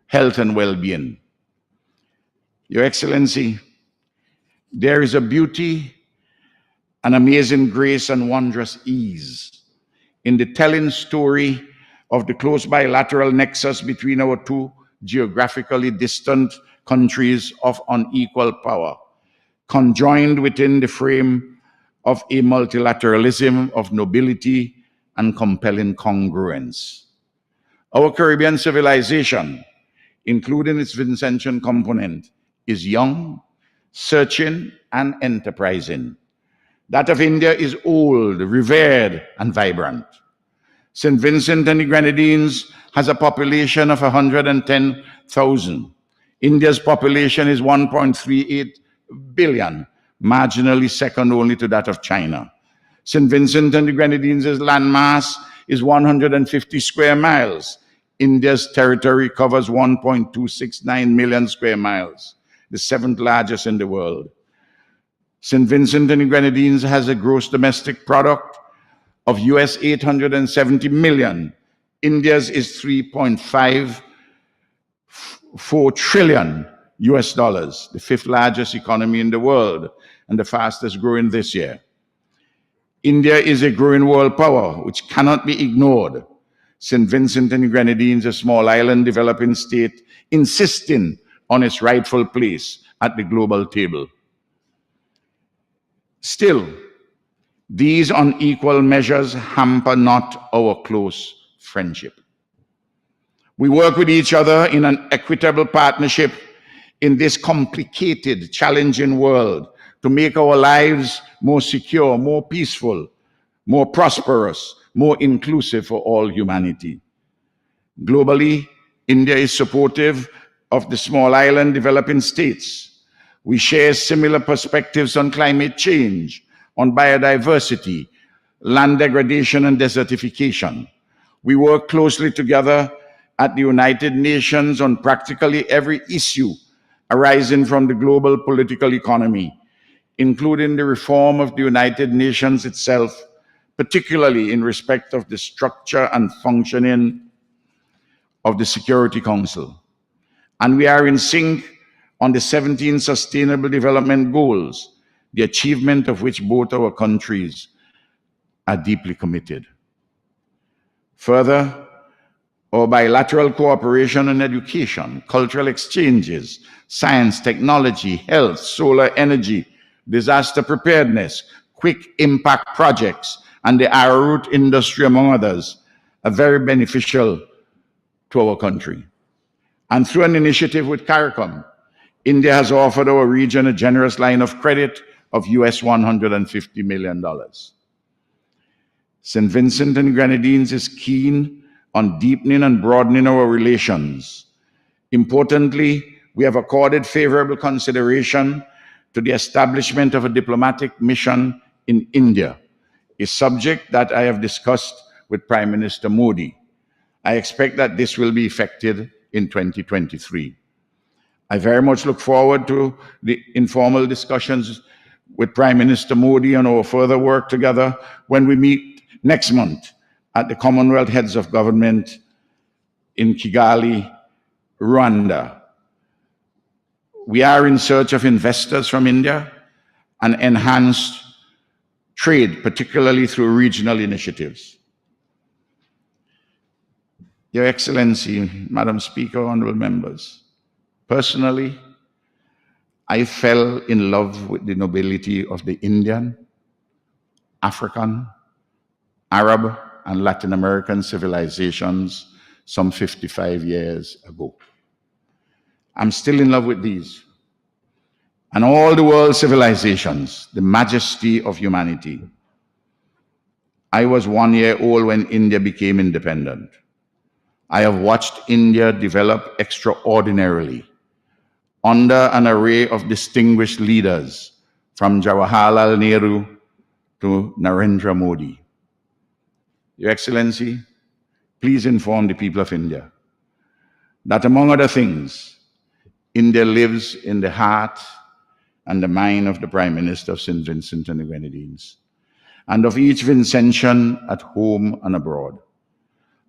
health and well-being. Your Excellency, there is a beauty, an amazing grace and wondrous ease in the telling story of the close bilateral nexus between our two geographically distant countries of unequal power, conjoined within the frame of a multilateralism of nobility and compelling congruence. Our Caribbean civilization, including its Vincentian component, is young, searching, and enterprising. That of India is old, revered, and vibrant. St. Vincent and the Grenadines has a population of 110,000. India's population is 1.38 billion, marginally second only to that of China. St. Vincent and the Grenadines' landmass is 150 square miles. India's territory covers 1.269 million square miles, the seventh largest in the world. St. Vincent and the Grenadines has a gross domestic product of US 870 million. India's is 3.54 trillion US dollars, the fifth largest economy in the world and the fastest growing this year. India is a growing world power which cannot be ignored. St. Vincent and the Grenadines, a small island developing state, insisting on its rightful place at the global table. Still, these unequal measures hamper not our close friendship. We work with each other in an equitable partnership in this complicated, challenging world to make our lives more secure, more peaceful, more prosperous, more inclusive for all humanity. Globally, India is supportive of the small island developing states. We share similar perspectives on climate change, on biodiversity, land degradation, and desertification. We work closely together at the United Nations on practically every issue arising from the global political economy, including the reform of the United Nations itself, particularly in respect of the structure and functioning of the Security Council. And we are in sync on the 17 Sustainable Development Goals, the achievement of which both our countries are deeply committed. Further, our bilateral cooperation in education, cultural exchanges, science, technology, health, solar energy, disaster preparedness, quick impact projects, and the arrowroot industry, among others, are very beneficial to our country. And through an initiative with CARICOM, India has offered our region a generous line of credit of US $150 million. St. Vincent and Grenadines is keen on deepening and broadening our relations. Importantly, we have accorded favorable consideration to the establishment of a diplomatic mission in India, a subject that I have discussed with Prime Minister Modi. I expect that this will be effected in 2023. I very much look forward to the informal discussions with Prime Minister Modi on our further work together when we meet next month at the Commonwealth Heads of Government in Kigali, Rwanda. We are in search of investors from India and enhanced trade, particularly through regional initiatives. Your Excellency, Madam Speaker, honorable members, personally, I fell in love with the nobility of the Indian, African, Arab, and Latin American civilizations some 55 years ago. I'm still in love with these. And all the world civilizations, the majesty of humanity. I was 1 year old when India became independent. I have watched India develop extraordinarily under an array of distinguished leaders, from Jawaharlal Nehru to Narendra Modi. Your Excellency, please inform the people of India that, among other things, India lives in the heart and the mind of the Prime Minister of St. Vincent and the Grenadines, and of each Vincentian at home and abroad.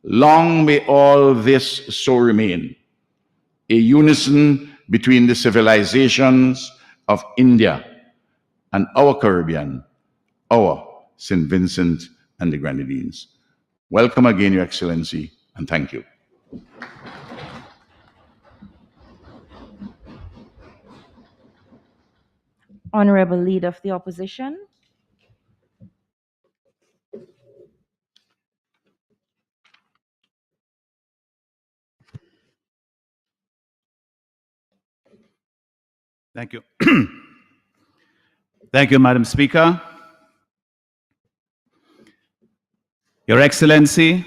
Long may all this so remain, a unison between the civilizations of India and our Caribbean, our St. Vincent and the Grenadines. Welcome again, Your Excellency, and thank you. Honorable Leader of the Opposition. Thank you. Thank you, Madam Speaker. Your Excellency,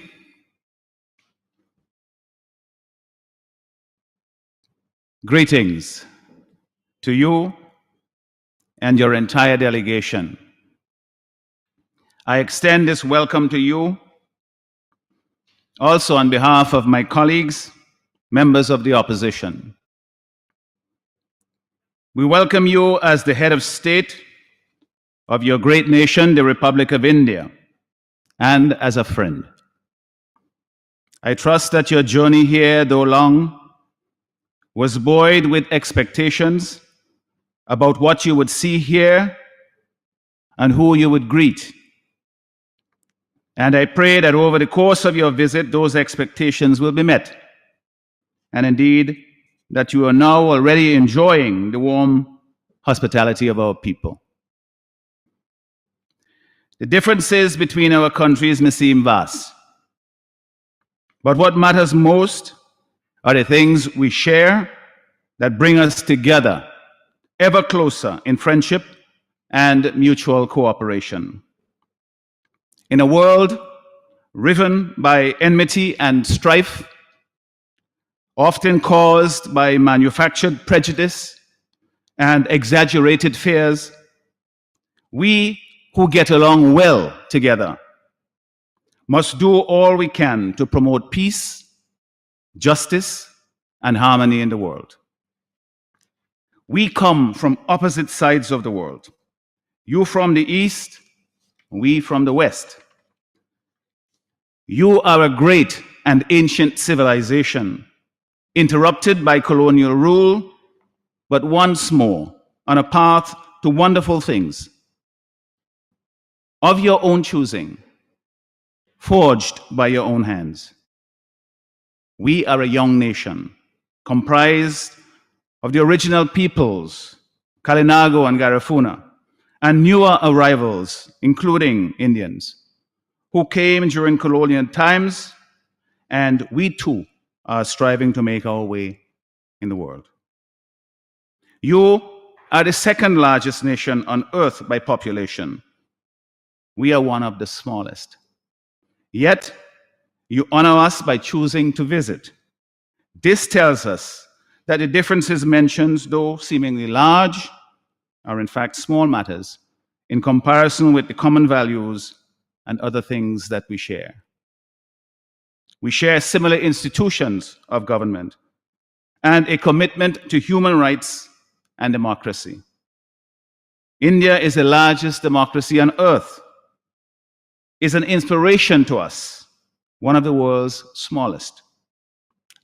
greetings to you and your entire delegation. I extend this welcome to you also on behalf of my colleagues, members of the opposition. We welcome you as the head of state of your great nation, the Republic of India, and as a friend. I trust that your journey here, though long, was buoyed with expectations about what you would see here and who you would greet. And I pray that over the course of your visit, those expectations will be met. And indeed, that you are now already enjoying the warm hospitality of our people. The differences between our countries may seem vast, but what matters most are the things we share that bring us together, ever closer in friendship and mutual cooperation. In a world riven by enmity and strife, often caused by manufactured prejudice and exaggerated fears, we who get along well together must do all we can to promote peace, justice, and harmony in the world. We come from opposite sides of the world. You from the East, we from the West. You are a great and ancient civilization, interrupted by colonial rule, but once more on a path to wonderful things. Of your own choosing, forged by your own hands. We are a young nation, comprised of the original peoples, Kalinago and Garifuna, and newer arrivals, including Indians, who came during colonial times, and we too are striving to make our way in the world. You are the second largest nation on earth by population. We are one of the smallest. Yet, you honor us by choosing to visit. This tells us that the differences mentioned, though seemingly large, are in fact small matters in comparison with the common values and other things that we share. We share similar institutions of government and a commitment to human rights and democracy. India is the largest democracy on earth, is an inspiration to us, one of the world's smallest.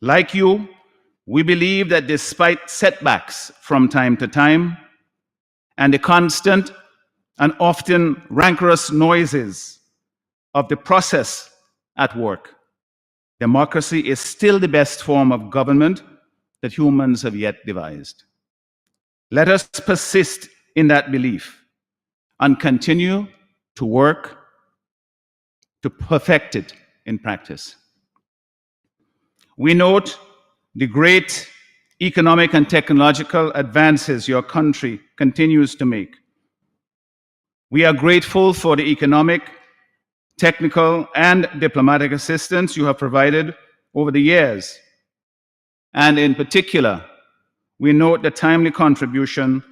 Like you, We believe that despite setbacks from time to time and the constant and often rancorous noises of the process at work, democracy is still the best form of government that humans have yet devised. Let us persist in that belief and continue to work to perfect it in practice. We note the great economic and technological advances your country continues to make. We are grateful for the economic, technical, and diplomatic assistance you have provided over the years. And in particular, we note the timely contribution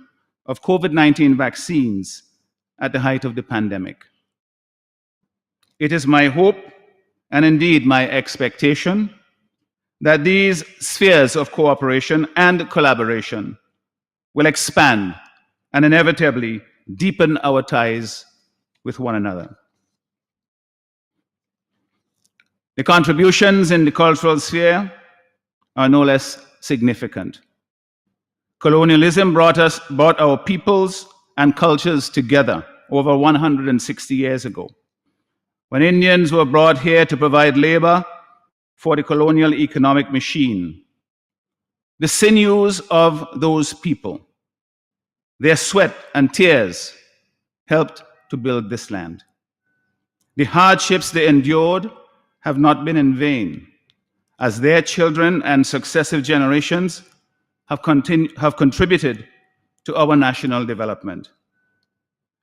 of COVID-19 vaccines at the height of the pandemic. It is my hope, and indeed my expectation, that these spheres of cooperation and collaboration will expand and inevitably deepen our ties with one another. The contributions in the cultural sphere are no less significant. Colonialism brought our peoples and cultures together over 160 years ago, when Indians were brought here to provide labor for the colonial economic machine. The sinews of those people, their sweat and tears, helped to build this land. The hardships they endured have not been in vain, as their children and successive generations have contributed to our national development.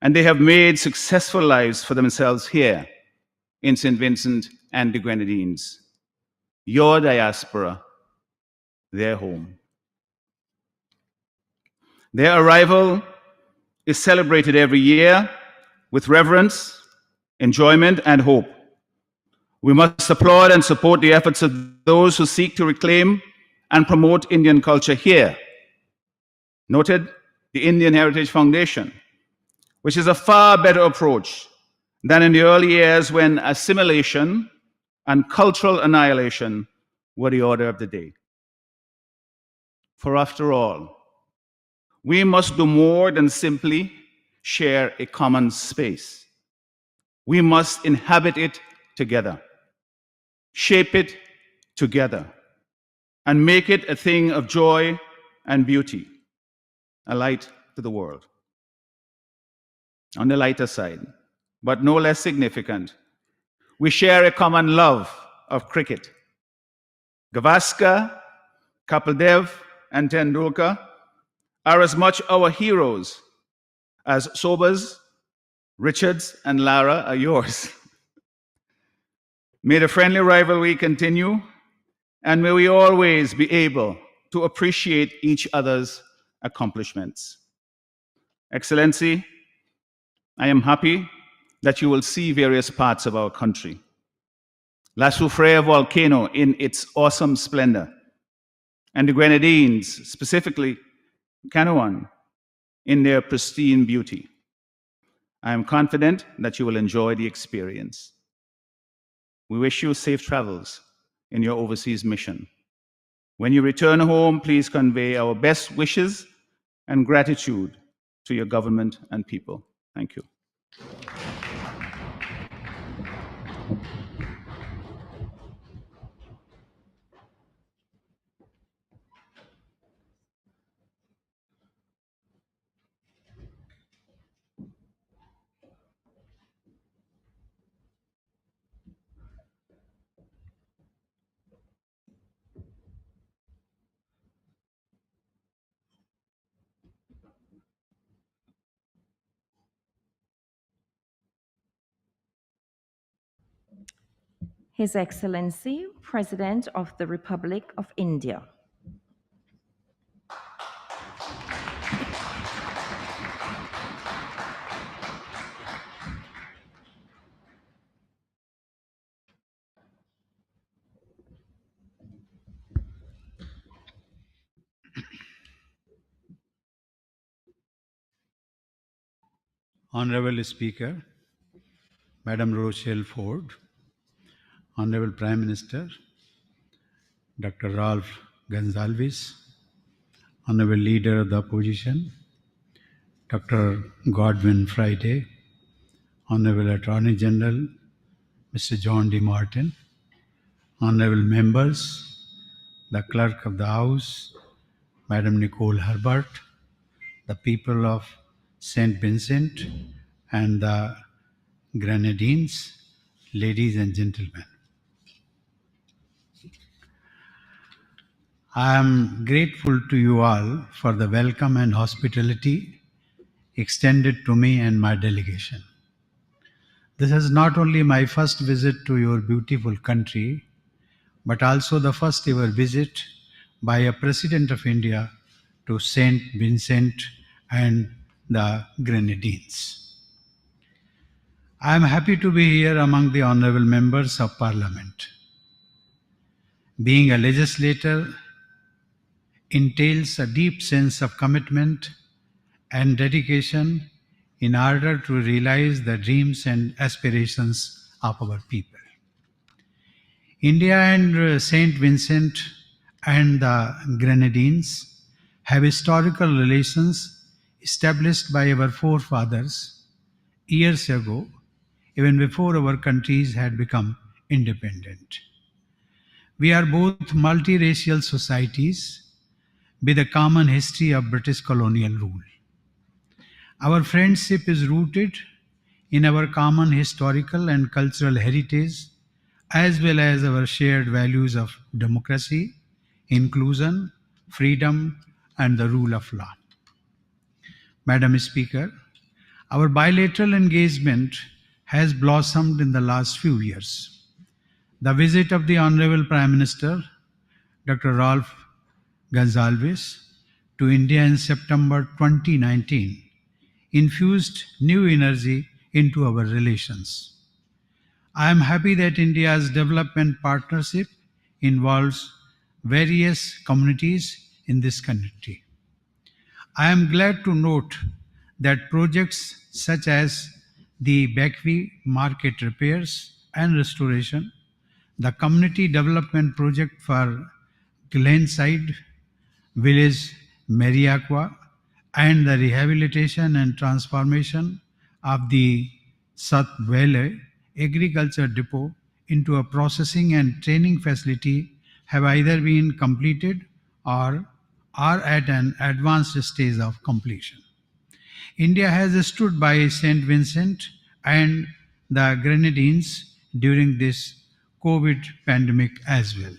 And they have made successful lives for themselves here in St. Vincent and the Grenadines. Your diaspora, their home. Their arrival is celebrated every year with reverence, enjoyment, and hope. We must applaud and support the efforts of those who seek to reclaim and promote Indian culture here. Noted the Indian Heritage Foundation, which is a far better approach than in the early years when assimilation and cultural annihilation were the order of the day. For after all, we must do more than simply share a common space. We must inhabit it together, shape it together, and make it a thing of joy and beauty, a light to the world. On the lighter side, but no less significant, we share a common love of cricket. Gavaskar, Kapil Dev, and Tendulkar are as much our heroes as Sobers, Richards, and Lara are yours. May the friendly rivalry continue, and may we always be able to appreciate each other's accomplishments. Excellency, I am happy that you will see various parts of our country. La Soufrière volcano in its awesome splendor, and the Grenadines, specifically Canouan, in their pristine beauty. I am confident that you will enjoy the experience. We wish you safe travels in your overseas mission. When you return home, please convey our best wishes and gratitude to your government and people. Thank you. His Excellency, President of the Republic of India. Honorable Speaker, Madam Rochelle Ford, Honorable Prime Minister, Dr. Ralph Gonzalez, Honorable Leader of the Opposition, Dr. Godwin Friday, Honorable Attorney General, Mr. John D. Martin, Honorable Members, the Clerk of the House, Madam Nicole Herbert, the people of St. Vincent and the Grenadines, ladies and gentlemen. I am grateful to you all for the welcome and hospitality extended to me and my delegation. This is not only my first visit to your beautiful country, but also the first ever visit by a President of India to St. Vincent and the Grenadines. I am happy to be here among the honorable members of Parliament. Being a legislator entails a deep sense of commitment and dedication in order to realize the dreams and aspirations of our people. India and St. Vincent and the Grenadines have historical relations established by our forefathers years ago, even before our countries had become independent. We are both multiracial societies with a common history of British colonial rule. Our friendship is rooted in our common historical and cultural heritage, as well as our shared values of democracy, inclusion, freedom, and the rule of law. Madam Speaker, our bilateral engagement has blossomed in the last few years. The visit of the Honorable Prime Minister, Dr. Ralph Gonzalez, to India in September 2019 infused new energy into our relations. I am happy that India's development partnership involves various communities in this country. I am glad to note that projects such as the Bakwi market repairs and restoration, the community development project for Glenside village Mariaqua, and the rehabilitation and transformation of the Sat Valley agriculture depot into a processing and training facility have either been completed or are at an advanced stage of completion. India has stood by St. Vincent and the Grenadines during this COVID pandemic as well.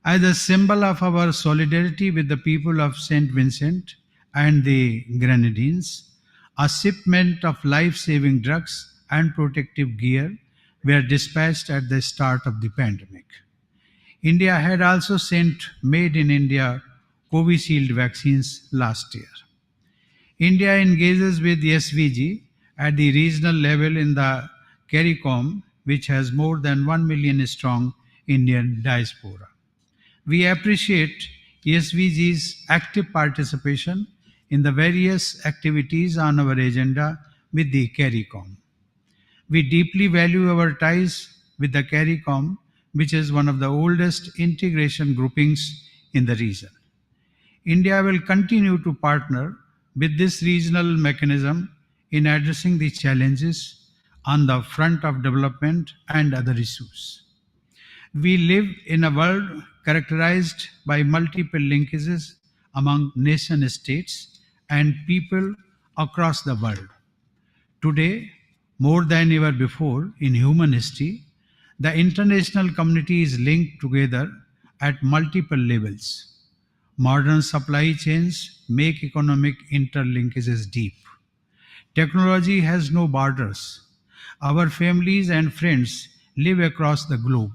As a symbol of our solidarity with the people of St. Vincent and the Grenadines, a shipment of life-saving drugs and protective gear were dispatched at the start of the pandemic. India had also sent made in India Covishield vaccines last year. India engages with the SVG at the regional level in the CARICOM, which has more than 1 million strong Indian diaspora. We appreciate SVG's active participation in the various activities on our agenda with the CARICOM. We deeply value our ties with the CARICOM, which is one of the oldest integration groupings in the region. India will continue to partner with this regional mechanism in addressing the challenges on the front of development and other issues. We live in a world characterized by multiple linkages among nation states and people across the world. Today, more than ever before in human history, the international community is linked together at multiple levels. Modern supply chains make economic interlinkages deep. Technology has no borders. Our families and friends live across the globe,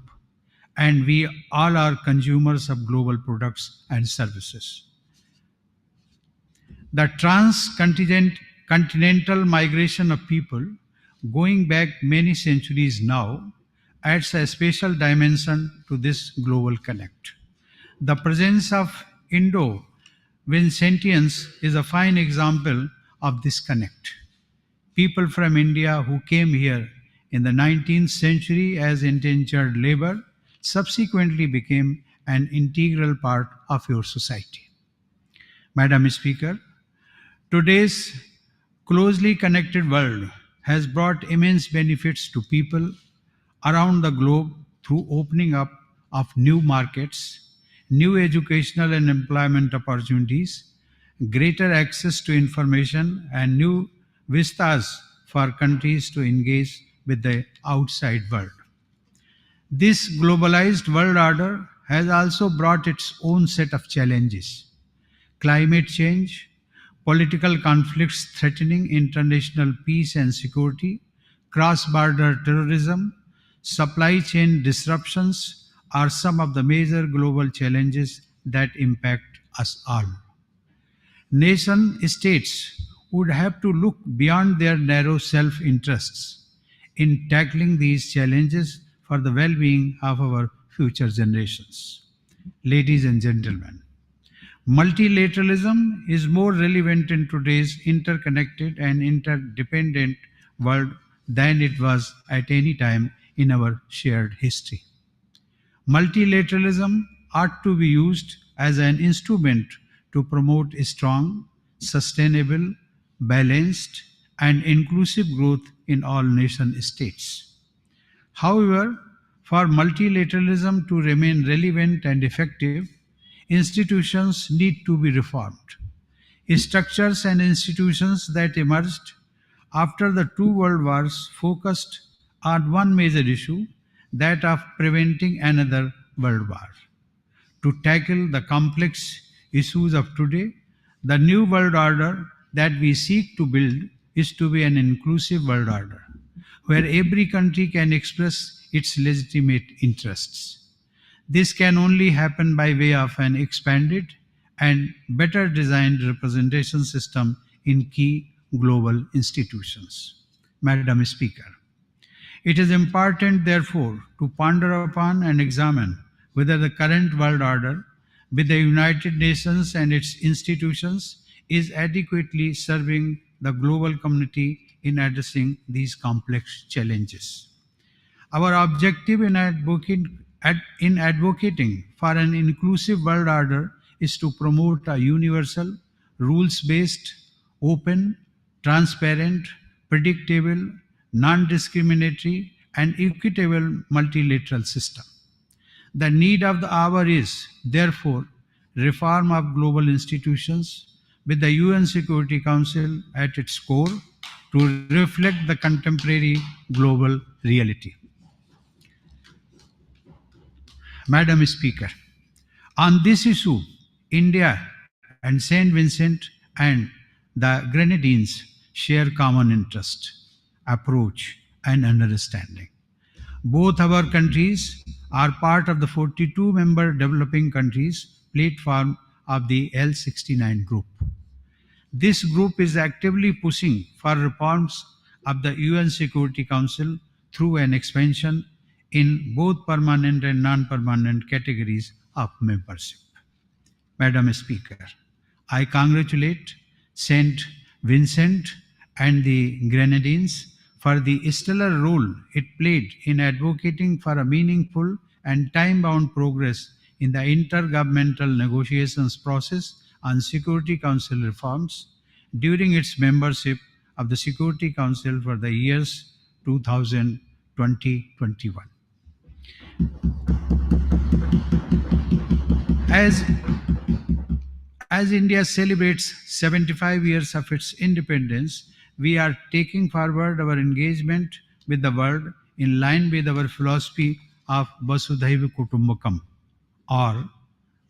and we all are consumers of global products and services. The transcontinental migration of people going back many centuries now adds a special dimension to this global connect. The presence of Indo-Vincentians is a fine example of this connect. People from India who came here in the 19th century as indentured labor subsequently became an integral part of your society. Madam Speaker, today's closely connected world has brought immense benefits to people around the globe through opening up of new markets, new educational and employment opportunities, greater access to information, and new vistas for countries to engage with the outside world. This globalized world order has also brought its own set of challenges: climate change, political conflicts threatening international peace and security, cross border terrorism, supply chain disruptions are some of the major global challenges that impact us all. Nation states would have to look beyond their narrow self interests in tackling these challenges for the well being of our future generations. Ladies and gentlemen, multilateralism is more relevant in today's interconnected and interdependent world than it was at any time in our shared history. Multilateralism ought to be used as an instrument to promote strong, sustainable, balanced, and inclusive growth in all nation states. However, for multilateralism to remain relevant and effective, institutions need to be reformed. Structures and institutions that emerged after the two world wars focused on one major issue, that of preventing another world war. To tackle the complex issues of today, the new world order that we seek to build is to be an inclusive world order, where every country can express its legitimate interests. This can only happen by way of an expanded and better designed representation system in key global institutions. Madam Speaker, it is important, therefore, to ponder upon and examine whether the current world order with the United Nations and its institutions is adequately serving the global community in addressing these complex challenges. Our objective in advocating for an inclusive world order is to promote a universal, rules-based, open, transparent, predictable, non-discriminatory, and equitable multilateral system. The need of the hour is, therefore, reform of global institutions with the UN Security Council at its core to reflect the contemporary global reality. Madam Speaker, on this issue, India and St. Vincent and the Grenadines share common interest, approach, and understanding. Both our countries are part of the 42-member developing countries platform of the L69 group. This group is actively pushing for reforms of the UN Security Council through an expansion in both permanent and non-permanent categories of membership. Madam Speaker, I congratulate St. Vincent and the Grenadines for the stellar role it played in advocating for a meaningful and time-bound progress in the intergovernmental negotiations process on Security Council reforms during its membership of the Security Council for the years 2020-21. As India celebrates 75 years of its independence, we are taking forward our engagement with the world in line with our philosophy of Vasudhaiva Kutumbakam, or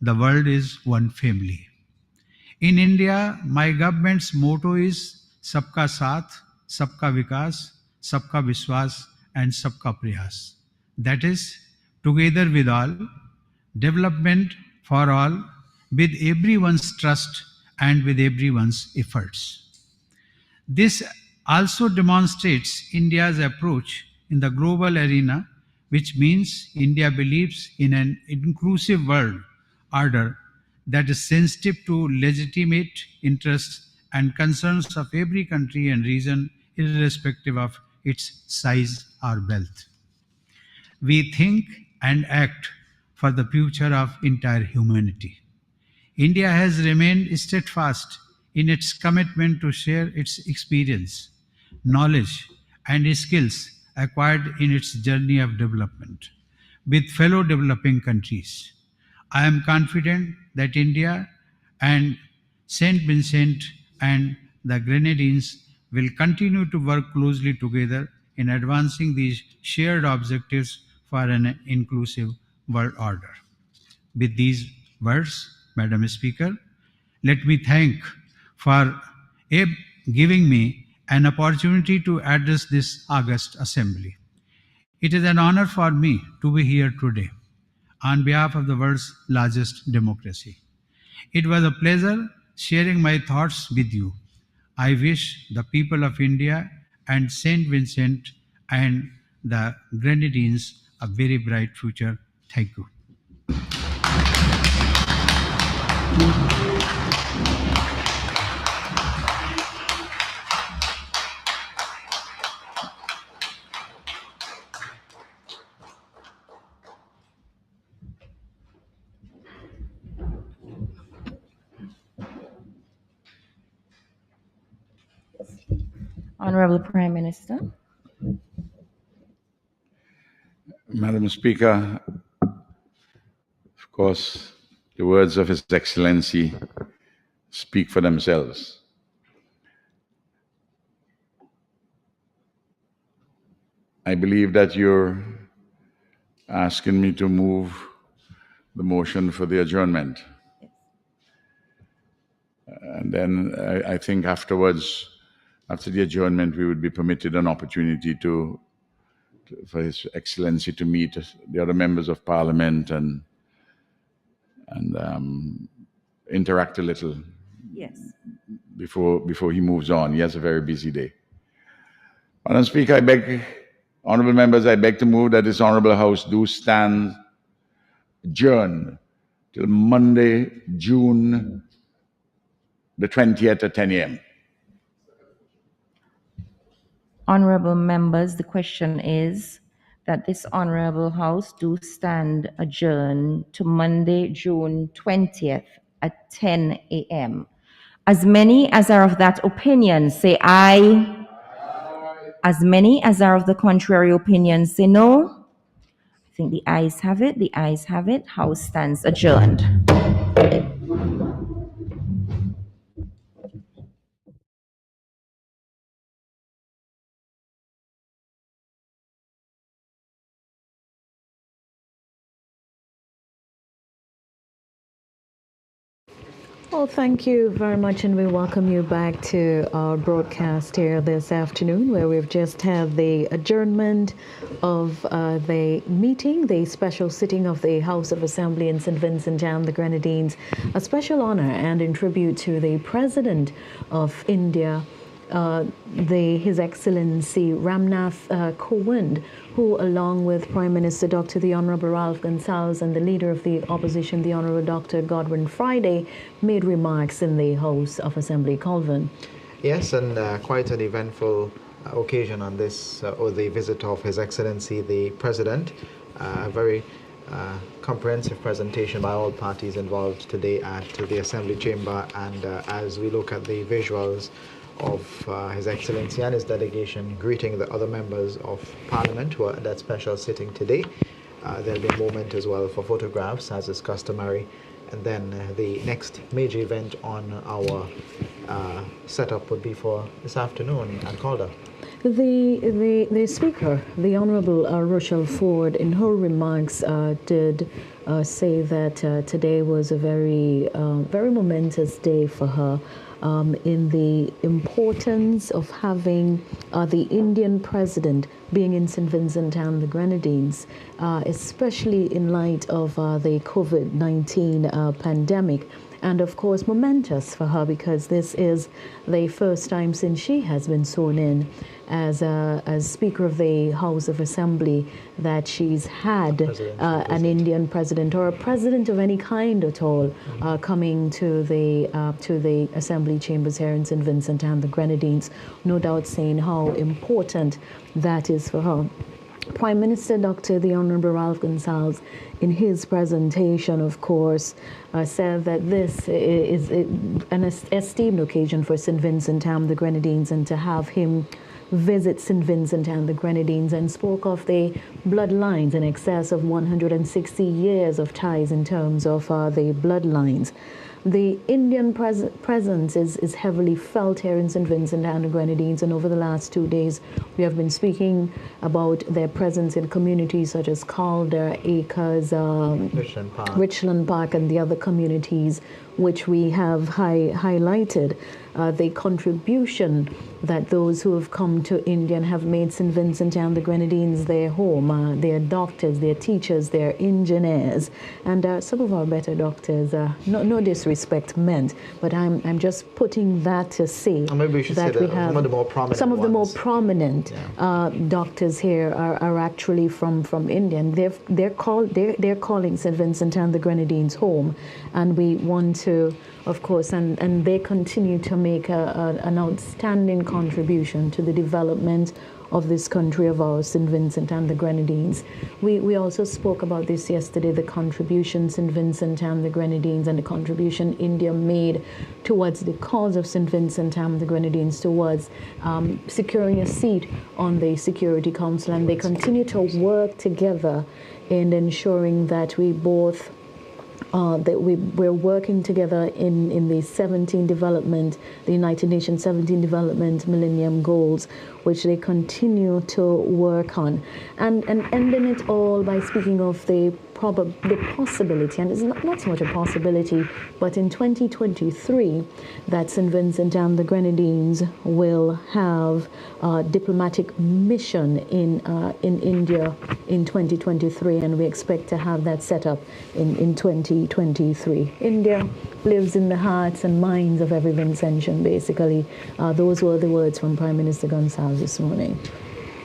the world is one family. In India, my government's motto is Sabka Saath, Sabka Vikas, Sabka Vishwas, and Sabka Prayas. That is, together with all, development for all, with everyone's trust and with everyone's efforts. This also demonstrates India's approach in the global arena, which means India believes in an inclusive world order that is sensitive to legitimate interests and concerns of every country and region, irrespective of its size or wealth. We think and act for the future of entire humanity. India has remained steadfast in its commitment to share its experience, knowledge, and skills acquired in its journey of development with fellow developing countries. I am confident that India and Saint Vincent and the Grenadines will continue to work closely together in advancing these shared objectives for an inclusive world order. With these words, Madam Speaker, let me thank for giving me an opportunity to address this August Assembly. It is an honor for me to be here today on behalf of the world's largest democracy. It was a pleasure sharing my thoughts with you. I wish the people of India and Saint Vincent and the Grenadines a very bright future. Thank you. Honorable Prime Minister. Madam Speaker, of course, the words of His Excellency speak for themselves. I believe that you're asking me to move the motion for the adjournment. And then I think afterwards, after the adjournment, we would be permitted an opportunity for His Excellency to meet the other members of Parliament and interact a little. Yes. Before he moves on. He has a very busy day. Madam Speaker, honorable members, I beg to move that this honorable House do stand adjourned till Monday, June the 20th at 10 a.m. Honorable members, the question is that this Honorable House do stand adjourned to Monday, June 20th at 10 a.m. As many as are of that opinion, say aye. As many as are of the contrary opinion, say no. I think the ayes have it. The ayes have it. House stands adjourned. Well, thank you very much, and we welcome you back to our broadcast here this afternoon, where we've just had the adjournment of the meeting, the special sitting of the House of Assembly in St. Vincent and the Grenadines, a special honor and in tribute to the President of India, His Excellency Ramnath Kovind, who, along with Prime Minister Dr. the Honorable Ralph Gonsalves and the Leader of the Opposition, the Honorable Dr. Godwin Friday, made remarks in the House of Assembly. Colvin. Yes, and quite an eventful occasion on this, or the visit of His Excellency the President. A very comprehensive presentation by all parties involved today at the Assembly Chamber, and as we look at the visuals of His Excellency and his delegation greeting the other members of Parliament who are at that special sitting today. There'll be a moment as well for photographs, as is customary, and then the next major event on our setup would be for this afternoon at Calder. The Speaker, the Honourable Rochelle Ford, in her remarks did say that today was a very momentous day for her. In the importance of having the Indian President being in St. Vincent and the Grenadines, especially in light of the COVID-19 pandemic. And of course, momentous for her because this is the first time since she has been sworn in as Speaker of the House of Assembly that she's had an Indian president or a president of any kind at all coming to the Assembly chambers here in St. Vincent and the Grenadines. No doubt saying how important that is for her. Prime Minister Dr. the Honorable Ralph Gonsalves, in his presentation, of course, said that this is an esteemed occasion for St. Vincent and the Grenadines, and to have him visit St. Vincent and the Grenadines, and spoke of the bloodlines in excess of 160 years of ties in terms of the bloodlines. The Indian presence is heavily felt here in St. Vincent and the Grenadines, and over the last 2 days we have been speaking about their presence in communities such as Calder, Acres, Richland Park, and the other communities which we have highlighted. The contribution that those who have come to India and have made St. Vincent and the Grenadines their home, their doctors, their teachers, their engineers, and some of our better doctors, no disrespect meant, but I'm just putting that to say maybe we should that say we that have some of the more prominent some of the more ones. prominent doctors here are actually from India, and they're calling St. Vincent and the Grenadines home, and we want to, of course, and they continue to make an outstanding contribution to the development of this country of ours, St. Vincent and the Grenadines. We also spoke about this yesterday, the contribution St. Vincent and the Grenadines and the contribution India made towards the cause of St. Vincent and the Grenadines, towards securing a seat on the Security Council, and they continue to work together in ensuring that we both we're working together in the 17 development, the United Nations 17 Development Millennium Goals, which they continue to work on, and ending it all by speaking of the possibility, and it's not so much a possibility, but in 2023, that St. Vincent and the Grenadines will have a diplomatic mission in India in 2023, and we expect to have that set up in 2023. India lives in the hearts and minds of every Vincentian, basically. Those were the words from Prime Minister Gonsalves this morning.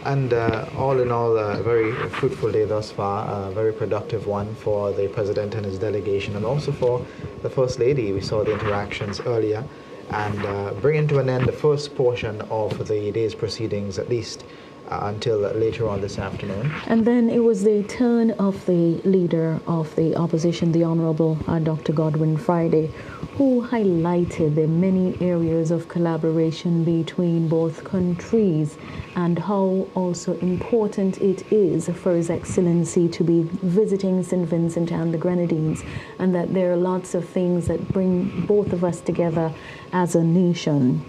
And all in all, a very fruitful day thus far, a very productive one for the President and his delegation, and also for the First Lady. We saw the interactions earlier, and bringing to an end the first portion of the day's proceedings, at least until later on this afternoon. And then it was the turn of the leader of the opposition, the Honorable Dr. Godwin Friday, who highlighted the many areas of collaboration between both countries, and how also important it is for His Excellency to be visiting St. Vincent and the Grenadines, and that there are lots of things that bring both of us together as a nation.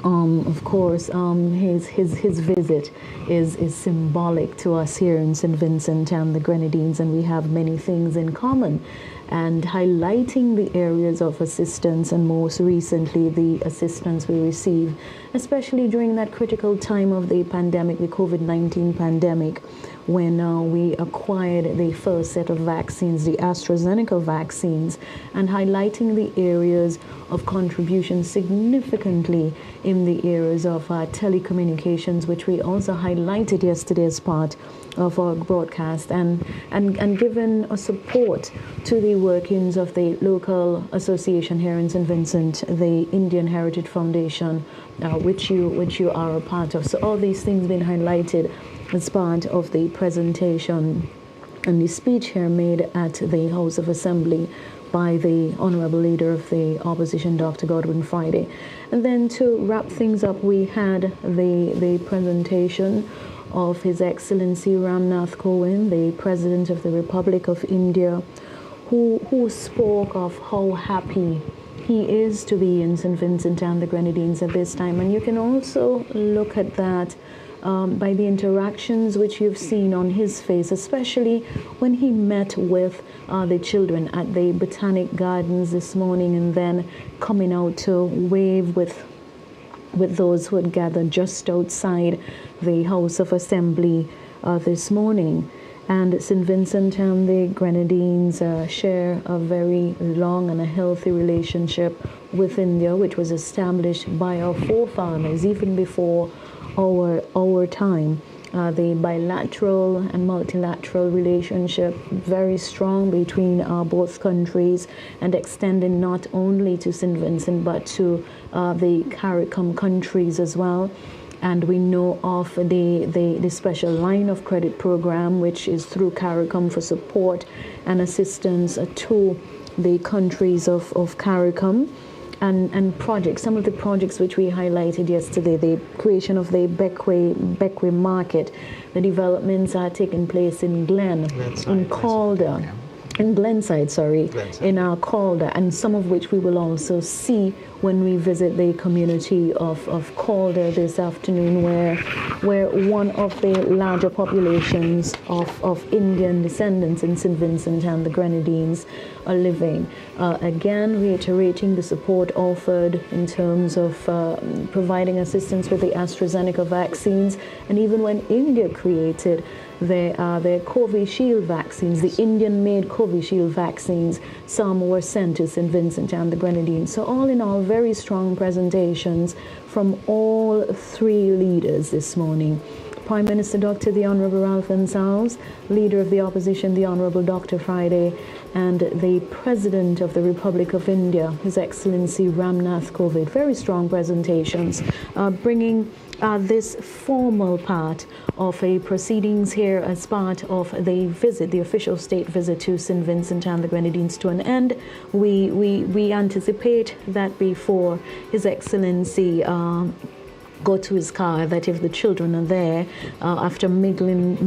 Of course, his visit is symbolic to us here in St. Vincent and the Grenadines, and we have many things in common, and highlighting the areas of assistance, and most recently the assistance we receive, especially during that critical time of the pandemic, the COVID-19 pandemic, when we acquired the first set of vaccines, the AstraZeneca vaccines, and highlighting the areas of contribution significantly in the areas of telecommunications, which we also highlighted yesterday as part of our broadcast, and given a support to the workings of the local association here in St. Vincent, the Indian Heritage Foundation, which you are a part of. So all these things being highlighted as part of the presentation and the speech here made at the House of Assembly by the Honorable Leader of the Opposition, Dr. Godwin Friday. And then to wrap things up, we had the presentation of His Excellency Ramnath Kovind, the President of the Republic of India, who spoke of how happy he is to be in St. Vincent and the Grenadines at this time. And you can also look at that by the interactions which you've seen on his face, especially when he met with the children at the Botanic Gardens this morning, and then coming out to wave with those who had gathered just outside the House of Assembly this morning. And St. Vincent and the Grenadines share a very long and a healthy relationship with India, which was established by our forefathers even before our time. The bilateral and multilateral relationship very strong between both countries, and extending not only to St. Vincent but to the CARICOM countries as well. And we know of the special line of credit program, which is through CARICOM for support and assistance to the countries of CARICOM. And projects, some of the projects which we highlighted yesterday, the creation of the Beckway market, the developments are taking place in Calder. Yeah. In Glenside, in our Calder, and some of which we will also see when we visit the community of Calder this afternoon, where one of the larger populations of Indian descendants in St. Vincent and the Grenadines are living. Again, reiterating the support offered in terms of providing assistance with the AstraZeneca vaccines, and even when India created their Covishield vaccines, the Indian-made Covishield vaccines, some were sent to St. Vincent and the Grenadines. So all in all, very strong presentations from all three leaders this morning. Prime Minister Dr. the Honorable Ralph Gonsalves, Leader of the Opposition, the Honorable Dr. Friday, and the President of the Republic of India, His Excellency Ramnath Kovind. Very strong presentations, bringing this formal part of a proceedings here as part of the visit, the official state visit to St. Vincent and the Grenadines to an end. We anticipate that before His Excellency go to his car, that if the children are there, after mingling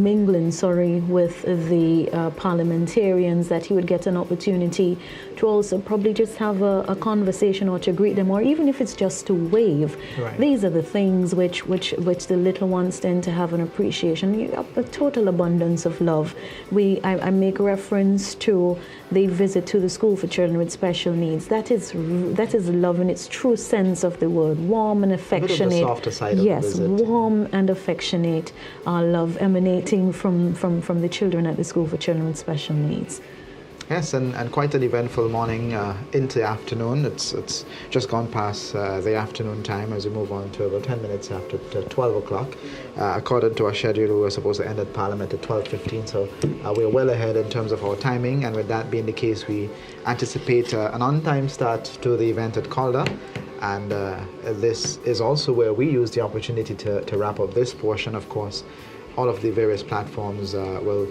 with the parliamentarians, that he would get an opportunity to also probably just have a conversation or to greet them, or even if it's just to wave. Right. These are the things which the little ones tend to have an appreciation, a total abundance of love. I make reference to the visit to the school for children with special needs. That is love in its true sense of the word, warm and affectionate. Yes, warm and affectionate love emanating from the children at the School for Children with Special Needs. Yes, and quite an eventful morning into the afternoon. It's just gone past the afternoon time as we move on to about 10 minutes after 12 o'clock. According to our schedule, we were supposed to end at Parliament at 12:15, so we're well ahead in terms of our timing, and with that being the case, we anticipate an on-time start to the event at Calder. And this is also where we use the opportunity to wrap up this portion. Of course, all of the various platforms will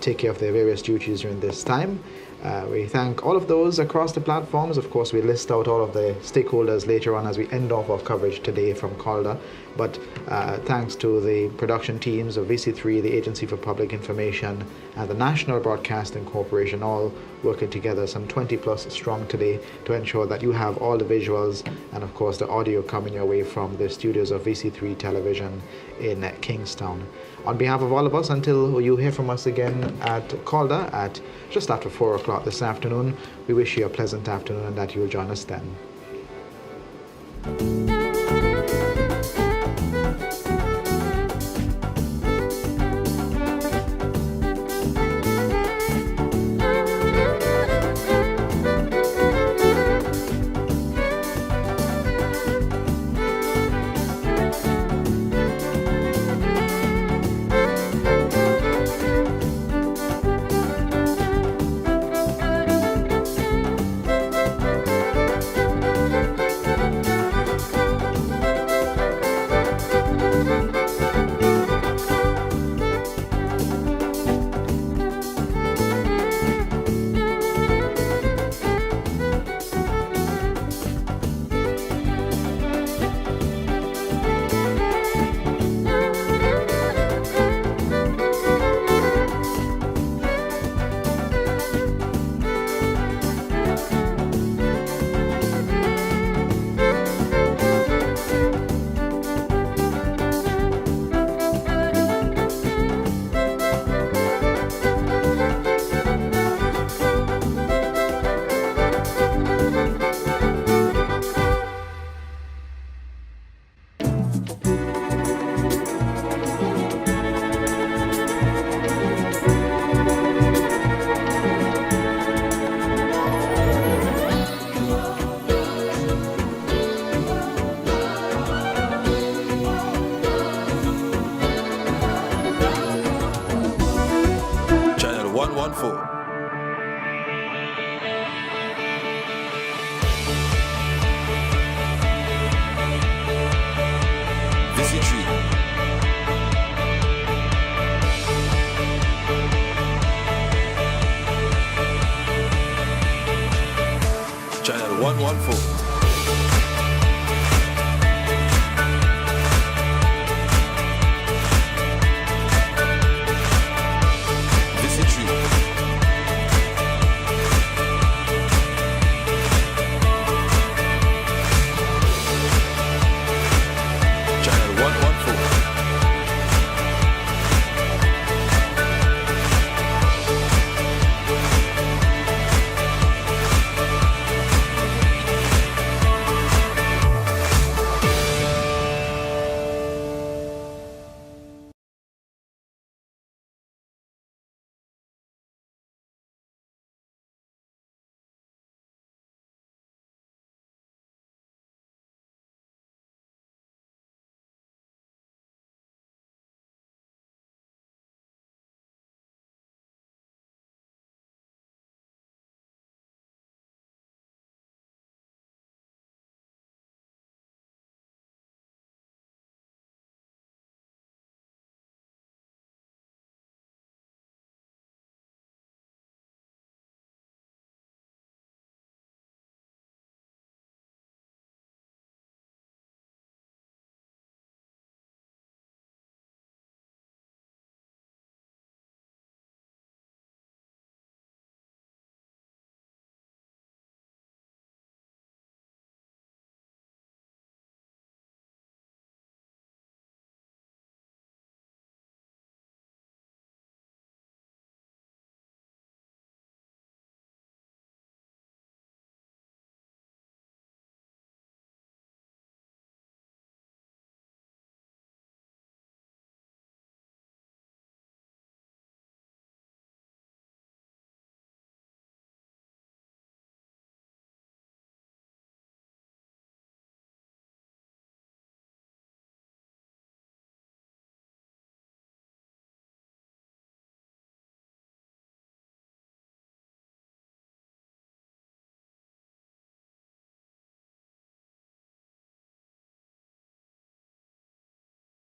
take care of their various duties during this time. We thank all of those across the platforms. Of course, we list out all of the stakeholders later on as we end off our coverage today from Calder. But thanks to the production teams of VC3, the Agency for Public Information, and the National Broadcasting Corporation, all working together, some 20 plus strong today, to ensure that you have all the visuals and, of course, the audio coming your way from the studios of VC3 Television in Kingstown. On behalf of all of us, until you hear from us again at Calder at just after 4 o'clock this afternoon, we wish you a pleasant afternoon and that you will join us then. VC3 Channel 114.